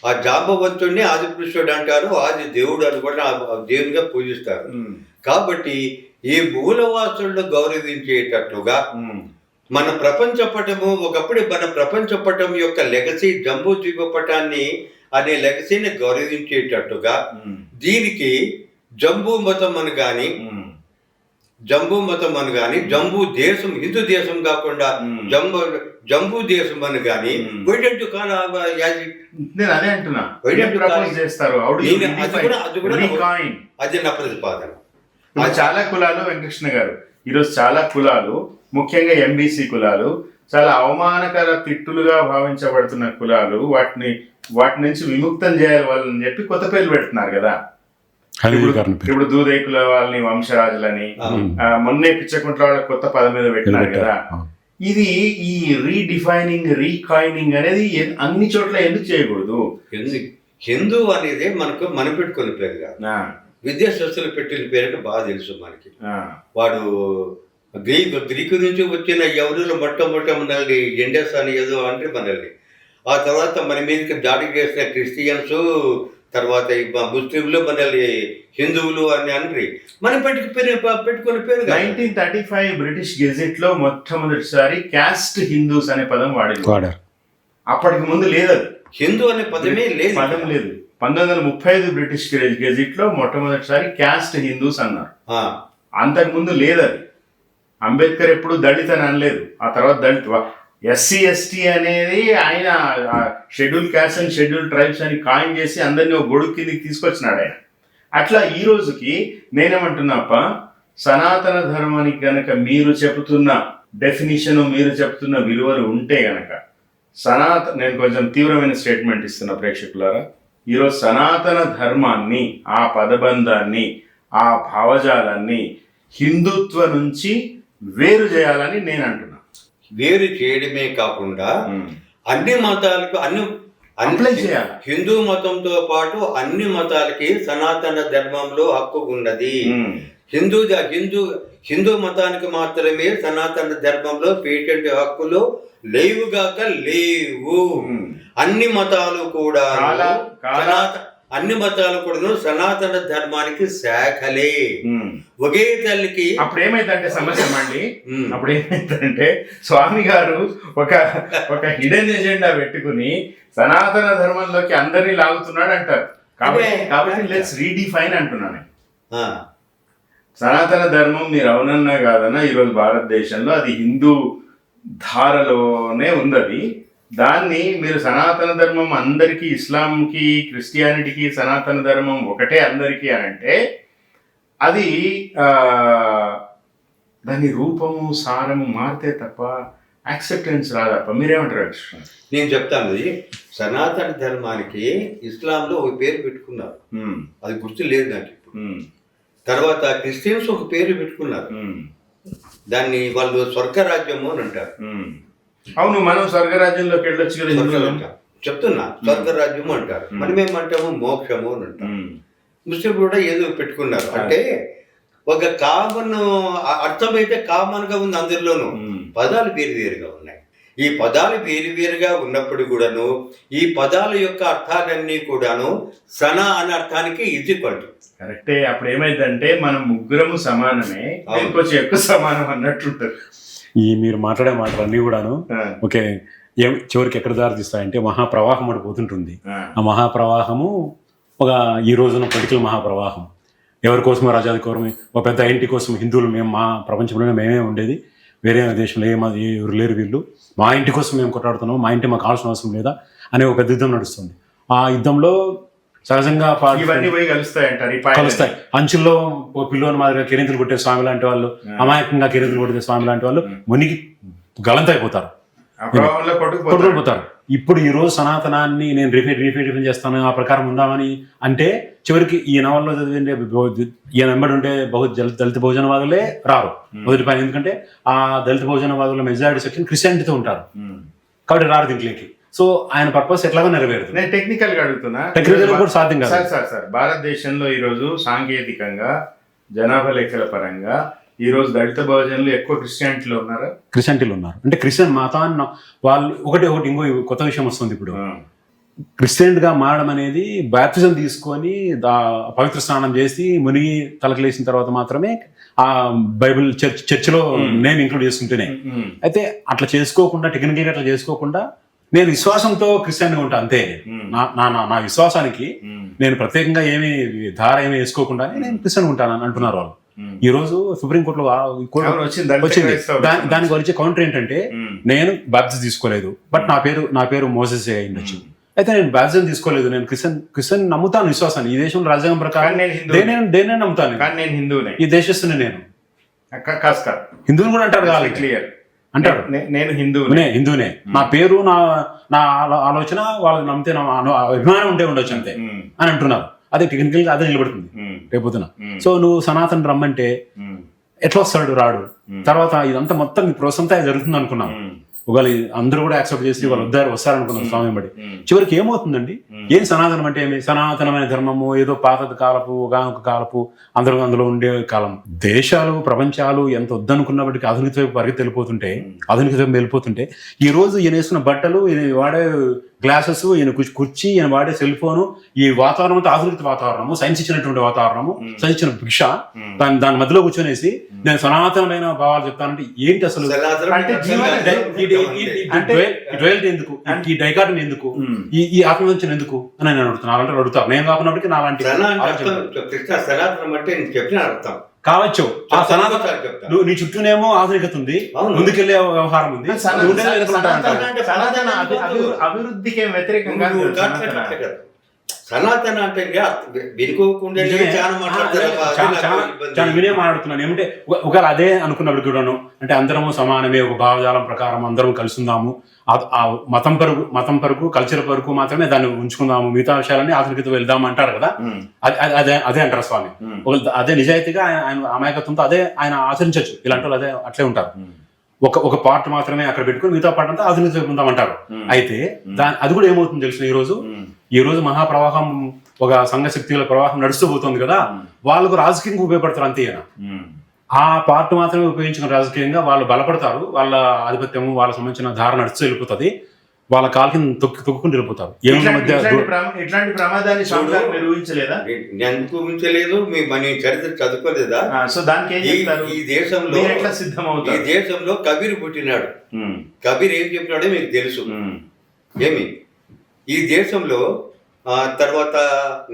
ఆ జాంబవంతుడిని ఆది పురుషుడు అంటారు, ఆది దేవుడు అని కూడా దేవునిగా పూజిస్తారు. కాబట్టి ఈ మూలవాసులను గౌరవించేటట్లుగా మన ప్రపంచ పటము, ఒకప్పుడు మన ప్రపంచ పటం యొక్క లెగసీ జంబూ ద్వీప పటాన్ని అనే లెగసీని గౌరవించేటట్టుగా దీనికి జంబూ మతం అని కానీ, జంబూ దేశం, హిందూ దేశం కాకుండా జంబూ దేశం అని కానీ అది నా ప్రతిపాదన. చాలా కులాలు, వెంకటకృష్ణ గారు, ఈరోజు చాలా కులాలు, ముఖ్యంగా ఎంబీసీ కులాలు, చాలా అవమానకర తిట్టులుగా భావించబడుతున్న కులాలు, వాటి నుంచి విముక్తం చేయాలి వాళ్ళని చెప్పి కొత్త పేర్లు పెడుతున్నారు కదా. ఇప్పుడు దూదేకుల వాళ్ళని వంశరాజులని, మొన్నే పిచ్చకుంట్ల వాళ్ళకి కొత్త పదం మీద పెట్టినారు కదా. ఇది ఈ రీడిఫైనింగ్, రీకాయినింగ్ అనేది అన్ని చోట్ల ఎందుకు చేయకూడదు? హిందూ అనేది మనం పెట్టుకునే పేరు కాదు, విద్యాశాస్త్రులు పెట్టిన పేరు బాగా తెలుసు మనకి. వాడు గ్రీకు నుంచి వచ్చిన ఎవరు మొట్టమొదటి మనల్ని ఇండస్ అని ఏదో అంటే మనల్ని, ఆ తర్వాత మన మీదకి దాడి చేసిన క్రిస్టియన్స్, తర్వాత ముస్లింలు, మనల్ని హిందువులు అని అనరి మనం పెట్టుకునే పేరు. 1935 బ్రిటిష్ గెజెట్ లో మొట్టమొదటిసారి క్యాస్ట్ హిందూస్ అనే పదం వాడారు. అప్పటికి ముందు లేదు, అది హిందూ అనే పదమే లేదు. 1935 బ్రిటిష్ గెజెట్ లో మొట్టమొదటిసారి క్యాస్ట్ హిందూస్ అన్నారు. అంతకు ముందు లేదు అది. అంబేద్కర్ ఎప్పుడు దళిత్ అని అనలేదు. ఆ తర్వాత దళిత్, ఎస్సీ ఎస్టీ అనేది ఆయన schedule caste and schedule tribes అని కాయిన్ చేసి అందరినీ ఒక గొడుగు కిందకి తీసుకొచ్చినాడు ఆయన. అట్లా ఈ రోజుకి నేనేమంటున్నాప్ప, సనాతన ధర్మానికి గనక మీరు చెబుతున్న డెఫినిషన్, మీరు చెప్తున్న విలువలు ఉంటే గనక, నేను కొంచెం తీవ్రమైన స్టేట్మెంట్ ఇస్తున్నా ప్రేక్షకులారా. ఈరోజు సనాతన ధర్మాన్ని, ఆ పదబంధాన్ని, ఆ భావజాలాన్ని హిందుత్వ నుంచి వేరు చేయాలని నేను అంటున్నా. వేరు చేయడమే కాకుండా అన్ని మతాలకు అప్లై చేయాలి. హిందూ మతంతో పాటు అన్ని మతాలకి సనాతన ధర్మంలో హక్కు ఉన్నది. హిందూ మతానికి మాత్రమే సనాతన ధర్మంలో పేటెంట్ హక్కులు లేవుగాక లేవు. అన్ని మతాలు కూడా సనాతన ధర్మానికి శాఖలే. ఒకే తల్లికి. అప్పుడు ఏమైందంటే సమస్య అండి, అప్పుడు ఏమైందంటే స్వామి గారు ఒక హిడెన్ ఎజెండా పెట్టుకుని సనాతన ధర్మంలోకి అందరినీ లాగుతున్నాడు అంటారు. కాబట్టి లెట్స్ రీడిఫైన్ అంటున్నాను. సనాతన ధర్మం మీరు అవునన్నా కాదన్నా ఈరోజు భారతదేశంలో అది హిందూ ధారలోనే ఉంది. దాన్ని మీరు సనాతన ధర్మం అందరికీ, ఇస్లాంకి, క్రిస్టియానిటీకి సనాతన ధర్మం ఒకటే అందరికీ అని అంటే అది దాని రూపము సారము మారితే తప్ప యాక్సెప్టెన్స్ రాదప్ప. మీరేమంటారు? నేను చెప్తాను, సనాతన ధర్మానికి ఇస్లాంలో ఒక పేరు పెట్టుకున్నారు, అది గుర్తు లేదు నాకు ఇప్పుడు. తర్వాత క్రిస్టియన్స్ ఒక పేరు పెట్టుకున్నారు, దాన్ని వాళ్ళు స్వర్గరాజ్యము అని అంటారు. అవును, మనం స్వర్గరాజ్యంలోకి వెళ్ళొచ్చు కదా. చెప్తున్నా, స్వర్గరాజ్యము అంటారు. మనం ఏమంటాము? మోక్షము అని అంటాం. ముస్లింలు కూడా ఏదో పెట్టుకున్నారు. అంటే ఒక కామన్ అర్థమైతే కామన్ గా ఉంది అందరిలోనూ, పదాలు వేరు వేరుగా ఉన్నాయి. ఈ పదాలు వేరు వేరుగా ఉన్నప్పుడు కూడాను ఈ పదాల యొక్క అర్థాలన్నీ కూడాను సనా అనే అర్థానికి ఈక్వల్. కరెక్టే. అప్పుడు ఏమైందంటే మనం ముగ్గురము సమానమే, కొంచెం ఎక్కువ సమానం అన్నట్టుంటారు. మీరు మాట్లాడే మాటలు అన్నీ కూడాను ఓకే చివరికి ఎక్కడ దారి తీస్తాయంటే మహాప్రవాహం ఒకటి పోతుంటుంది. ఆ మహాప్రవాహము ఈ రోజున పొలిటికల్ మహాప్రవాహం. ఎవరి కోసమో రాజాది కోరం, ఒక పెద్ద ఇంటి కోసం హిందువులు మేము, మా ప్రపంచంలోనే మేమే ఉండేది, వేరే దేశంలో ఎవరు లేరు, వీళ్ళు మా ఇంటి కోసం మేము కొట్లాడుతున్నాం, మా ఇంటి మాకు కావాల్సిన అవసరం లేదా అనే ఒక పెద్ద యుద్ధం నడుస్తుంది. ఆ యుద్ధంలో సహజంగా కలుస్తాయి. అంచుల్లో పిల్లోని మాదిరిగా కిరీతులు కొట్టే స్వామి లాంటి వాళ్ళు, అమాయకంగా కిరీతులు కొట్టే స్వామి లాంటి వాళ్ళు మునిగి గలంతైపోతారు, కొట్టుకుపోతారు. ఇప్పుడు ఈ రోజు సనాతనాన్ని నేను రిపీట్ చేస్తాను, ఆ ప్రకారం ఉందామని అంటే చివరికి ఈ నవల్లో చదివిండే ఈయన వెంబడి ఉండే దళిత బహుజనవాదులే రారు మొదటి పని. ఎందుకంటే ఆ దళిత బహుజనవాదుల మెజారిటీ సెక్షన్ క్రిస్టియానిటీతో ఉంటారు కాబట్టి రారు దీంట్లోకి. సో ఆయన పర్పస్ ఎట్లాగో నెరవేరుతుంది. నేను టెక్నికల్ గా అడుగుతున్నా, టెక్నికల్ కూడా సాధ్యం కాదు సార్. భారతదేశంలో ఈరోజు సాంకేతికంగా జనాభా లెక్కల పరంగా ఈరోజు దళిత బహుజనులు ఎక్కువ క్రిస్టియానిటీలో ఉన్నారా? క్రిస్టియానిటీలో ఉన్నారు. అంటే క్రిస్టియన్ మతాన్ని వాళ్ళు ఒకటి ఇంకో కొత్త విషయం వస్తుంది. ఇప్పుడు క్రిస్టియన్గా మారడం అనేది బాప్టిజం తీసుకొని పవిత్ర స్నానం చేసి మునిగి తలకలేసిన తర్వాత మాత్రమే ఆ బైబిల్ చర్చిలో నేమ్ ఇంక్లూడ్ చేసుకుంటేనే. అయితే అట్లా చేసుకోకుండా, టెక్నికల్గా అట్లా చేసుకోకుండా నేను విశ్వాసంతో క్రిస్టియన్గా ఉంటాను అంతే. నా విశ్వాసానికి నేను ప్రత్యేకంగా ఏమి ధార ఏమి వేసుకోకుండా నేను క్రిస్టియన్ ఉంటాను అంటున్నారు వాళ్ళు. ఈ రోజు సుప్రీంకోర్టులో వచ్చింది. దానికి వచ్చే కౌంటర్ ఏంటంటే నేను బాప్టిజం తీసుకోలేదు, బట్ నా పేరు మోసెస్ అయ్యిండొచ్చు. అయితే నేను బాప్టిజం తీసుకోలేదు, నేను క్రిస్టియన్ నమ్ముతాను, విశ్వాసాన్ని. ఈ దేశంలో రాజ్యాంగం ప్రకారం దేనే నమ్ముతాను, నేను హిందువునే, ఈ దేశస్తుని నేను. హిందువుని కూడా అంటారు కావాలి, క్లియర్ అంటాడు నేను హిందువునే. నా పేరు నా ఆలోచన వాళ్ళకి నమ్మితే అభిమానం ఉండొచ్చు అంతే అని అంటున్నారు. అదే టెక్నికల్ గా అదే నిలబడుతుంది రేపొద్దున. సో నువ్వు సనాతన రమ్మంటే ఎట్లా వస్తాడు? రాడు. తర్వాత ఇదంతా మొత్తం ఈ ప్రాసెస్ అంతా జరుగుతుంది అనుకున్నాం. ఒకవేళ అందరూ కూడా యాక్సెప్ట్ చేసి వాళ్ళు వస్తారనుకున్నాం స్వామి బడి. చివరికి ఏమవుతుందండి? ఏం సనాతనం అంటే ఏమి? సనాతనమైన ధర్మము ఏదో పాత కాలపు ఒక కాలపు అందులో ఉండే కాలం. దేశాలు ప్రపంచాలు ఎంత వద్దనుకున్నప్పటికీ ఆధునిక వైపు వెళ్ళిపోతుంటే ఈ రోజు ఈయన వేసుకున్న బట్టలు, ఈయన వాడే గ్లాసెస్, ఈయన కుర్చీ, ఈయన వాడే సెల్ ఫోను, ఈ వాతావరణం అంతా ఆధునిక వాతావరణము, సైన్స్ ఇచ్చినటువంటి వాతావరణము, సైన్స్ ఇచ్చిన భిక్ష, దాని మధ్యలో కూర్చొనేసి నేను సనాతనమైన భావాలు చెప్తానంటే ఏంటి అసలు? ఎందుకు ఈ డైకాటమీ ఎందుకు, ఈ ఆత్మవంచన ఎందుకు అని నేను అడుగుతాను. నేను కాకున్నప్పటికీ నా లాంటి కావచ్చు. ఆ సనాతన నీ చుట్టూనేమో ఆధునికత ఉంది, ముందుకెళ్లే వ్యవహారం ఉంది, అభివృద్ధికి వ్యతిరేకంగా సనాతన అంటే వినుకోకుండా చాలా మాట్లాడతారు. చాలా వినే మాట్లాడుతున్నాను. ఏమంటే ఒకవేళ అదే అనుకున్నప్పుడు కూడాను, అంటే అందరము సమానమే, ఒక భావజాలం ప్రకారం అందరం కలిసి ఉందాము, ఆ మతం పరుగు కల్చర్ పరుగు మాత్రమే దాన్ని ఉంచుకుందాము, మిగతా విషయాలన్నీ ఆధునికత వెళ్దాం అంటారు కదా. అదే అంటారు స్వామి. అదే నిజాయితీగా ఆయన అమాయకత్వంతో అదే ఆయన ఆచరించవచ్చు. ఇలాంటి వాళ్ళు అట్లే ఉంటారు. ఒక పార్ట్ మాత్రమే అక్కడ పెట్టుకుని మిగతా పార్ట్ అంతా ఆధునికత ఉందాం అంటారు. అయితే అది కూడా ఏమవుతుంది తెలుసు, ఈ రోజు మహాప్రవాహం, ఒక సంఘ శక్తుల ప్రవాహం నడుస్తూ పోతుంది కదా, వాళ్ళకు రాజకీయంగా ఉపయోగపడతారు అంతే. ఆ పార్ట్ మాత్రమే ఉపయోగించుకుని రాజకీయంగా వాళ్ళు బలపడతారు, వాళ్ళ ఆధిపత్యం, వాళ్ళ సంబంధించిన ధారణ నడుస్తూ వెళ్ళిపోతుంది, వాళ్ళ కాలు కింద తొక్కుని వెళ్ళిపోతారు. ఇట్లాంటి ప్రమాదాన్ని ఊహించలేదా? ఎందుకు ఊహించలేదు? మన చరిత్ర చదువుకోలేదా? సో దానికి ఈ దేశంలో ఎట్లా సిద్ధమవుతారు? ఈ దేశంలో కబీర్ పుట్టినాడు. కబీర్ ఏం చెప్పినాడో మీకు తెలుసు. ఏమి ఈ దేశంలో తర్వాత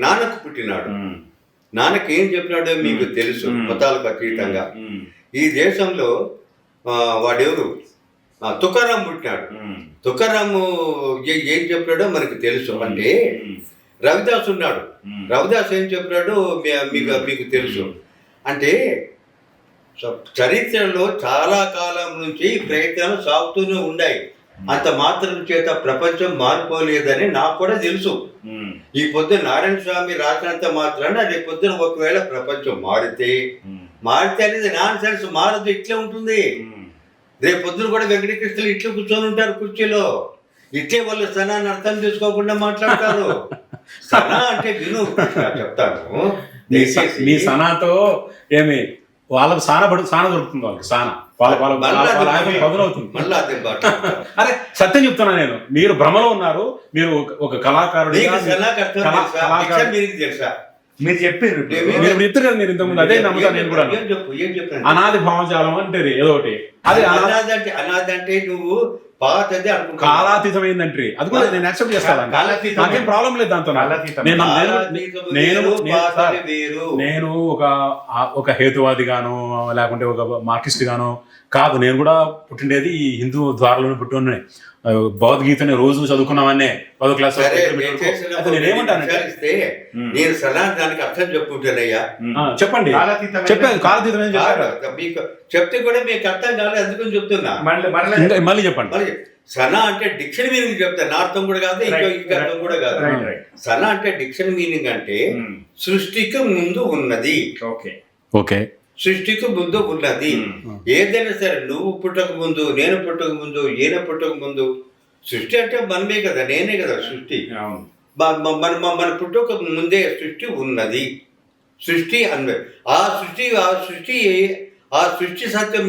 నానక్ పుట్టినాడు. నానక్ ఏం చెప్పినాడో మీకు తెలుసు, మతాలకు అతీతంగా. ఈ దేశంలో వాడెవరు, తుకారాం పుట్టినాడు. తుకారాము ఏం చెప్పినాడో మనకు తెలుసు. అంటే రవిదాస్ ఉన్నాడు. రవిదాస్ ఏం చెప్పినాడో మీకు తెలుసు. అంటే చరిత్రలో చాలా కాలం నుంచి ప్రయత్నాలు సాగుతూనే ఉన్నాయి. అంత మాత్రం చేత ప్రపంచం మారిపోలేదని నాకు కూడా తెలుసు. ఈ పొద్దున నారాయణ స్వామి రాసినంత మాత్రాన రేపు పొద్దున ఒకవేళ ప్రపంచం మారితే అనేది నాన్ సెన్స్, మారదు, ఇట్లే ఉంటుంది. రేపు పొద్దున కూడా వెంకటకృష్ణులు ఇట్లా కూర్చొని ఉంటారు కుర్చీలో. ఇట్లే వాళ్ళు సనాన్ని అర్థం చేసుకోకుండా మాట్లాడతారు. సనా అంటే విను, చెప్తాను. మీ సనాతో ఏమి వాళ్ళకు సాన దొరుకుతుంది, వాళ్ళకి సాన అరే సత్యం చెప్తున్నా నేను. మీరు భ్రమలో ఉన్నారు. మీరు ఒక కళాకారుడు, మీరు చెప్పారు, మీరు ఇద్దరు కదా, మీరు ఇంతకుముందు అదే నమ్ముతాను నేను కూడా. అనాది భావజాలం అంటే ఏదో ఒకటి. అదే అనాది అంటే నువ్వు పాతది కాలాతీతమైందంటే అది కూడా నేను యాక్సెప్ట్ చేస్తాను. నాకేం ప్రాబ్లం లేదు దాంతో. నేను ఒక హేతువాది గాను లేకుంటే ఒక మార్క్సిస్ట్ గాను కాదు. నేను కూడా పుట్టిండేది ఈ హిందూ ద్వారాలను పుట్టి ఉన్నాయి. భగవద్గీతని రోజు చదువుకున్నామనే 10వ క్లాస్. నేనేమంటానంటే నేను సనాతనానికి అర్థం చెప్పుకుంటానయ్యా. చెప్పండి. చెప్పాను కాలాతీతం ఏం చెప్పారు మీకు చెప్తే కూడా మీకు అర్థం కాలేదు, అందుకని చెప్తున్నా. మళ్ళీ చెప్పండి. సనా అంటే డిక్షనరీ మీనింగ్ చెప్తాను. నా అర్థం కూడా కాదు, ఇంకో అర్థం కూడా కాదు. సనా అంటే డిక్షనరీ మీనింగ్ అంటే సృష్టికి ముందు ఉన్నది. ఓకే, సృష్టికి ముందు ఉన్నది. ఏదైనా సరే, నువ్వు పుట్టక ముందు, నేను పుట్టక ముందు, ఈయన పుట్టక ముందు, సృష్టి అంటే మనమే కదా, నేనే కదా సృష్టి. మన పుట్టక ముందే సృష్టి ఉన్నది. సృష్టి అన్వే ఆ సృష్టి సత్యం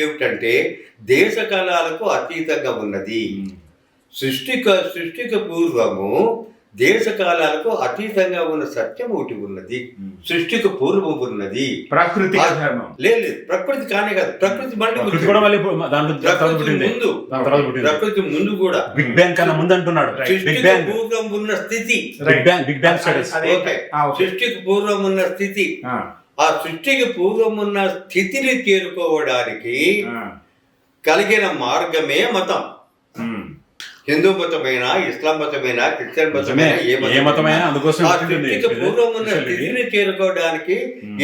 ఏమిటంటే దేశకాలాలకు అతీతంగా ఉన్నది. సృష్టికి పూర్వము దేశకాలాలకు అతీతంగా ఉన్న సత్యం ఒకటి ఉన్నది. సృష్టికి పూర్వం ఉన్నది ప్రకృతి. లేదు, ప్రకృతి కానే కాదు. ప్రకృతి ప్రకృతి ముందు కూడా బిగ్ బ్యాంగ్ కన్నా ముందు అంటున్నాడు. సృష్టికి పూర్వం ఉన్న స్థితి, సృష్టికి పూర్వం ఉన్న స్థితి, ఆ సృష్టికి పూర్వం ఉన్న స్థితిని చేరుకోవడానికి కలిగిన మార్గమే మతం. హిందూ మతమైన, ఇస్లాం మతమైన, క్రిస్టియన్ మతమైన, ఏ మతమైనా సృష్టికి పూర్వం ఉన్న స్థితిని చేరుకోవడానికి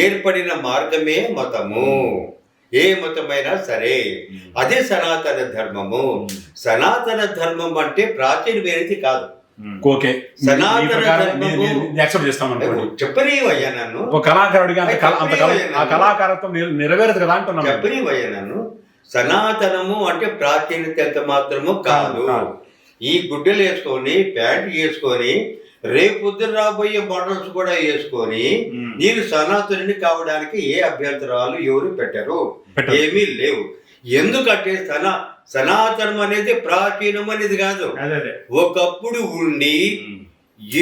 ఏర్పడిన మార్గమే మతము. ఏ మతమైనా సరే అదే సనాతన ధర్మము. సనాతన ధర్మం అంటే ప్రాచీనమైనది కాదు. ఓకే, సనాతన ధర్మము చెప్పనీవయ్యా నన్ను. కళాకారుడిగా ఆ కళాకారత్వం నెరవేరదు కదా అంటున్నా. చెప్పనీవయ్యా నన్ను. సనాతనము అంటే ప్రాచీనత ఎంత మాత్రము కాదు. ఈ గుడ్డలు వేసుకొని, ప్యాంట్ వేసుకొని, రేపొద్దున రాబోయే మోడల్స్ కూడా వేసుకొని నేను సనాతనుని కావడానికి ఏ అభ్యంతరాలు ఎవరు పెట్టరు, ఏమీ లేవు. ఎందుకంటే సనాతనం అనేది ప్రాచీనం అనేది కాదు. ఒకప్పుడు ఉండి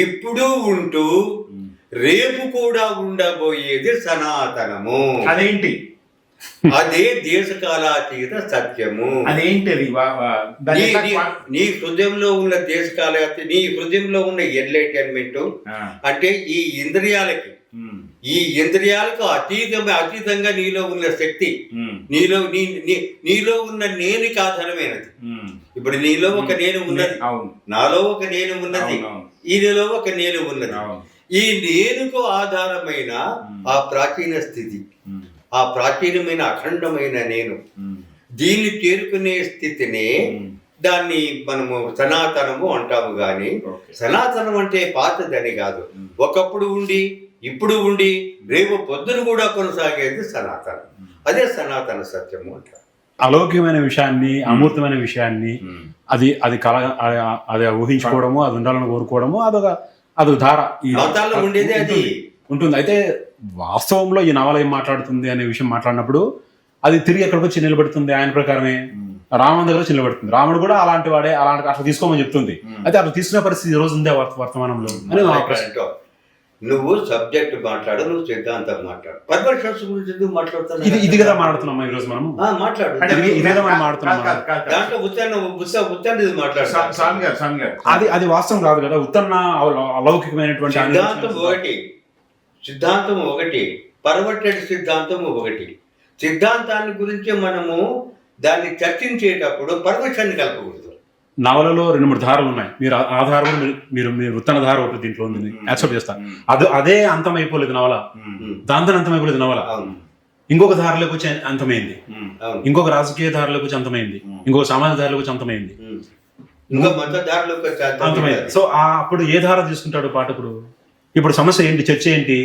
ఇప్పుడు ఉంటూ రేపు కూడా ఉండబోయేది సనాతనము. అదేంటి? అదే దేశకాలాతీత సత్యము. అదేంటది? నీ హృదయంలో ఉన్న దేశకాలాతీత, నీ హృదయంలో ఉన్న ఎన్లైటైన్మెంట్ అంటే ఈ ఇంద్రియాలకి, ఈ ఇంద్రియాలకు అతీతంగా నీలో ఉన్న శక్తి, నీలో ఉన్న నేనుకి ఆధారమైనది. ఇప్పుడు నీలో ఒక నేను ఉన్నది, నాలో ఒక నేను ఉన్నది, ఈయనలో ఒక నేను ఉన్నది. ఈ నేనుకు ఆధారమైన ఆ ప్రాచీన స్థితి, ఆ ప్రాచీనమైన అఖండమైన నేను, దీన్ని చేరుకునే స్థితిని దాన్ని మనము సనాతనము అంటాము. కానీ సనాతనం అంటే పాతదని కాదు. ఒకప్పుడు ఉండి ఇప్పుడు ఉండి రేపు పొద్దున కూడా కొనసాగేది సనాతనం. అదే సనాతన సత్యము అంటారు. అలౌకికమైన విషయాన్ని, అమూర్తమైన విషయాన్ని అది అది కల అది ఊహించుకోవడము, అది ఉండాలని కోరుకోవడము, అదొక ధార ఈ మతాల్లో ఉండేది అది ఉంటుంది. అయితే వాస్తవంలో ఈ నవల ఏం మాట్లాడుతుంది అనే విషయం మాట్లాడినప్పుడు అది తిరిగి ఎక్కడికి వచ్చి నిలబడుతుంది. ఆయన ప్రకారమే రాముడి దగ్గర వచ్చి నిలబడుతుంది. రాముడు కూడా అలాంటి వాడే, అట్లా తీసుకోమని చెప్తుంది. అయితే అట్లా తీసుకునే పరిస్థితి ఈ రోజు ఉందే వర్తమానంలో అని నా ప్రశ్న. నువ్వు సబ్జెక్ట్ మాట్లాడు, నువ్వు సిద్ధాంతం మాట్లాడు. పర్వర్షన్స్ గురించి ఎందుకు మాట్లాడుతున్నావు? ఇది కదా మాట్లాడుతున్నాం ఈ రోజు మనం. మాట్లాడు, దాంట్లో ఉత్తన్న మాట్లాడు. అది వాస్తవం కాదు కదా. ఉత్తన్న అలౌకికమైనటువంటి సిద్ధాంతం ఒకటి, పర్వర్టెడ్ సిద్ధాంతం ఒకటి. సిద్ధాంతాన్ని గురించి మనము దాన్ని చర్చించేటప్పుడు పర్వర్షాన్ని కలపకూడదు. నవలలో 2-3 ధారలు ఉన్నాయి. మీరు ఆ ధార కూడా మీరు ఉత్తన ధార ఒకటి దీంట్లో ఉంది, యాక్సెప్ట్ చేస్తారు. అదే అంతం అయిపోలేదు నవల, దాంతో అంతం అయిపోలేదు నవల. ఇంకొక ధారలోకి వచ్చి అంతమైంది, ఇంకొక రాజకీయ ధారలోకి వచ్చి అంతమైంది, ఇంకొక సామాజిక ధారలోకి వచ్చి అంతమైంది, అంతమైంది. సో అప్పుడు ఏ ధార తీసుకుంటాడు పాఠకుడు? ఇప్పుడు సమస్య ఏంటి, చర్చ ఏంటి?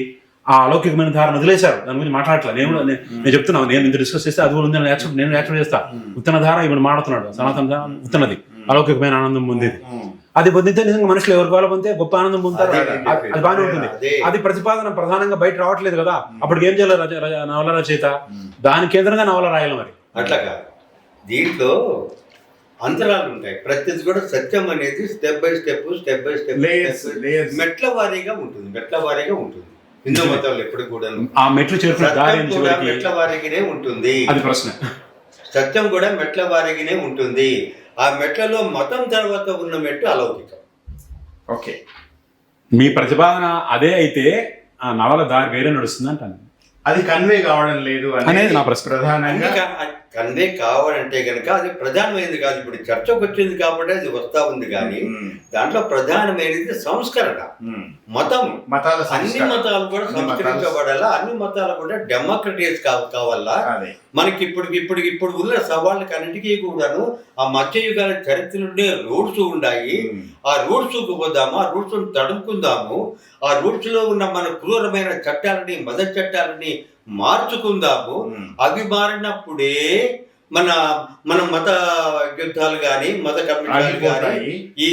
ఆ అలౌకికమైన ధారణ వదిలేశారు, దాని గురించి మాట్లాడట్లా. నేను చెప్తున్నాను, నేను ఇంత డిస్కస్ చేస్తే అది కూడా ఉంది, నేను యాక్సెప్ట్ చేస్తా. ఉత్తన ధార ఇప్పుడు మాడుతున్నాడు, సనాతన ఉత్తనది అలౌకికమైన ఆనందం పొందేది. అది పొందితే నిజంగా మనుషులు ఎవరికి వాళ్ళు పొందితే గొప్ప ఆనందం పొందుతారు, అది బాగానే ఉంటుంది. అది ప్రతిపాదన ప్రధానంగా బయట రావట్లేదు కదా. అప్పటికి ఏం చేయాలి నవల రచయిత? దాని కేంద్రంగా నవల రాయాలి. మరి అట్లా కాదు, దీంట్లో అంతరాలు ఉంటాయి. ప్రతిది కూడా సత్యం అనేది స్టెప్ బై స్టెప్ మెట్ల వారీగా ఉంటుంది. హిందూ మతంలో ఎప్పుడు కూడా ఆ మెట్లు మెట్ల వారీగానే ఉంటుంది. అది ప్రశ్న. సత్యం కూడా మెట్ల వారీగానే ఉంటుంది. ఆ మెట్లలో మతం తర్వాత ఉన్న మెట్టు అలౌకికం. ఓకే, మీ ప్రతిపాదన అదే అయితే ఆ నవల దారి వేరే నడుస్తుంది అంటాను. అది కన్వే కావడం లేదు అనేది నా ప్రశ్న. ప్రధానంగా కన్వే కావాలంటే కనుక అది ప్రధానమైనది కాదు. ఇప్పుడు చర్చకు వచ్చింది కాబట్టి అది వస్తా ఉంది. కానీ దాంట్లో ప్రధానమైనది సంస్కరణ. మతం, అన్ని మతాలు కూడా సంస్కరించబడాలా, అన్ని మతాలు కూడా డెమోక్రటైజ్ కావాలా. మనకి ఇప్పుడు ఉన్న సవాళ్ళకి అన్నిటికీ కూడాను ఆ మధ్యయుగాల చరిత్ర నుండే రూట్స్ ఉన్నాయి. ఆ రూట్స్కు పోదాము, ఆ రూట్స్ తడుముకుందాము. ఆ రూట్స్ లో ఉన్న మన క్రూరమైన చట్టాలని, మత చట్టాలని మార్చుకుందాము. అవి మారినప్పుడే మన మత యుద్ధాలు కానీ, మత కమిటీలు కానీ, ఈ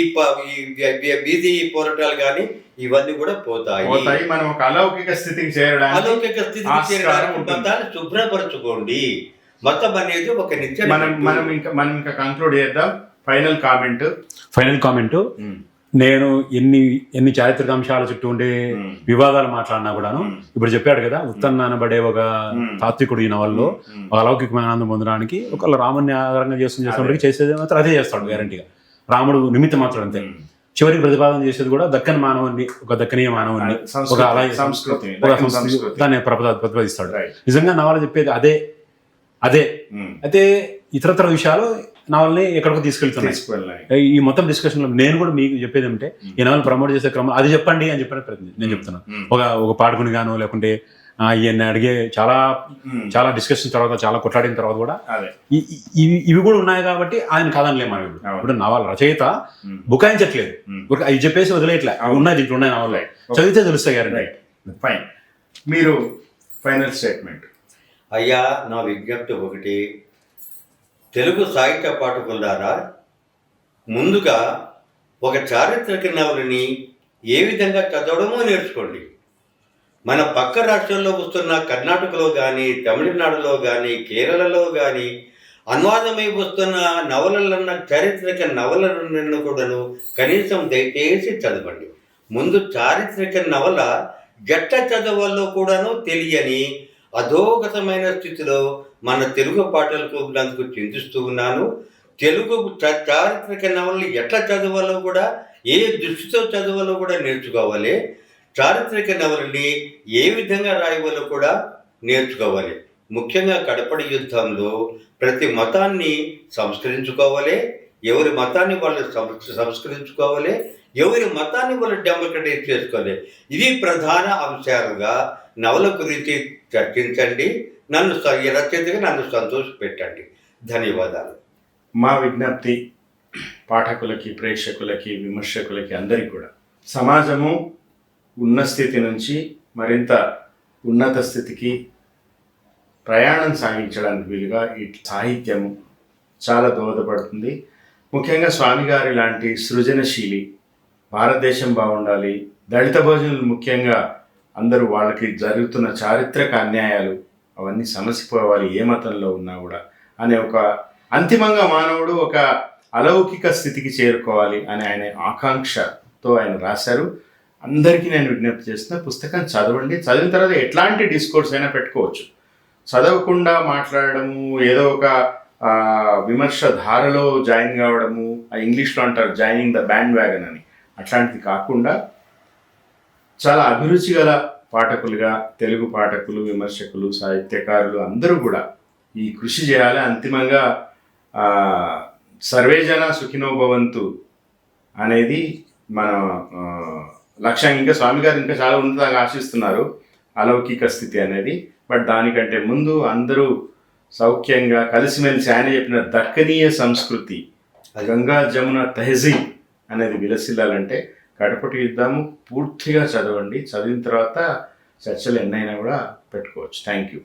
వీధి పోరాటాలు కానీ ఇవన్నీ కూడా పోతాయి. మనం ఒక అలౌకిక స్థితికి చేరడానికి మతాన్ని శుభ్రపరచుకోండి. మతం అనేది ఒక నిత్య. మనం ఇంకా కంక్లూడ్ చేద్దాం. Final comment. నేను ఎన్ని చారిత్రక అంశాల చుట్టూ ఉండే వివాదాలు మాట్లాడినా కూడాను, ఇప్పుడు చెప్పాడు కదా, ఉత్తన్న అనబడే ఒక తాత్వికుడు ఈ నవల్లో ఒక అలౌకికమైన ఆనందం పొందడానికి ఒకళ్ళు రాముని ఆధారంగా చేస్తున్నప్పటికీ చేసేది మాత్రం అదే చేస్తాడు గ్యారంటీగా. రాముడు నిమిత్త మాత్రం అంతే. చివరికి ప్రతిపాదన చేసేది కూడా దక్కన్ మానవుని, ఒక దక్కనీయ మానవుని, ఒక అలాగే సంస్కృతి దాన్ని ప్రతిపాదిస్తాడు. నిజంగా నవల చెప్పేది అదే. అయితే ఇతరత్ర విషయాలు నవల్ని ఎక్కడికో తీసుకెళ్తున్నాయి. ఈ మొత్తం డిస్కషన్ లో నేను కూడా మీకు చెప్పేది ఏమంటే, ఈ నవల్ ప్రమోట్ చేసే క్రమం అది చెప్పండి అని చెప్పిన ప్రయత్నం నేను చెప్తున్నాను. ఒక పాఠకుని గాను, లేకుంటే ఈయన్ని అడిగే చాలా డిస్కషన్ తర్వాత, చాలా కొట్లాడిన తర్వాత కూడా ఇవి కూడా ఉన్నాయి కాబట్టి ఆయన కాదనిలేము. మనం ఇప్పుడు నవల రచయిత బుకాయించట్లేదు, అవి చెప్పేసి వదిలేయట్లే. ఉన్నాయి, దీంట్లో ఉన్నాయి నవల్లో, చదివితే తెలుస్తాయి గ్యారంటీ. ఫైన్. మీరు ఫైనల్ స్టేట్మెంట్. అయ్యా, నా విజ్ఞప్తి ఒకటి, తెలుగు సాహిత్య పాఠకులారా, ముందుగా ఒక చారిత్రక నవలని ఏ విధంగా చదవడమో నేర్చుకోండి. మన పక్క రాష్ట్రాల్లో వస్తున్న కర్ణాటకలో కానీ, తమిళనాడులో కానీ, కేరళలో కానీ అనువాదమై వస్తున్న నవలలన్న చారిత్రక నవలను కూడాను కనీసం దయచేసి చదవండి. ముందు చారిత్రక నవల జట్ట చదవాలో కూడాను తెలియని అధోగతమైన స్థితిలో మన తెలుగు పాటలకు ఉన్నందుకు చింతిస్తూ ఉన్నాను. తెలుగు చారిత్రక నవలని ఎట్లా చదవాలో కూడా, ఏ దృష్టితో చదవాలో కూడా నేర్చుకోవాలి. చారిత్రక నవలని ఏ విధంగా రాయవాలో కూడా నేర్చుకోవాలి. ముఖ్యంగా కడపటి యుద్ధంలో ప్రతి మతాన్ని సంస్కరించుకోవాలి, ఎవరి మతాన్ని వాళ్ళు సంస్కరించుకోవాలి, ఎవరి మతాన్ని వాళ్ళు డెమోక్రటైజ్ చేసుకోవాలి. ఇవి ప్రధాన అంశాలుగా నవల గురించి చర్చించండి. ఈ రచయితగా నన్ను సంతోషపెట్టండి. ధన్యవాదాలు. మా విజ్ఞప్తి పాఠకులకి, ప్రేక్షకులకి, విమర్శకులకి అందరికీ కూడా, సమాజము ఉన్న స్థితి నుంచి మరింత ఉన్నత స్థితికి ప్రయాణం సాగించడానికి వీలుగా ఈ సాహిత్యము చాలా దోహదపడుతుంది. ముఖ్యంగా స్వామి గారి లాంటి సృజనశీలి, భారతదేశం బాగుండాలి, దళిత భోజనులు ముఖ్యంగా అందరూ వాళ్ళకి జరుగుతున్న చారిత్రక అన్యాయాలు అవన్నీ సమసిపోవాలి ఏ మతంలో ఉన్నా కూడా అనే ఒక అంతిమంగా మానవుడు ఒక అలౌకిక స్థితికి చేరుకోవాలి అనే ఆయన ఆకాంక్షతో ఆయన రాశారు. అందరికీ నేను విజ్ఞప్తి చేస్తున్న పుస్తకం చదవండి. చదివిన తర్వాత ఎట్లాంటి డిస్కోర్స్ అయినా పెట్టుకోవచ్చు. చదవకుండా మాట్లాడడము, ఏదో ఒక విమర్శ ధారలో జాయిన్ కావడము, ఆ ఇంగ్లీష్లో అంటారు జాయినింగ్ ద బ్యాండ్ వ్యాగన్ అని, అట్లాంటిది కాకుండా చాలా అభిరుచి గల పాఠకులుగా తెలుగు పాఠకులు, విమర్శకులు, సాహిత్యకారులు అందరూ కూడా ఈ కృషి చేయాలి. అంతిమంగా సర్వేజన సుఖినో భవంతు అనేది మన లక్ష్యం. ఇంకా స్వామి గారు ఇంకా చాలా ఉన్నతంగా ఆశిస్తున్నారు అలౌకిక స్థితి అనేది. బట్ దానికంటే ముందు అందరూ సౌఖ్యంగా కలిసిమెలిసి ఆయన చెప్పిన దక్కనీయ సంస్కృతి, గంగా జమున తహజీబ్ అనేది విలసిల్లాలంటే కడపటి యుద్ధము పూర్తిగా చదవండి. చదివిన తర్వాత చర్చలు ఎన్నైనా కూడా పెట్టుకోవచ్చు. Thank you.